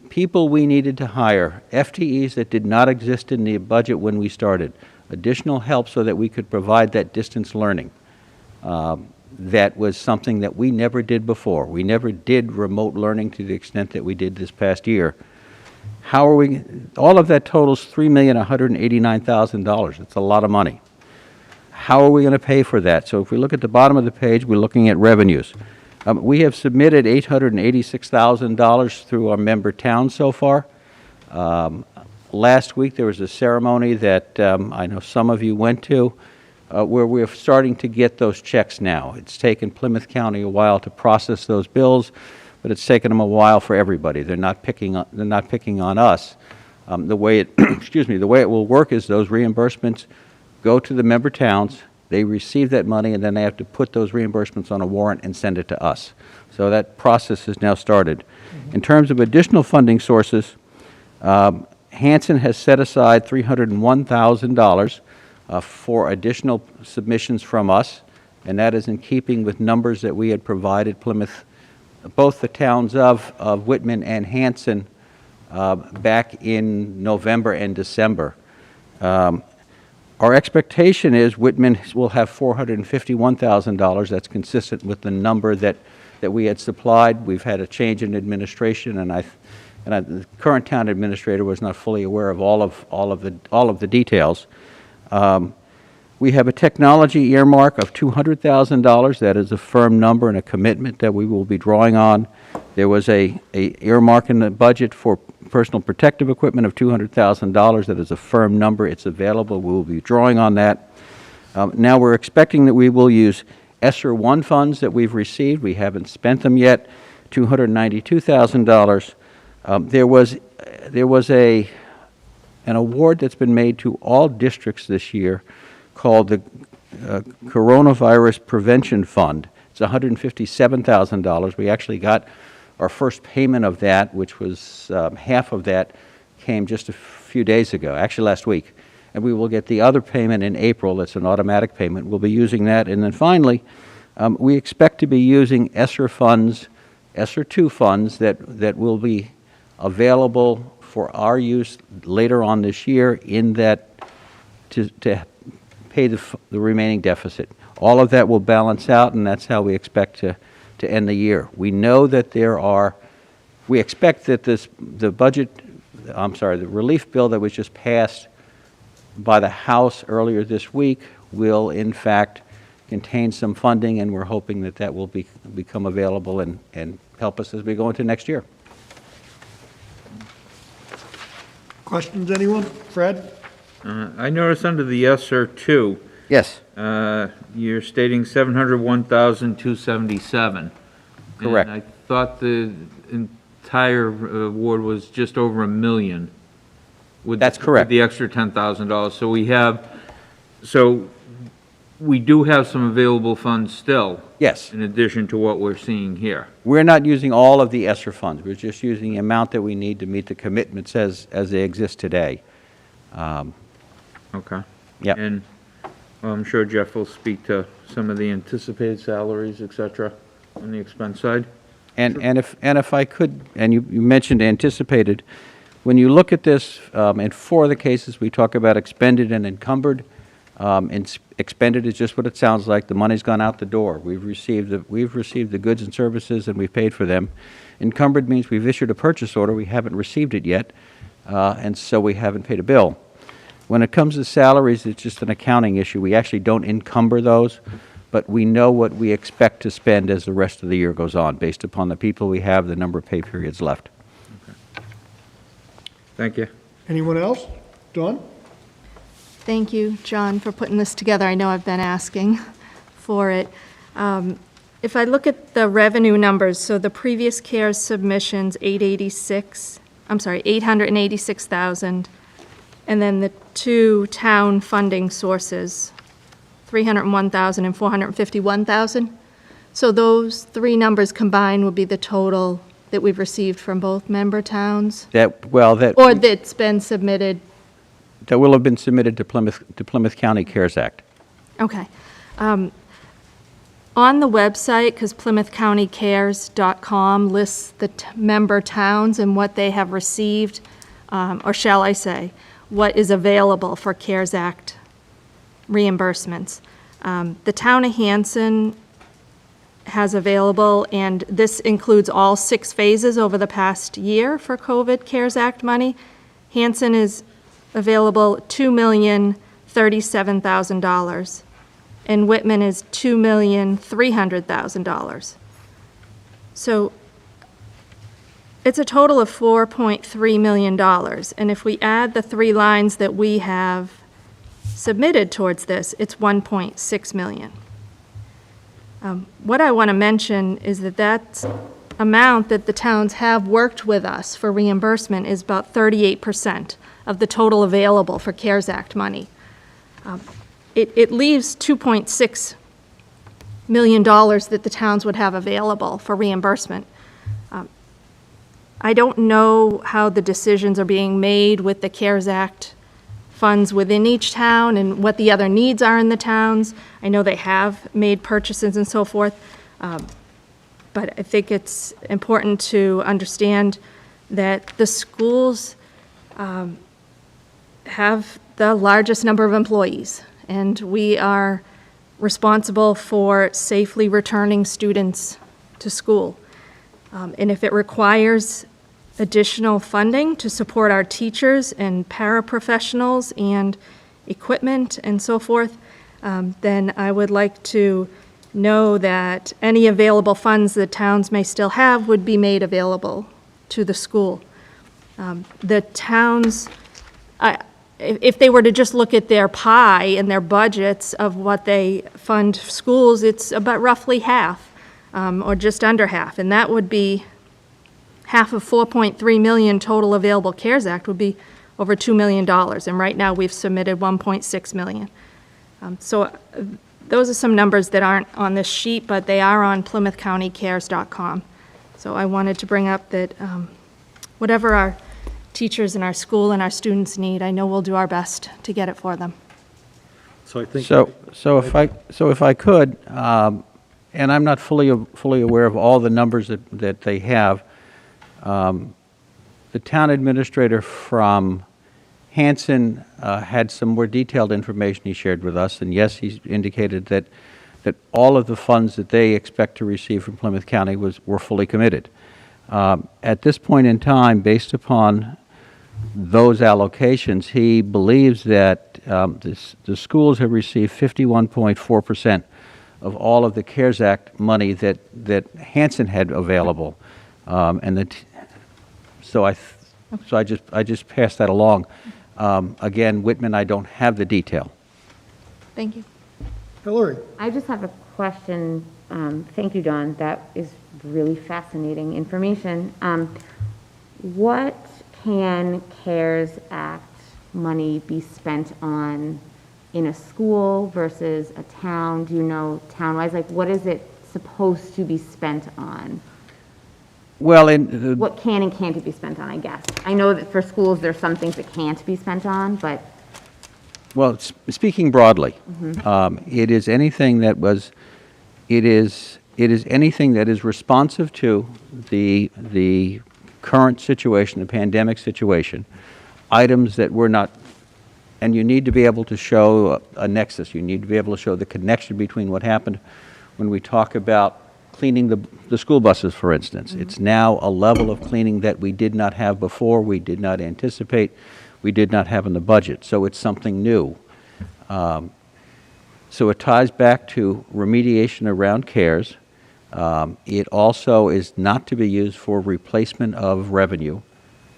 [SPEAKER 20] people we needed to hire, FTEs that did not exist in the budget when we started, additional help so that we could provide that distance learning. That was something that we never did before. We never did remote learning to the extent that we did this past year. How are we, all of that totals $3,189,000. It's a lot of money. How are we going to pay for that? So if we look at the bottom of the page, we're looking at revenues. We have submitted $886,000 through our member towns so far. Last week there was a ceremony that I know some of you went to where we're starting to get those checks now. It's taken Plymouth County a while to process those bills, but it's taken them a while for everybody. They're not picking on us. The way it the way it will work is those reimbursements go to the member towns, they receive that money, and then they have to put those reimbursements on a warrant and send it to us. So that process has now started. In terms of additional funding sources, Hanson has set aside $301,000 for additional submissions from us, and that is in keeping with numbers that we had provided Plymouth, both the towns of Whitman and Hanson back in November and December. Our expectation is Whitman will have $451,000. That's consistent with the number that we had supplied. We've had a change in administration, and the current town administrator was not fully aware of all of the details. We have a technology earmark of $200,000. That is a firm number and a commitment that we will be drawing on. There was a earmark in the budget for personal protective equipment of $200,000. That is a firm number. It's available. We will be drawing on that. Now we're expecting that we will use ESSER 1 funds that we've received. We haven't spent them yet, $292,000. There was an award that's been made to all districts this year called the Coronavirus Prevention Fund. It's $157,000. We actually got our first payment of that, which was half of that came just a few days ago, actually last week. and we will get the other payment in April. That's an automatic payment. We'll be using that. And then finally, we expect to be using ESSER funds, ESSER 2 funds that will be available for our use later on this year in that to pay the remaining deficit. All of that will balance out, and that's how we expect to end the year. We know that we expect that the relief bill that was just passed by the House earlier this week will in fact contain some funding, and we're hoping that that will become available and help us as we go into next year.
[SPEAKER 1] Questions, anyone? Fred?
[SPEAKER 6] I noticed under the ESSER 2.
[SPEAKER 20] Yes.
[SPEAKER 6] You're stating 701,277.
[SPEAKER 20] Correct.
[SPEAKER 6] And I thought the entire award was just over $1 million.
[SPEAKER 20] That's correct.
[SPEAKER 6] With the extra $10,000. So we do have some available funds still.
[SPEAKER 20] Yes.
[SPEAKER 6] In addition to what we're seeing here.
[SPEAKER 20] We're not using all of the ESSER funds. We're just using the amount that we need to meet the commitments as they exist today.
[SPEAKER 6] Okay.
[SPEAKER 20] Yeah.
[SPEAKER 6] And I'm sure Jeff will speak to some of the anticipated salaries, et cetera, on the expense side.
[SPEAKER 20] And if I could, and you mentioned anticipated, when you look at this, in 4 of the cases we talk about expended and encumbered. Expended is just what it sounds like. The money's gone out the door. We've received the goods and services, and we've paid for them. Encumbered means we've issued a purchase order. We haven't received it yet, and so we haven't paid a bill. When it comes to salaries, it's just an accounting issue. We actually don't encumber those, but we know what we expect to spend as the rest of the year goes on, based upon the people we have, the number of pay periods left.
[SPEAKER 6] Okay. Thank you.
[SPEAKER 1] Anyone else? Dawn?
[SPEAKER 13] Thank you, John, for putting this together. I know I've been asking for it. If I look at the revenue numbers, so the previous CARES submissions, 886,000, and then the 2 town funding sources, 301,000 and 451,000. So those 3 numbers combined would be the total that we've received from both member towns? Or that's been submitted.
[SPEAKER 20] That will have been submitted to Plymouth County CARES Act.
[SPEAKER 13] Okay. On the website, because PlymouthCountyCares.com lists the member towns and what they have received, or shall I say, what is available for CARES Act reimbursements. The town of Hanson has available, and this includes all 6 phases over the past year for COVID CARES Act money. Hanson is available $2,037,000, and Whitman is $2,300,000. So it's a total of $4.3 million, and if we add the 3 lines that we have submitted towards this, it's $1.6 million. What I want to mention is that amount that the towns have worked with us for reimbursement is about 38% of the total available for CARES Act money. It leaves $2.6 million that the towns would have available for reimbursement. I don't know how the decisions are being made with the CARES Act funds within each town and what the other needs are in the towns. I know they have made purchases and so forth, but I think it's important to understand that the schools have the largest number of employees, and we are responsible for safely returning students to school. And if it requires additional funding to support our teachers and paraprofessionals and equipment and so forth, then I would like to know that any available funds that towns may still have would be made available to the school. The towns, if they were to just look at their pie and their budgets of what they fund schools, it's about roughly half, or just under half, and that would be half of 4.3 million total available CARES Act would be over $2 million, and right now we've submitted 1.6 million. So those are some numbers that aren't on this sheet, but they are on PlymouthCountyCares.com. So I wanted to bring up that whatever our teachers in our school and our students need. I know we'll do our best to get it for them.
[SPEAKER 11] So I think.
[SPEAKER 20] So if I could, and I'm not fully aware of all the numbers that they have, the town administrator from Hanson had some more detailed information he shared with us, and yes, he's indicated that all of the funds that they expect to receive from Plymouth County were fully committed. At this point in time, based upon those allocations, he believes that the schools have received 51.4% of all of the CARES Act money that Hanson had available, so I just passed that along. Again, Whitman, I don't have the detail.
[SPEAKER 13] Thank you.
[SPEAKER 1] Hillary?
[SPEAKER 15] I just have a question. Thank you, Don. That is really fascinating information. What can CARES Act money be spent on in a school versus a town? Do you know town-wise? Like, what is it supposed to be spent on?
[SPEAKER 20] Well,
[SPEAKER 15] What can and can't it be spent on, I guess? I know that for schools, there's some things that can't be spent on, but...
[SPEAKER 20] Well, speaking broadly,
[SPEAKER 15] Mm-hmm.
[SPEAKER 20] it is anything that is responsive to the current situation, the pandemic situation, items that were not, and you need to be able to show a nexus. You need to be able to show the connection between what happened when we talk about cleaning the school buses, for instance.
[SPEAKER 15] Mm-hmm.
[SPEAKER 20] It's now a level of cleaning that we did not have before, we did not anticipate, we did not have in the budget, so it's something new. So it ties back to remediation around CARES. It also is not to be used for replacement of revenue.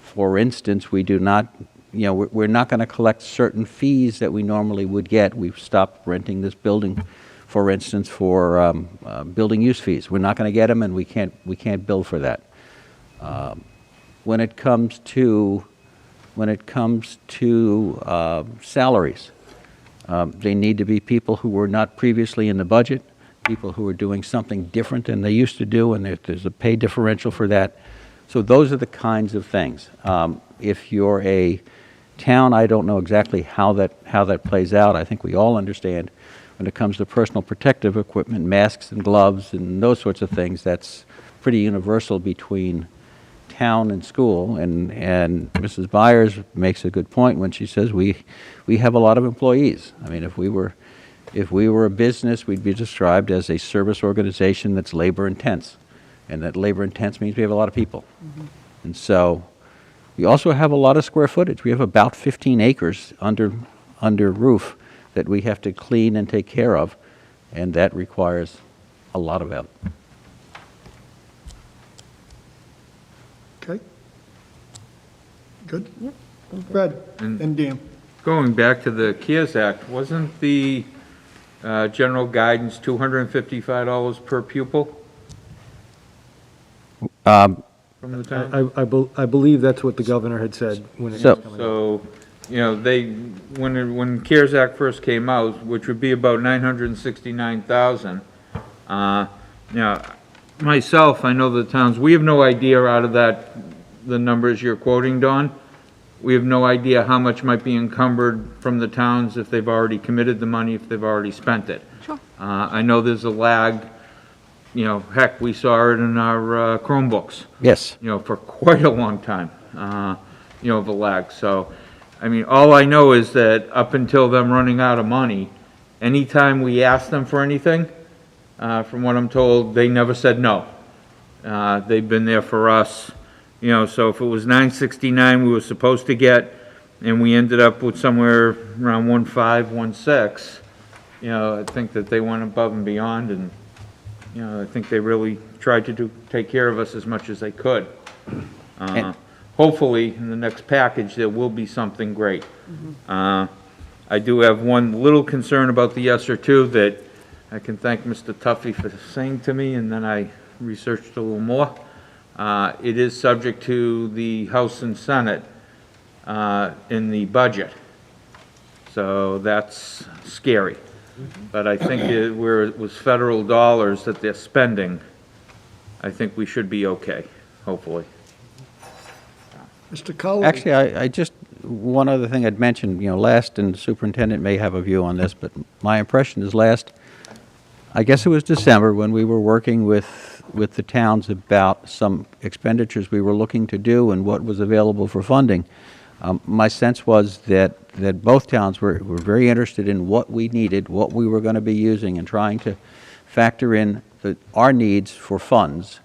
[SPEAKER 20] For instance, we do not, we're not going to collect certain fees that we normally would get. We've stopped renting this building, for instance, for building use fees. We're not going to get them, and we can't bill for that. When it comes to salaries, they need to be people who were not previously in the budget, people who are doing something different than they used to do, and there's a pay differential for that. So those are the kinds of things. If you're a town, I don't know exactly how that plays out. I think we all understand when it comes to personal protective equipment, masks and gloves and those sorts of things, that's pretty universal between town and school. And Mrs. Byers makes a good point when she says we have a lot of employees. I mean, if we were a business, we'd be described as a service organization that's labor intense. And that labor intense means we have a lot of people.
[SPEAKER 15] Mm-hmm.
[SPEAKER 20] And so we also have a lot of square footage. We have about 15 acres under roof that we have to clean and take care of, and that requires a lot of help.
[SPEAKER 1] Okay. Good?
[SPEAKER 15] Yep.
[SPEAKER 1] Fred and Dan.
[SPEAKER 6] Going back to the CARES Act, wasn't the general guidance $255 per pupil from the town?
[SPEAKER 11] I believe that's what the governor had said when it was coming out.
[SPEAKER 6] So, when CARES Act first came out, which would be about $969,000, myself, I know the towns, we have no idea out of that, the numbers you're quoting, Dawn. We have no idea how much might be encumbered from the towns if they've already committed the money, if they've already spent it.
[SPEAKER 13] Sure.
[SPEAKER 6] I know there's a lag, heck, we saw it in our Chromebooks.
[SPEAKER 20] Yes.
[SPEAKER 6] For quite a long time, of a lag. So, I mean, all I know is that up until them running out of money, anytime we asked them for anything, from what I'm told, they never said no. They've been there for us, so if it was $969 we were supposed to get, and we ended up with somewhere around 1.5, 1.6, I think that they went above and beyond, and, I think they really tried to take care of us as much as they could. Hopefully, in the next package, there will be something great. I do have one little concern about the ESSER too, that I can thank Mr. Tuffy for saying to me, and then I researched a little more. It is subject to the House and Senate in the budget, so that's scary. But I think where it was federal dollars that they're spending, I think we should be okay, hopefully.
[SPEAKER 1] Mr. Cullery?
[SPEAKER 20] Actually, I just, one other thing I'd mention, last, and the superintendent may have a view on this, but my impression is last, I guess it was December, when we were working with the towns about some expenditures we were looking to do and what was available for funding. My sense was that both towns were very interested in what we needed, what we were going to be using, and trying to factor in our needs for funds,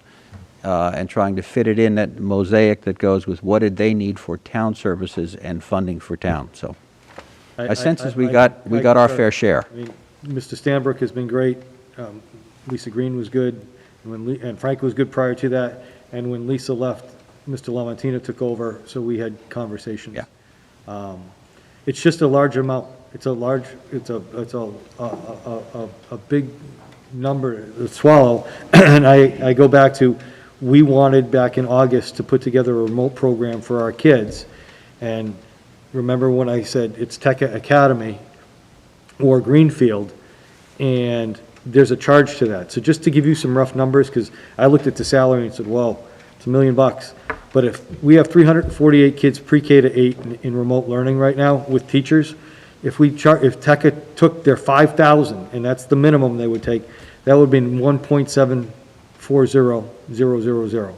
[SPEAKER 20] and trying to fit it in that mosaic that goes with what did they need for town services and funding for town. So my sense is we got our fair share.
[SPEAKER 11] I mean, Mr. Stanbrook has been great. Lisa Green was good, and Frank was good prior to that. And when Lisa left, Mr. Lamontina took over, so we had conversations.
[SPEAKER 20] Yeah.
[SPEAKER 11] It's just a large amount. It's a big number to swallow. And I go back to, we wanted back in August to put together a remote program for our kids. And remember when I said it's Tech Academy or Greenfield, and there's a charge to that. So just to give you some rough numbers, because I looked at the salary and said, well, it's $1 million. But if we have 348 kids pre-K to 8 in remote learning right now with teachers, if Tech took their 5,000, and that's the minimum they would take, that would be 1.740000.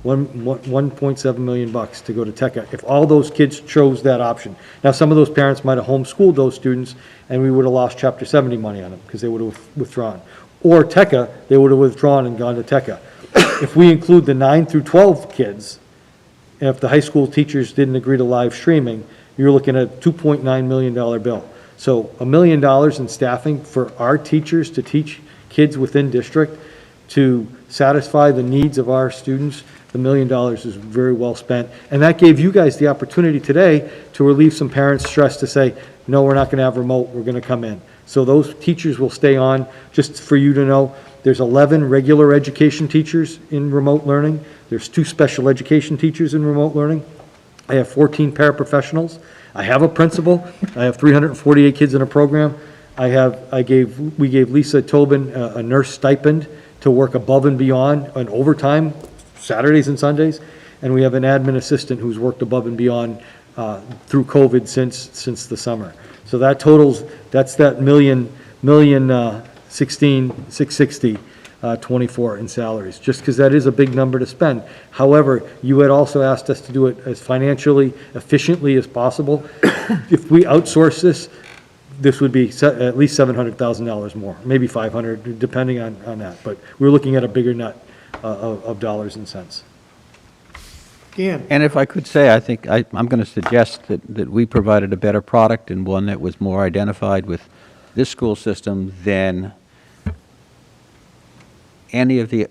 [SPEAKER 11] $1.7 million to go to Tech. If all those kids chose that option. Now, some of those parents might have homeschooled those students, and we would have lost Chapter 70 money on them because they would have withdrawn. Or Tech, they would have withdrawn and gone to Tech. If we include the 9 through 12 kids, and if the high school teachers didn't agree to live streaming, you're looking at a $2.9 million bill. So $1 million in staffing for our teachers to teach kids within district to satisfy the needs of our students, the $1 million is very well spent. And that gave you guys the opportunity today to relieve some parents' stress to say, no, we're not going to have remote, we're going to come in. So those teachers will stay on. Just for you to know, there's 11 regular education teachers in remote learning. There's 2 special education teachers in remote learning. I have 14 paraprofessionals. I have a principal. I have 348 kids in a program. We gave Lisa Tobin a nurse stipend to work above and beyond on overtime, Saturdays and Sundays. And we have an admin assistant who's worked above and beyond through COVID since the summer. So that totals, that's that million 16,660, 24 in salaries, just because that is a big number to spend. However, you had also asked us to do it as financially efficiently as possible. If we outsource this would be at least $700,000 more, maybe 500, depending on that. But we're looking at a bigger nut of dollars and cents.
[SPEAKER 1] Dan?
[SPEAKER 20] And if I could say, I think I'm going to suggest that we provided a better product and one that was more identified with this school system than any of the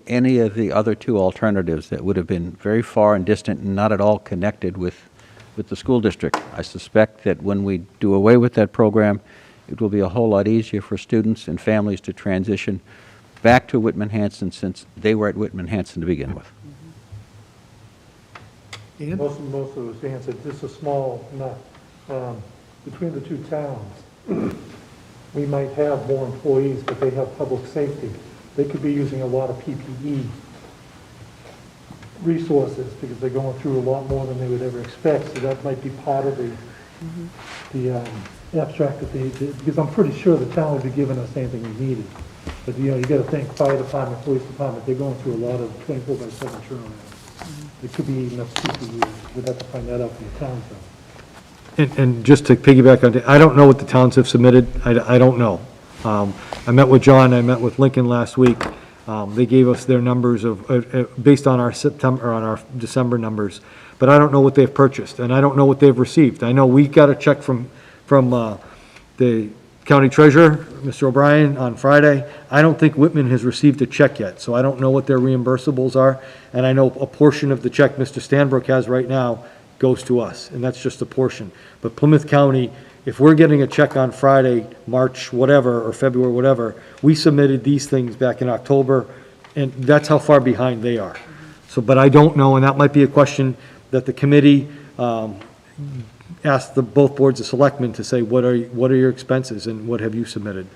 [SPEAKER 20] other 2 alternatives that would have been very far and distant and not at all connected with the school district. I suspect that when we do away with that program, it will be a whole lot easier for students and families to transition back to Whitman Hanson, since they were at Whitman Hanson to begin with.
[SPEAKER 1] Dan?
[SPEAKER 10] Most of it was answered. Just a small nut. Between the 2 towns, we might have more employees, but they have public safety. They could be using a lot of PPE resources because they're going through a lot more than they would ever expect. So that might be part of the abstract that because I'm pretty sure the town would be giving us anything we needed. But you got to think fire department, police department, they're going through a lot of 24/7 turnaround. It could be enough PPE. We'd have to find that out from the towns though.
[SPEAKER 11] And just to piggyback on, I don't know what the towns have submitted. I don't know. I met with John, I met with Lincoln last week. They gave us their numbers based on our December numbers, but I don't know what they've purchased, and I don't know what they've received. I know we got a check from the county treasurer, Mr. O'Brien, on Friday. I don't think Whitman has received a check yet, so I don't know what their reimbursables are, and I know a portion of the check Mr. Stanbrook has right now goes to us, and that's just a portion. But Plymouth County, if we're getting a check on Friday, March whatever, or February whatever, we submitted these things back in October, and that's how far behind they are. So, but I don't know, and that might be a question that the committee ask both boards of selectmen to say, what are your expenses and what have you submitted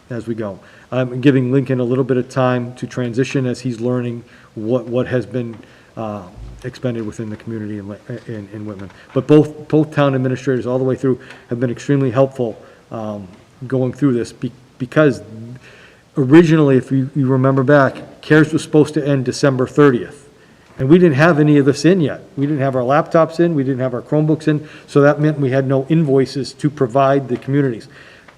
[SPEAKER 11] as we go. I'm giving Lincoln a little bit of time to transition as he's learning what has been expended within the community in Whitman. But both town administrators all the way through have been extremely helpful going through this because originally, if you remember back, CARES was supposed to end December 30th. And we didn't have any of this in yet. We didn't have our laptops in, we didn't have our Chromebooks in, so that meant we had no invoices to provide the communities.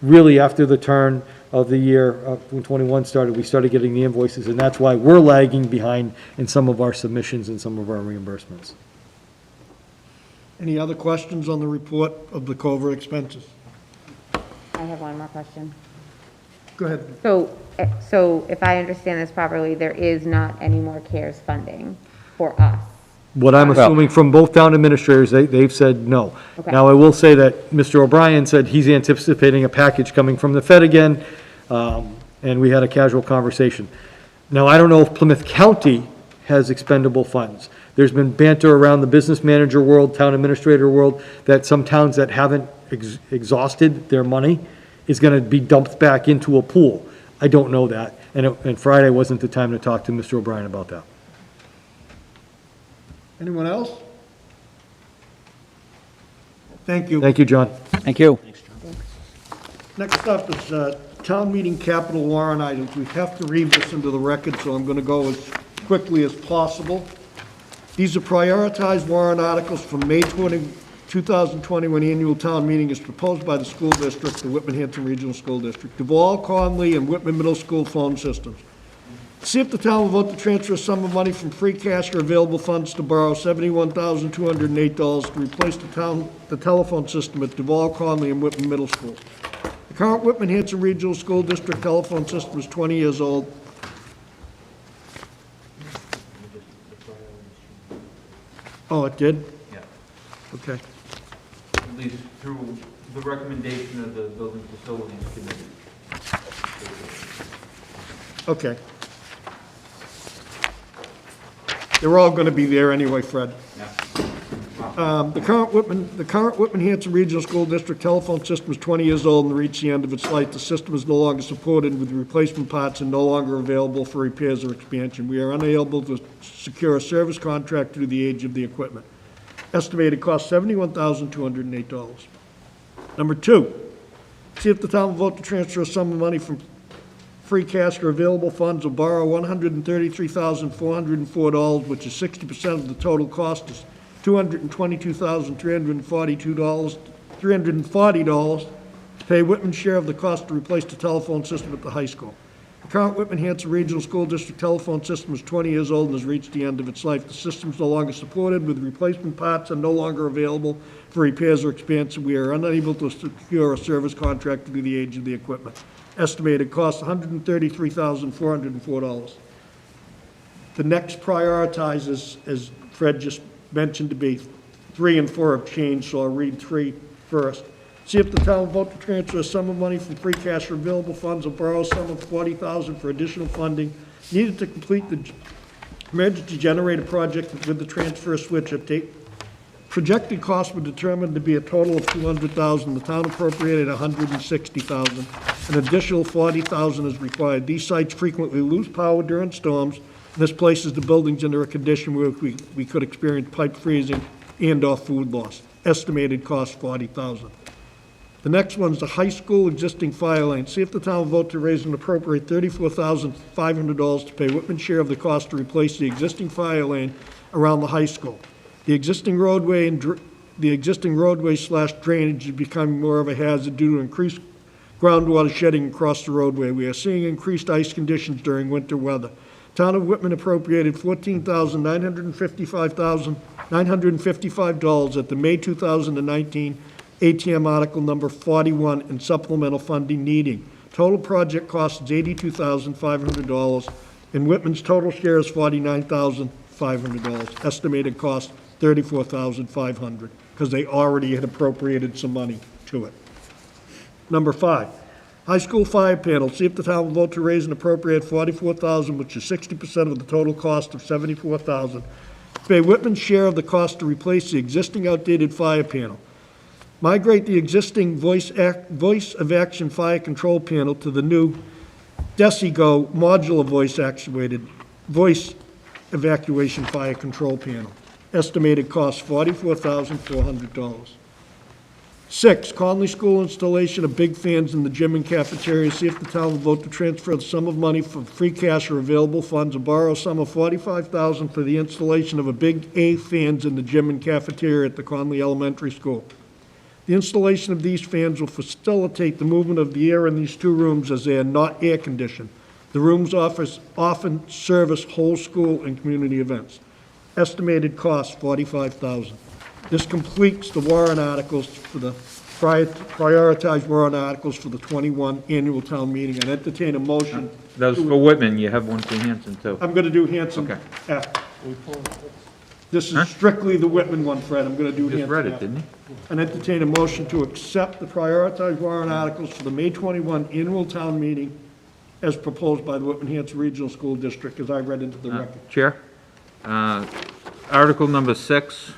[SPEAKER 11] Really, after the turn of the year, when 21 started, we started getting the invoices, and that's why we're lagging behind in some of our submissions and some of our reimbursements.
[SPEAKER 1] Any other questions on the report of the covert expenses?
[SPEAKER 15] I have one more question.
[SPEAKER 1] Go ahead.
[SPEAKER 15] So if I understand this properly, there is not any more CARES funding for us?
[SPEAKER 11] What I'm assuming from both town administrators, they've said no.
[SPEAKER 15] Okay.
[SPEAKER 11] Now, I will say that Mr. O'Brien said he's anticipating a package coming from the Fed again, and we had a casual conversation. Now, I don't know if Plymouth County has expendable funds. There's been banter around the business manager world, town administrator world, that some towns that haven't exhausted their money is gonna be dumped back into a pool. I don't know that, and Friday wasn't the time to talk to Mr. O'Brien about that.
[SPEAKER 1] Anyone else? Thank you.
[SPEAKER 11] Thank you, John.
[SPEAKER 20] Thank you.
[SPEAKER 1] Next up is town meeting capital warrant items. We have to read this into the record, so I'm going to go as quickly as possible. These are prioritized warrant articles from May 2021 annual town meeting as proposed by the school district, the Whitman Hanson Regional School District, Duval, Conley, and Whitman Middle School phone systems. See if the town will vote to transfer a sum of money from free cash or available funds to borrow $71,208 to replace the telephone system at Duval, Conley, and Whitman Middle School. The current Whitman Hanson Regional School District telephone system is 20 years old. Oh, it did?
[SPEAKER 6] Yeah.
[SPEAKER 1] Okay.
[SPEAKER 6] At least through the recommendation of the Building Facilities Committee.
[SPEAKER 1] Okay. They're all going to be there anyway, Fred. The current Whitman Hanson Regional School District telephone system is 20 years old and reached the end of its life. The system is no longer supported with replacement parts and no longer available for repairs or expansion. We are unable to secure a service contract due to the age of the equipment. Estimated cost $71,208. Number two, see if the town will vote to transfer a sum of money from free cash or available funds or borrow $133,404, which is 60% of the total cost is $222,340 to pay Whitman's share of the cost to replace the telephone system at the high school. The current Whitman Hanson Regional School District telephone system is 20 years old and has reached the end of its life. The system is no longer supported with replacement parts and no longer available for repairs or expansion. We are unable to secure a service contract due to the age of the equipment. Estimated cost $133,404. The next prioritizes, as Fred just mentioned, to be 3 and 4 have changed, so I'll read 3 first. See if the town will vote to transfer a sum of money from free cash or available funds or borrow a sum of $40,000 for additional funding needed to complete the emergency generator project with the transfer switch update. Projected costs were determined to be a total of $200,000. The town appropriated $160,000. An additional $40,000 is required. These sites frequently lose power during storms. This places the buildings under a condition where we could experience pipe freezing and/or food loss. Estimated cost $40,000. The next one is the high school existing fire lane. See if the town will vote to raise and appropriate $34,500 to pay Whitman's share of the cost to replace the existing fire lane around the high school. The existing roadway / drainage is becoming more of a hazard due to increased groundwater shedding across the roadway. We are seeing increased ice conditions during winter weather. Town of Whitman appropriated $14,955 at the May 2019 ATM Article Number 41 in supplemental funding needing. Total project cost is $82,500, and Whitman's total share is $49,500. Estimated cost $34,500, because they already had appropriated some money to it. Number 5, high school fire panel. See if the town will vote to raise and appropriate $44,000, which is 60% of the total cost of $74,000. Pay Whitman's share of the cost to replace the existing outdated fire panel. Migrate the existing voice of action fire control panel to the new DesiGo modular voice evacuation fire control panel. Estimated cost $44,400. 6, Conley School installation of big fans in the gym and cafeteria. See if the town will vote to transfer the sum of money from free cash or available funds or borrow a sum of $45,000 for the installation of a big A fans in the gym and cafeteria at the Conley Elementary School. The installation of these fans will facilitate the movement of the air in these two rooms as they are not air-conditioned. The rooms often service whole school and community events. Estimated cost, $45,000. This completes the warrant articles for the prioritized warrant articles for the 21 annual town meeting. I'd entertain a motion.
[SPEAKER 6] That was for Whitman, you have one for Hanson, too.
[SPEAKER 1] I'm going to do Hanson
[SPEAKER 6] Okay.
[SPEAKER 1] after. This is strictly the Whitman one, Fred. I'm going to do Hanson
[SPEAKER 6] Just read it,
[SPEAKER 1] after.
[SPEAKER 6] didn't he?
[SPEAKER 1] I'd entertain a motion to accept the prioritized warrant articles for the May 21 annual town meeting as proposed by the Whitman Hanson Regional School District, as I read into the record.
[SPEAKER 6] Chair, Article number 6,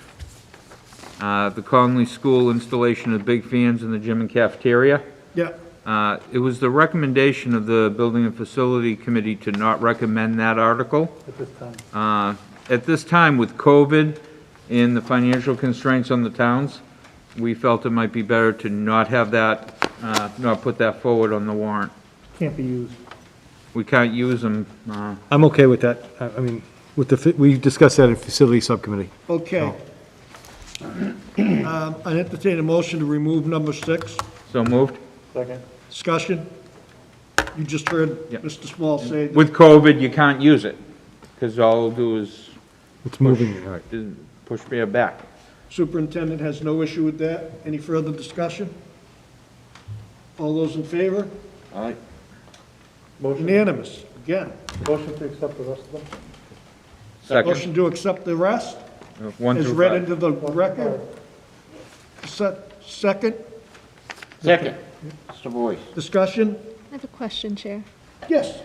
[SPEAKER 6] the Conley School installation of big fans in the gym and cafeteria.
[SPEAKER 1] Yeah.
[SPEAKER 6] It was the recommendation of the Building and Facility Committee to not recommend that article.
[SPEAKER 10] At this time.
[SPEAKER 6] At this time, with COVID and the financial constraints on the towns, we felt it might be better to not have that, not put that forward on the warrant.
[SPEAKER 10] Can't be used.
[SPEAKER 6] We can't use them.
[SPEAKER 11] I'm okay with that. I mean, with we discussed that in Facility Subcommittee.
[SPEAKER 1] Okay. I'd entertain a motion to remove number 6.
[SPEAKER 6] So moved.
[SPEAKER 10] Second.
[SPEAKER 1] Discussion? You just heard Mr. Small say that
[SPEAKER 6] With COVID, you can't use it, because all it'll do is
[SPEAKER 11] It's moving, all right.
[SPEAKER 6] push me back.
[SPEAKER 1] superintendent has no issue with that. Any further discussion? All those in favor?
[SPEAKER 6] Aye.
[SPEAKER 1] Unanimous, again.
[SPEAKER 10] Motion to accept the rest of them?
[SPEAKER 6] Second.
[SPEAKER 1] Motion to accept the rest?
[SPEAKER 6] 1
[SPEAKER 1] Is
[SPEAKER 6] through
[SPEAKER 1] read
[SPEAKER 6] 5.
[SPEAKER 1] into the record? Second?
[SPEAKER 14] Second. Mr. Boyce.
[SPEAKER 1] Discussion?
[SPEAKER 13] I have a question, Chair.
[SPEAKER 1] Yes.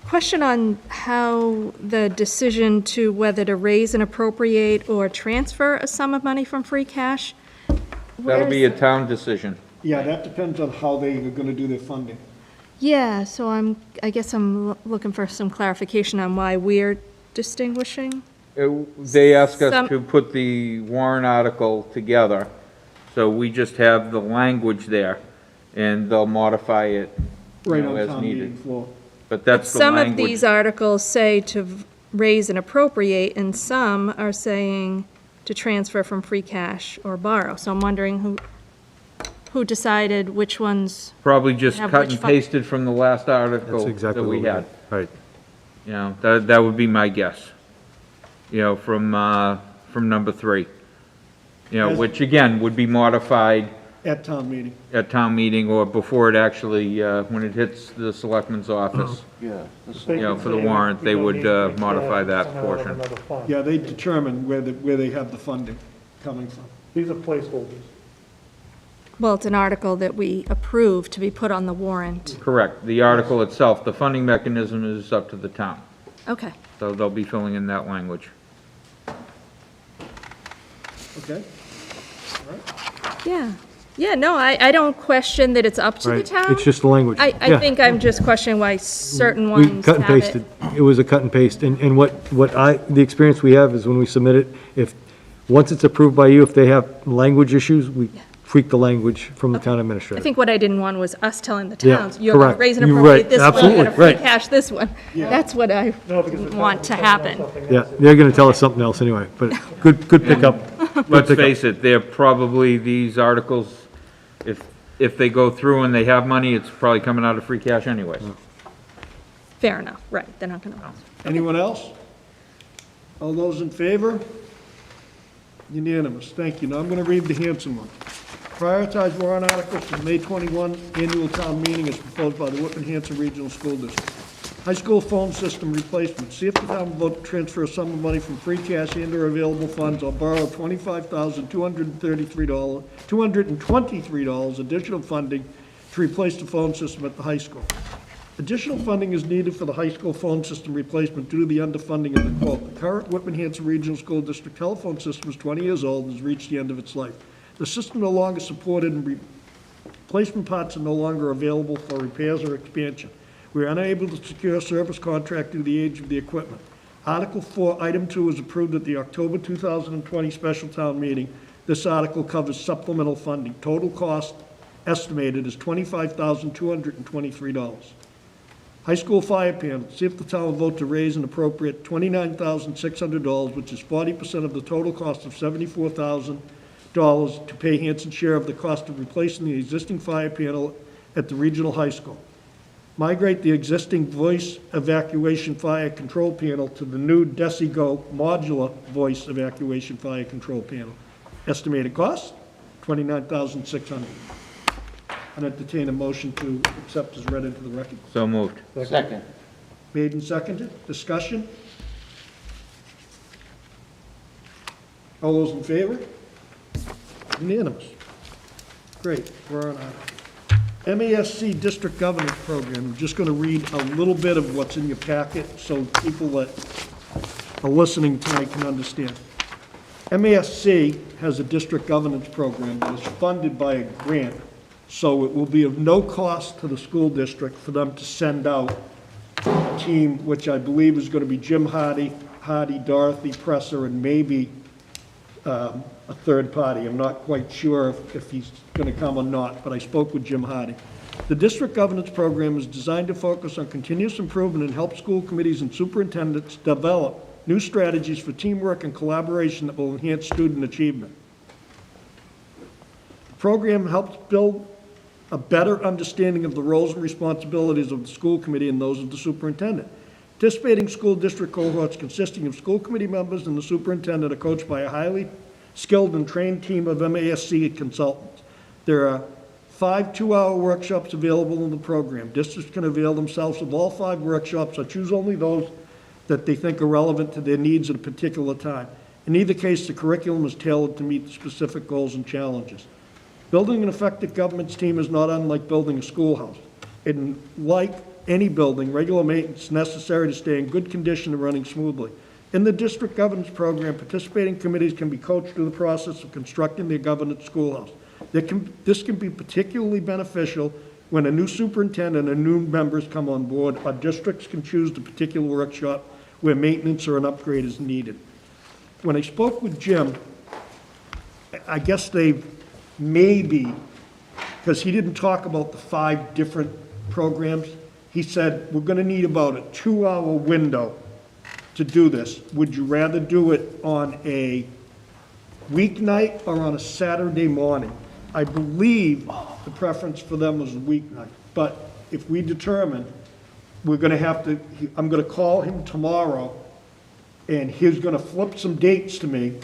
[SPEAKER 13] Question on how the decision to whether to raise and appropriate or transfer a sum of money from free cash.
[SPEAKER 6] That'll be a town decision.
[SPEAKER 1] Yeah, that depends on how they are gonna do their funding.
[SPEAKER 13] Yeah, so I guess I'm looking for some clarification on why we're distinguishing.
[SPEAKER 6] They ask us
[SPEAKER 13] Some-
[SPEAKER 6] to put the warrant article together, so we just have the language there, and they'll modify it,
[SPEAKER 1] Right
[SPEAKER 6] you know,
[SPEAKER 1] on
[SPEAKER 6] as
[SPEAKER 1] town meeting
[SPEAKER 6] needed.
[SPEAKER 1] floor.
[SPEAKER 6] But that's the
[SPEAKER 13] Some of
[SPEAKER 6] language.
[SPEAKER 13] these articles say to raise and appropriate, and some are saying to transfer from free cash or borrow. So I'm wondering who decided which ones.
[SPEAKER 6] Probably just
[SPEAKER 13] have
[SPEAKER 6] cut
[SPEAKER 13] which
[SPEAKER 6] and
[SPEAKER 13] fund.
[SPEAKER 6] pasted from the last article
[SPEAKER 11] That's exactly
[SPEAKER 6] that
[SPEAKER 11] what
[SPEAKER 6] we
[SPEAKER 11] we
[SPEAKER 6] had.
[SPEAKER 11] did. Right.
[SPEAKER 6] You know, that would be my guess, you know, from number 3. You know,
[SPEAKER 1] Yes.
[SPEAKER 6] which again, would be modified
[SPEAKER 1] At town meeting.
[SPEAKER 6] at town meeting or before it actually, when it hits the selectman's office.
[SPEAKER 14] Yeah.
[SPEAKER 6] You know, for the warrant, they would modify that portion.
[SPEAKER 1] Yeah, they determine where they have the funding coming from.
[SPEAKER 10] These are placeholders.
[SPEAKER 13] Well, it's an article that we approve to be put on the warrant.
[SPEAKER 6] Correct. The article itself, the funding mechanism is up to the town.
[SPEAKER 13] Okay.
[SPEAKER 6] So they'll be filling in that language.
[SPEAKER 1] Okay?
[SPEAKER 13] Yeah. Yeah, no, I don't question that it's up to the
[SPEAKER 11] Right.
[SPEAKER 13] town.
[SPEAKER 11] It's just the language.
[SPEAKER 13] I
[SPEAKER 11] Yeah.
[SPEAKER 13] think I'm just questioning why certain
[SPEAKER 11] We
[SPEAKER 13] ones
[SPEAKER 11] cut and
[SPEAKER 13] have
[SPEAKER 11] pasted.
[SPEAKER 13] it.
[SPEAKER 11] It was a cut and paste. And the experience we have is when we submit it, once it's approved by you, if they have language issues, we tweak the language from the town
[SPEAKER 13] I
[SPEAKER 11] administrator.
[SPEAKER 13] think what I didn't want was us telling the
[SPEAKER 11] Yeah,
[SPEAKER 13] towns, you're going to
[SPEAKER 11] correct.
[SPEAKER 13] raise and
[SPEAKER 11] You're
[SPEAKER 13] appropriate
[SPEAKER 11] right.
[SPEAKER 13] this one, you're going to
[SPEAKER 11] Absolutely,
[SPEAKER 13] free
[SPEAKER 11] right.
[SPEAKER 13] cash this one. That's what I want to happen.
[SPEAKER 11] Yeah, they're going to tell us something else anyway, but good pickup.
[SPEAKER 6] Let's face it, they're probably, these articles, if they go through and they have money, it's probably coming out of free cash anyways.
[SPEAKER 13] Fair enough, right, they're not going to.
[SPEAKER 1] Anyone else? All those in favor? Unanimous, thank you. Now I'm going to read the Hanson one. Prioritize warrant articles for the May 21 annual town meeting as proposed by the Whitman Hanson Regional School District. High school phone system replacement. See if the town will vote to transfer a sum of money from free cash and/or available funds or borrow $25,223 additional funding to replace the phone system at the high school. Additional funding is needed for the high school phone system replacement due to the underfunding of the quote. The current Whitman Hanson Regional School District telephone system is 20 years old and has reached the end of its life. The system no longer supported and replacement parts are no longer available for repairs or expansion. We are unable to secure a service contract due to the age of the equipment. Article 4, Item 2 was approved at the October 2020 special town meeting. This article covers supplemental funding. Total cost estimated is $25,223. High school fire panel, see if the town will vote to raise an appropriate $29,600, which is 40% of the total cost of $74,000 to pay Hanson's share of the cost of replacing the existing fire panel at the regional high school. Migrate the existing voice evacuation fire control panel to the new DesiGo modular voice evacuation fire control panel. Estimated cost, $29,600. I'd entertain a motion to accept as read into the record.
[SPEAKER 6] So moved.
[SPEAKER 8] Second.
[SPEAKER 1] Made and seconded. Discussion? All those in favor? Unanimous. Great, we're on our MASC District Governance Program. I'm just going to read a little bit of what's in your packet so people that are listening tonight can understand. MASC has a district governance program that is funded by a grant, so it will be of no cost to the school district for them to send out a team, which I believe is going to be Jim Hardy, Dorothy Presser, and maybe a third party. I'm not quite sure if he's going to come or not, but I spoke with Jim Hardy. The district governance program is designed to focus on continuous improvement and help school committees and superintendents develop new strategies for teamwork and collaboration that will enhance student achievement. The program helps build a better understanding of the roles and responsibilities of the school committee and those of the superintendent. Participating school district cohorts consisting of school committee members and the superintendent are coached by a highly skilled and trained team of MASC consultants. There are 5 2-hour workshops available in the program. Districts can avail themselves of all 5 workshops or choose only those that they think are relevant to their needs at a particular time. In either case, the curriculum is tailored to meet the specific goals and challenges. Building an effective governance team is not unlike building a schoolhouse. And like any building, regular maintenance is necessary to stay in good condition and running smoothly. In the district governance program, participating committees can be coached through the process of constructing their governance schoolhouse. This can be particularly beneficial when a new superintendent and new members come on board, or districts can choose the particular workshop where maintenance or an upgrade is needed. When I spoke with Jim, I guess they maybe, because he didn't talk about the 5 different programs, he said, we're going to need about a 2-hour window to do this. Would you rather do it on a weeknight or on a Saturday morning? I believe the preference for them was a weeknight, but if we determine we're going to have to, I'm going to call him tomorrow, and he's going to flip some dates to me,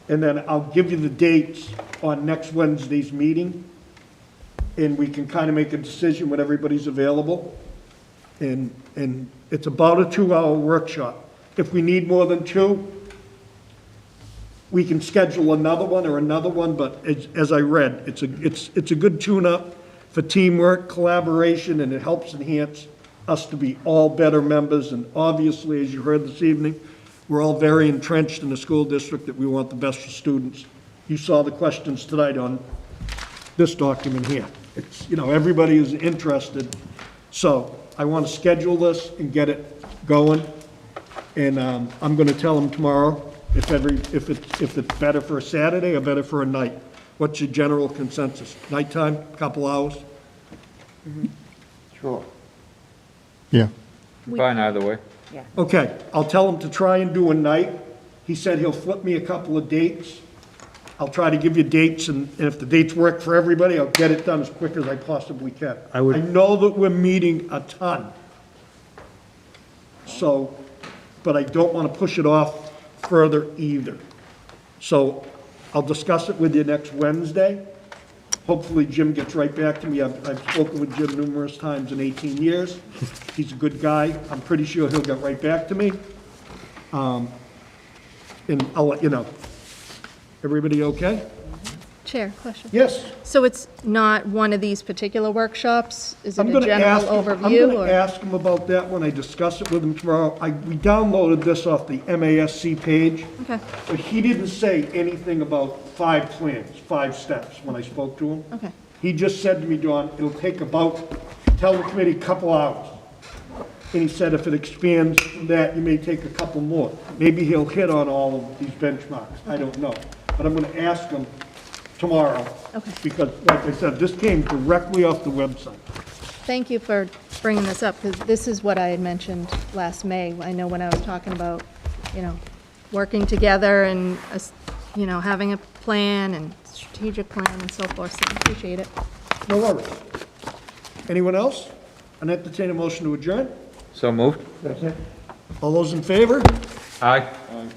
[SPEAKER 1] and then I'll give you the dates on next Wednesday's meeting, and we can kind of make a decision when everybody's available. And it's about a 2-hour workshop. If we need more than 2, we can schedule another one, but as I read, it's a good tune-up for teamwork, collaboration, and it helps enhance us to be all better members. And obviously, as you heard this evening, we're all very entrenched in the school district that we want the best for students. You saw the questions tonight on this document here. It's, everybody is interested. So I want to schedule this and get it going. And I'm going to tell them tomorrow if it's better for a Saturday or better for a night. What's your general consensus? Nighttime, couple hours?
[SPEAKER 8] Sure.
[SPEAKER 12] Yeah.
[SPEAKER 6] Fine either way.
[SPEAKER 1] Okay, I'll tell him to try and do a night. He said he'll flip me a couple of dates. I'll try to give you dates, and if the dates work for everybody, I'll get it done as quick as I possibly can. I know that we're meeting a ton. So, but I don't want to push it off further either. So I'll discuss it with you next Wednesday. Hopefully Jim gets right back to me. I've spoken with Jim numerous times in 18 years. He's a good guy. I'm pretty sure he'll get right back to me. And I'll let you know. Everybody okay?
[SPEAKER 13] Chair, question.
[SPEAKER 1] Yes.
[SPEAKER 13] So it's not one of these particular workshops? Is it
[SPEAKER 1] I'm
[SPEAKER 13] a
[SPEAKER 1] gonna
[SPEAKER 13] general
[SPEAKER 1] ask him-
[SPEAKER 13] overview?
[SPEAKER 1] I'm going
[SPEAKER 13] or-
[SPEAKER 1] to ask him about that when I discuss it with him tomorrow. We downloaded this off the MASC page.
[SPEAKER 13] Okay.
[SPEAKER 1] But he didn't say anything about 5 plans, 5 steps when I spoke to him.
[SPEAKER 13] Okay.
[SPEAKER 1] He just said to me, Dawn, it'll take about, tell the committee, a couple hours. and he said if it expands from that, you may take a couple more. Maybe he'll hit on all of these benchmarks, I don't know. But I'm gonna ask him tomorrow.
[SPEAKER 13] Okay.
[SPEAKER 1] Because, like I said, this came directly off the website.
[SPEAKER 13] Thank you for bringing this up, because this is what I had mentioned last May. I know when I was talking about, working together and, having a plan and strategic plan and so forth, so I appreciate it.
[SPEAKER 1] No worries. Anyone else? An entertain a motion to adjourn?
[SPEAKER 6] So moved?
[SPEAKER 1] All those in favor?
[SPEAKER 6] Aye.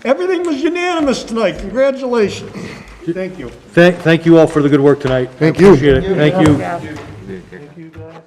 [SPEAKER 1] Everything was unanimous tonight. Congratulations. Thank you.
[SPEAKER 11] Thank you all for the good work tonight.
[SPEAKER 12] Thank you.
[SPEAKER 11] Appreciate it. Thank you.
[SPEAKER 6] Thank you, guys.